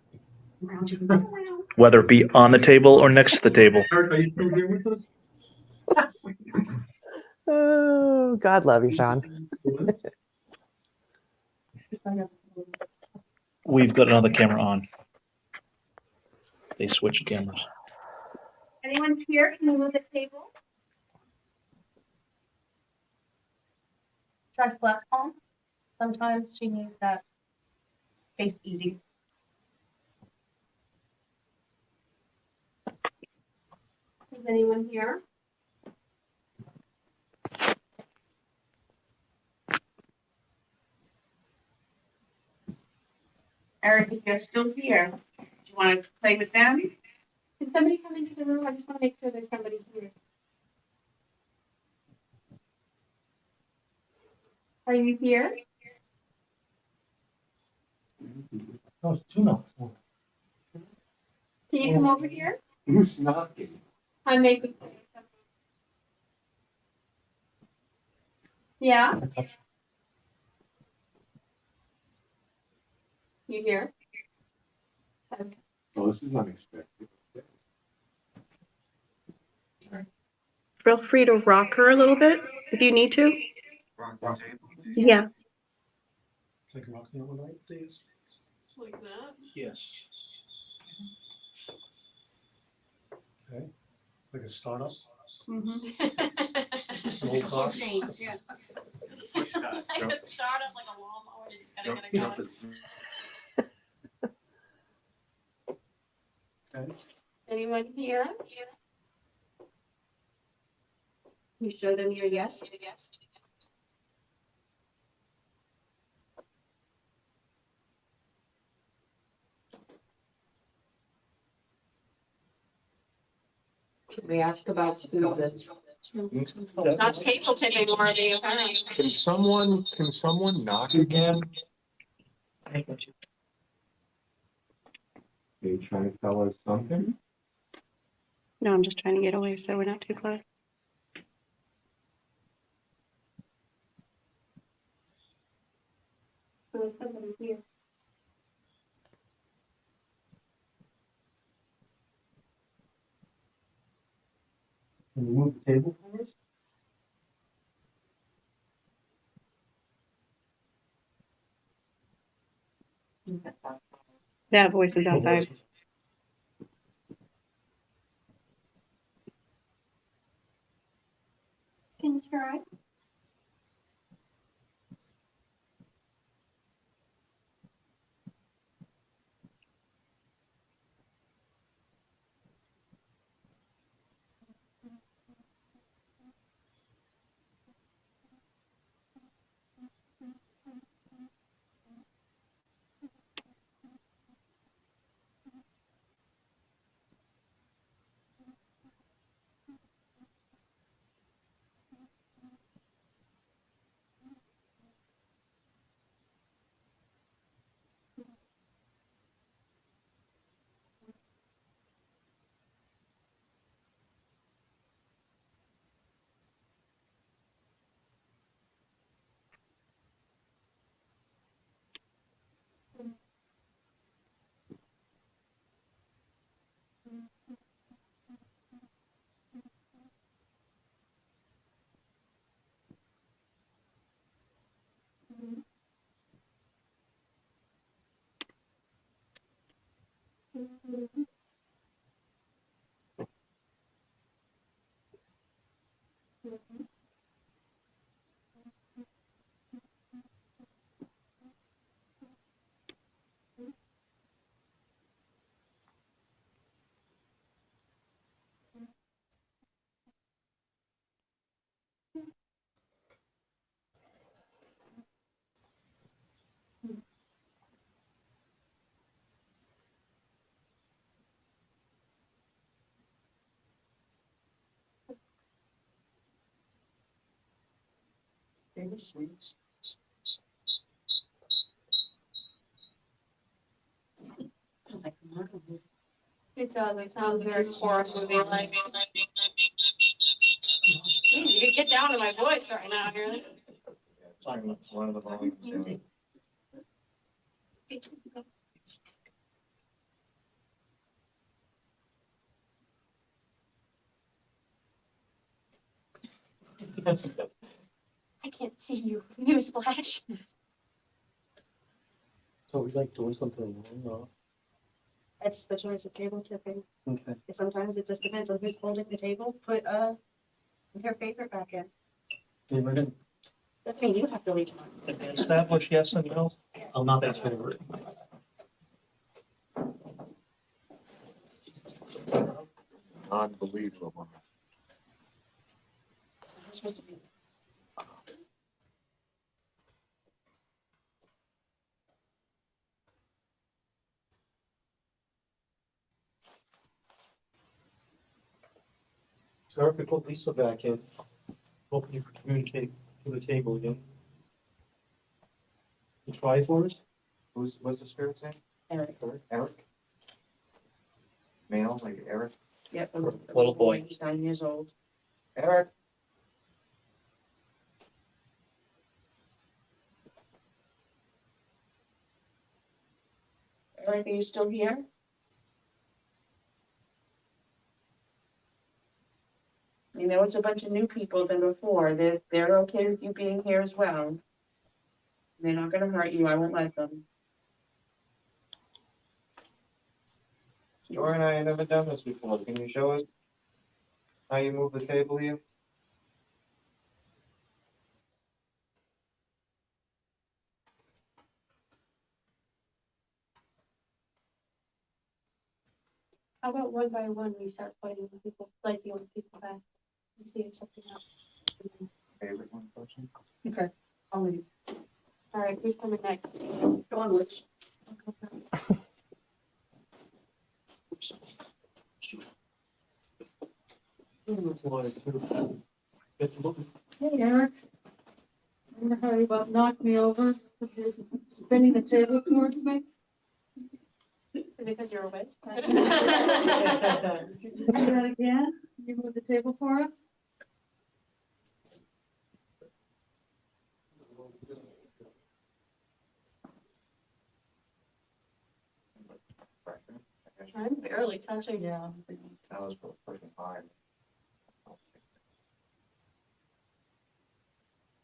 Whether it be on the table or next to the table. Eric, are you still here with us? Oh, God love you, Sean. We've got another camera on. They switched cameras. Anyone here? Can you move the table? Try flat palm. Sometimes she needs that face easy. Is anyone here? Eric, if you're still here, do you want to play with them? Can somebody come into the room? I just want to make sure there's somebody here. Are you here? Oh, it's two knocks. Can you come over here? Who's knocking? I'm making. Yeah? You here? Okay. Oh, this is unexpected. Feel free to rock her a little bit if you need to. Rock the table. Yeah. Like rocking overnight, please. Like that? Yes. Okay. Like a startup. It's an old car. Change, yeah. Push that. Like a startup, like a lawnmower, just gotta get it going. Okay. Anyone here? You show them your yes? Can we ask about students? Not table tipping or the event. Can someone knock again? They trying to tell us something? No, I'm just trying to get away so we're not too close. There's somebody here. Can you move the table for us? That voice is outside. Can you try? It sounds very horror movie like. Jeez, you could get down to my voice right now, here. One of the volumes. I can't see you. Newsflash. So we like doing something wrong, That's the choice of table tipping. Okay. Sometimes it just depends on who's holding the table. Put your favorite back in. Yeah, we're gonna Doesn't mean you have to leave. establish yes and no. I'm not that favorite. Unbelievable. It's supposed to be. So Eric, put Lisa back in. Hoping you can communicate to the table again. You try for us? What's the spirit's name? Eric. Eric? Male, like Eric? Yep. Little boy. He's 9 years old. Eric? Eric, are you still here? You know, it's a bunch of new people than before. They're okay with you being here as well. They're not gonna hurt you. I won't let them. Joy and I have never done this before. Can you show us how you move the table here? How about one by one, we start fighting the people, like the old people back, and see if something else. Favorite one person? Okay, I'll leave. All right, who's coming next? Go on, Rich. Hey, Eric. Remember how you about knocked me over? Spinning the table towards me? Is it because you're awake? Can you do that again? Can you move the table for us? I'm barely touching. Yeah. That was pushing hard.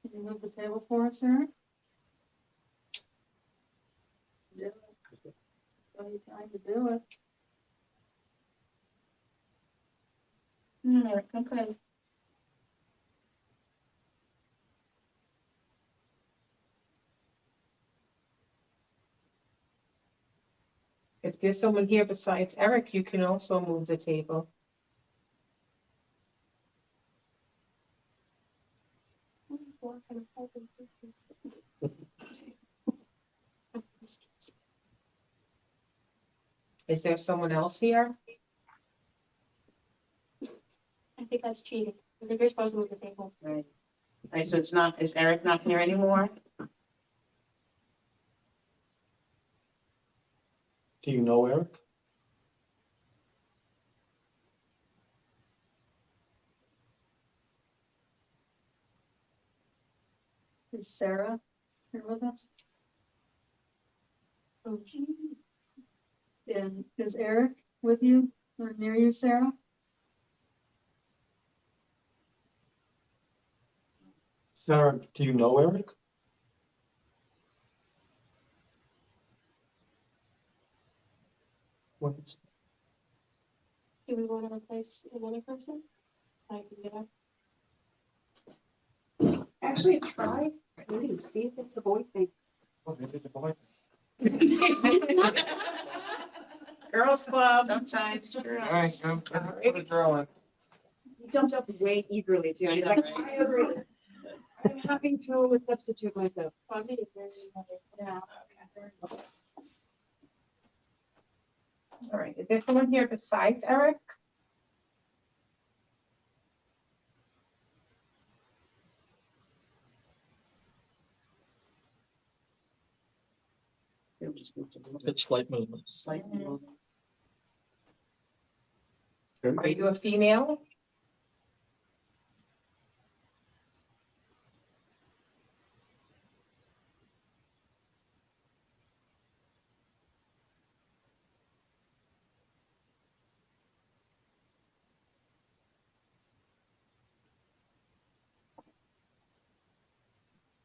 Can you move the table for us, Eric? Yeah. So you trying to do it. Eric, okay. If there's someone here besides Eric, you can also move the table. Is there someone else here? I think that's cheating. I think you're supposed to move the table. Right. Right, so is Eric not here anymore? Do you know Eric? Is Sarah here with us? Oh, gee. And is Eric with you or near you, Sarah? Sarah, do you know Eric? What? Do we want to replace another person? I can get up. Actually, try. Maybe see if it's a boy thing. Oh, maybe it's a boy. Girls Club. Sometimes. All right, come, put a draw in. He jumped up way eagerly too. He's like, I agree. I'm happy to substitute myself. Yeah. All right, is there someone here besides Eric? It's slight movement. Slight movement. Are you a female?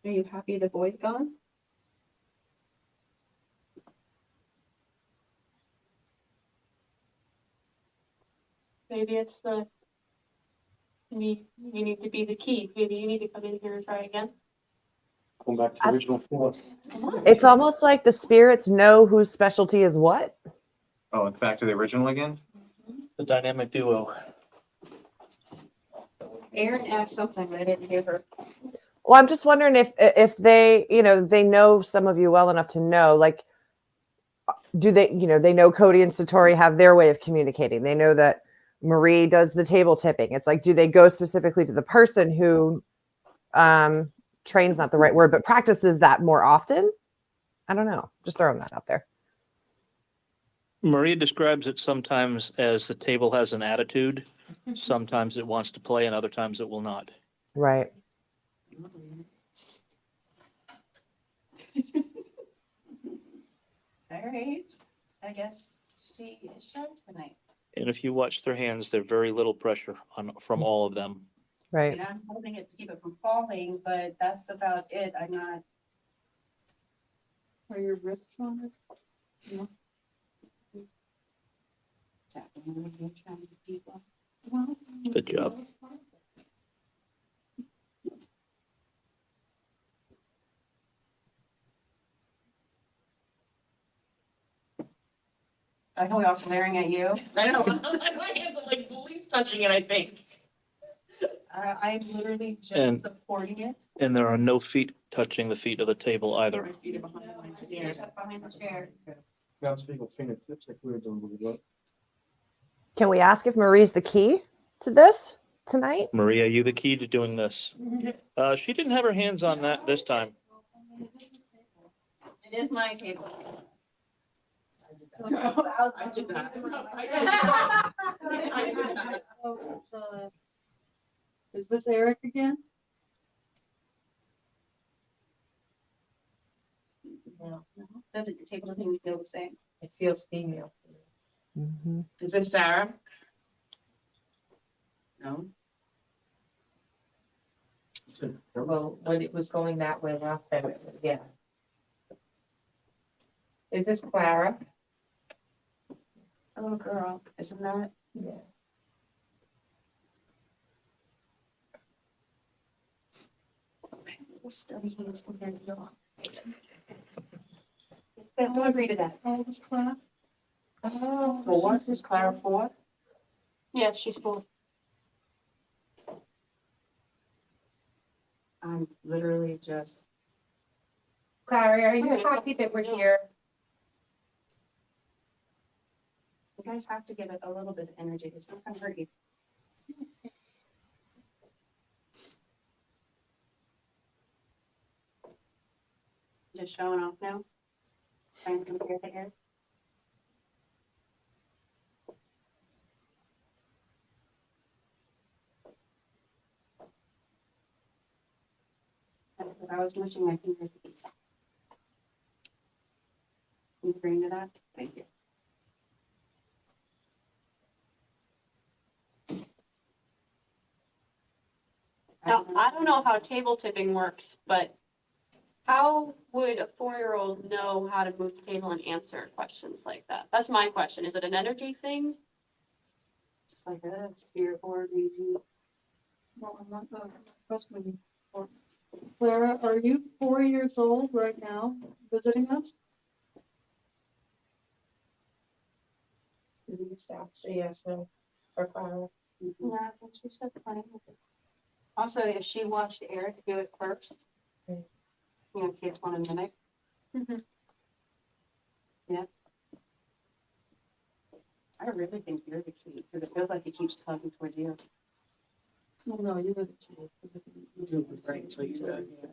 Are you happy the boy's gone? Maybe it's the, maybe you need to be the key. Maybe you need to come in here and try again. Going back to the original form. It's almost like the spirits know whose specialty is what. Oh, it's back to the original again? The dynamic duo. Erin asked something, but I didn't hear her. Well, I'm just wondering if they, they know some of you well enough to know, like, do they, they know Cody and Satori have their way of communicating. They know that Marie does the table tipping. It's like, do they go specifically to the person who trains, not the right word, but practices that more often? I don't know. Just throwing that out there. Maria describes it sometimes as the table has an attitude. Sometimes it wants to play and other times it will not. Right. All right. I guess she is shown tonight. And if you watch their hands, there's very little pressure from all of them. Right. And I'm holding it to keep it from falling, but that's about it. I'm not. Are your wrists on it? No. Good job. I know we're all glaring at you. I know. My hands are like least touching it, I think. I'm literally just And- supporting it. And there are no feet touching the feet of the table either. My feet are behind my chair. Behind the chair. Now speak of fingertips like we were doing with the Can we ask if Marie's the key to this tonight? Maria, you the key to doing this. She didn't have her hands on that this time. It is my table. I did not. Is this Eric again? No. Doesn't, the table doesn't even feel the same. It feels female. Mm-hmm. Is this Sarah? No. Well, when it was going that way last time, it was, yeah. Is this Clara? Oh, girl, isn't that? Yeah. Study hands compared to y'all. Don't agree to that. Oh, this Clara? Oh. Four, is Clara four? Yeah, she's 4. I'm literally just. Clara, are you happy that we're here? You guys have to give it a little bit of energy. It's not gonna hurt you. Just showing off now. Trying to compare to Eric. That's what I was mushing my fingers. Can you bring to that? Thank you. Now, I don't know how table tipping works, but how would a 4-year-old know how to move the table and answer questions like that? That's my question. Is it an energy thing? Just like that, spirit board, easy. No, I'm not, that's maybe. Clara, are you 4 years old right now, visiting us? Yes, so, or Clara. Yeah, that's what she said. Fine. Also, if she watched Eric do it first, you know, kids want to mimic. Yeah. I really think you're the key because it feels like he keeps talking towards you. Oh, no, you were the kid. You do it right, so you guys.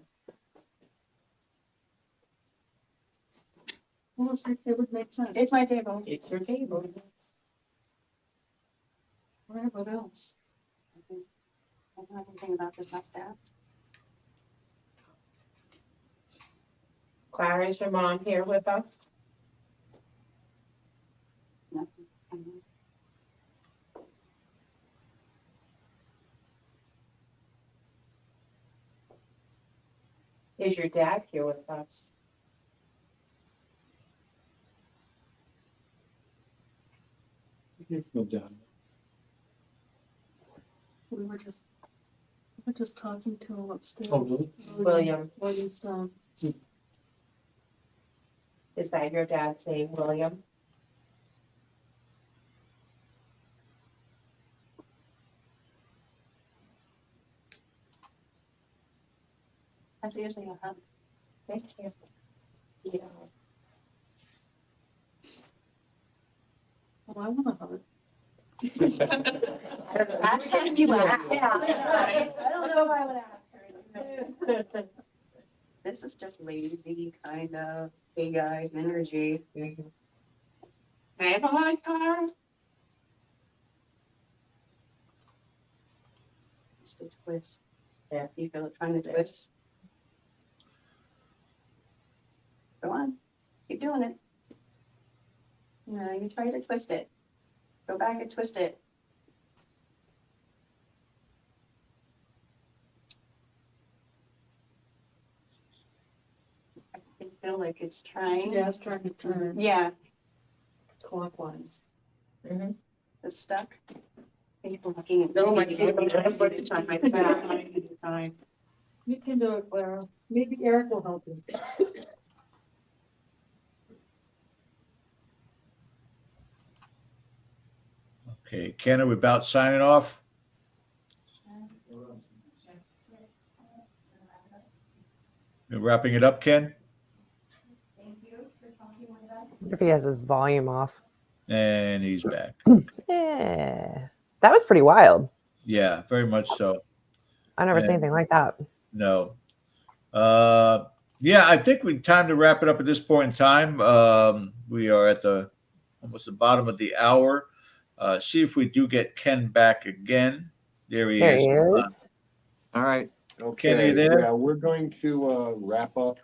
Well, it would make sense. It's my table. It's your table. All right, what else? I don't know anything about this last dance. Clara, is your mom here with us? No. Is your dad here with us? No doubt. We were just talking to him upstairs. Oh, really? William Stone. Hmm. Is that your dad's name, William? That's usually a hug. Thank you. Yeah. Oh, I want a hug. Last time you asked. Yeah, I don't know if I would ask her. This is just lazy, kind of, hey guys, energy. Hey, bye, car. Just a twist. Yeah, you feel it trying to twist. Go on, keep doing it. No, you try to twist it. Go back and twist it. I feel like it's trying. Yeah, it's trying to turn. Yeah. Clockwise. It's stuck. Keep looking at. No, my everybody's on my back. You can do it, Clara. Maybe Eric will help you. Okay, Ken, are we about signing off? You're wrapping it up, Ken? If he has his volume off. And he's back. Yeah. That was pretty wild. Yeah, very much so. I never seen anything like that. No. Yeah, I think we time to wrap it up at this point in time. We are at almost the bottom of the hour. See if we do get Ken back again. There he is. All right. Okay. Ken, are you there? Yeah, we're going to wrap up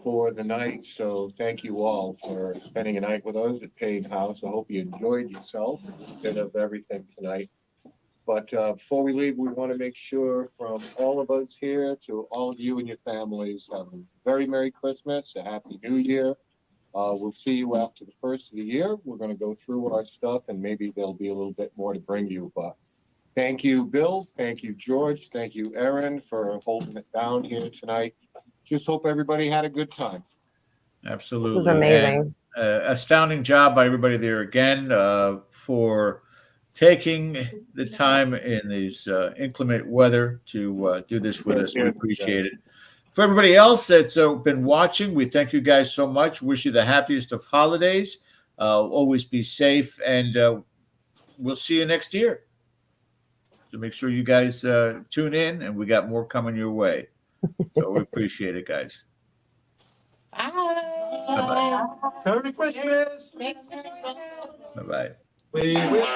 for the night. So thank you all for spending a night with us at Paine House. I hope you enjoyed yourself. A bit of everything tonight. But before we leave, we want to make sure from all of us here to all of you and your families, have a very Merry Christmas, a Happy New Year. We'll see you after the first of the year. We're going to go through our stuff and maybe there'll be a little bit more to bring you. But thank you, Bill. Thank you, George. Thank you, Erin, for holding it down here tonight. Just hope everybody had a good time. Absolutely. This is amazing. And, astounding job by everybody there again for taking the time in these inclement weather to do this with us. We appreciate it. For everybody else that's been watching, we thank you guys so much. Wish you the happiest of holidays. Always be safe, and we'll see you next year. So make sure you guys tune in, and we got more coming your way. So we appreciate it, guys. Bye. Bye-bye. Merry Christmas. Bye-bye. We wish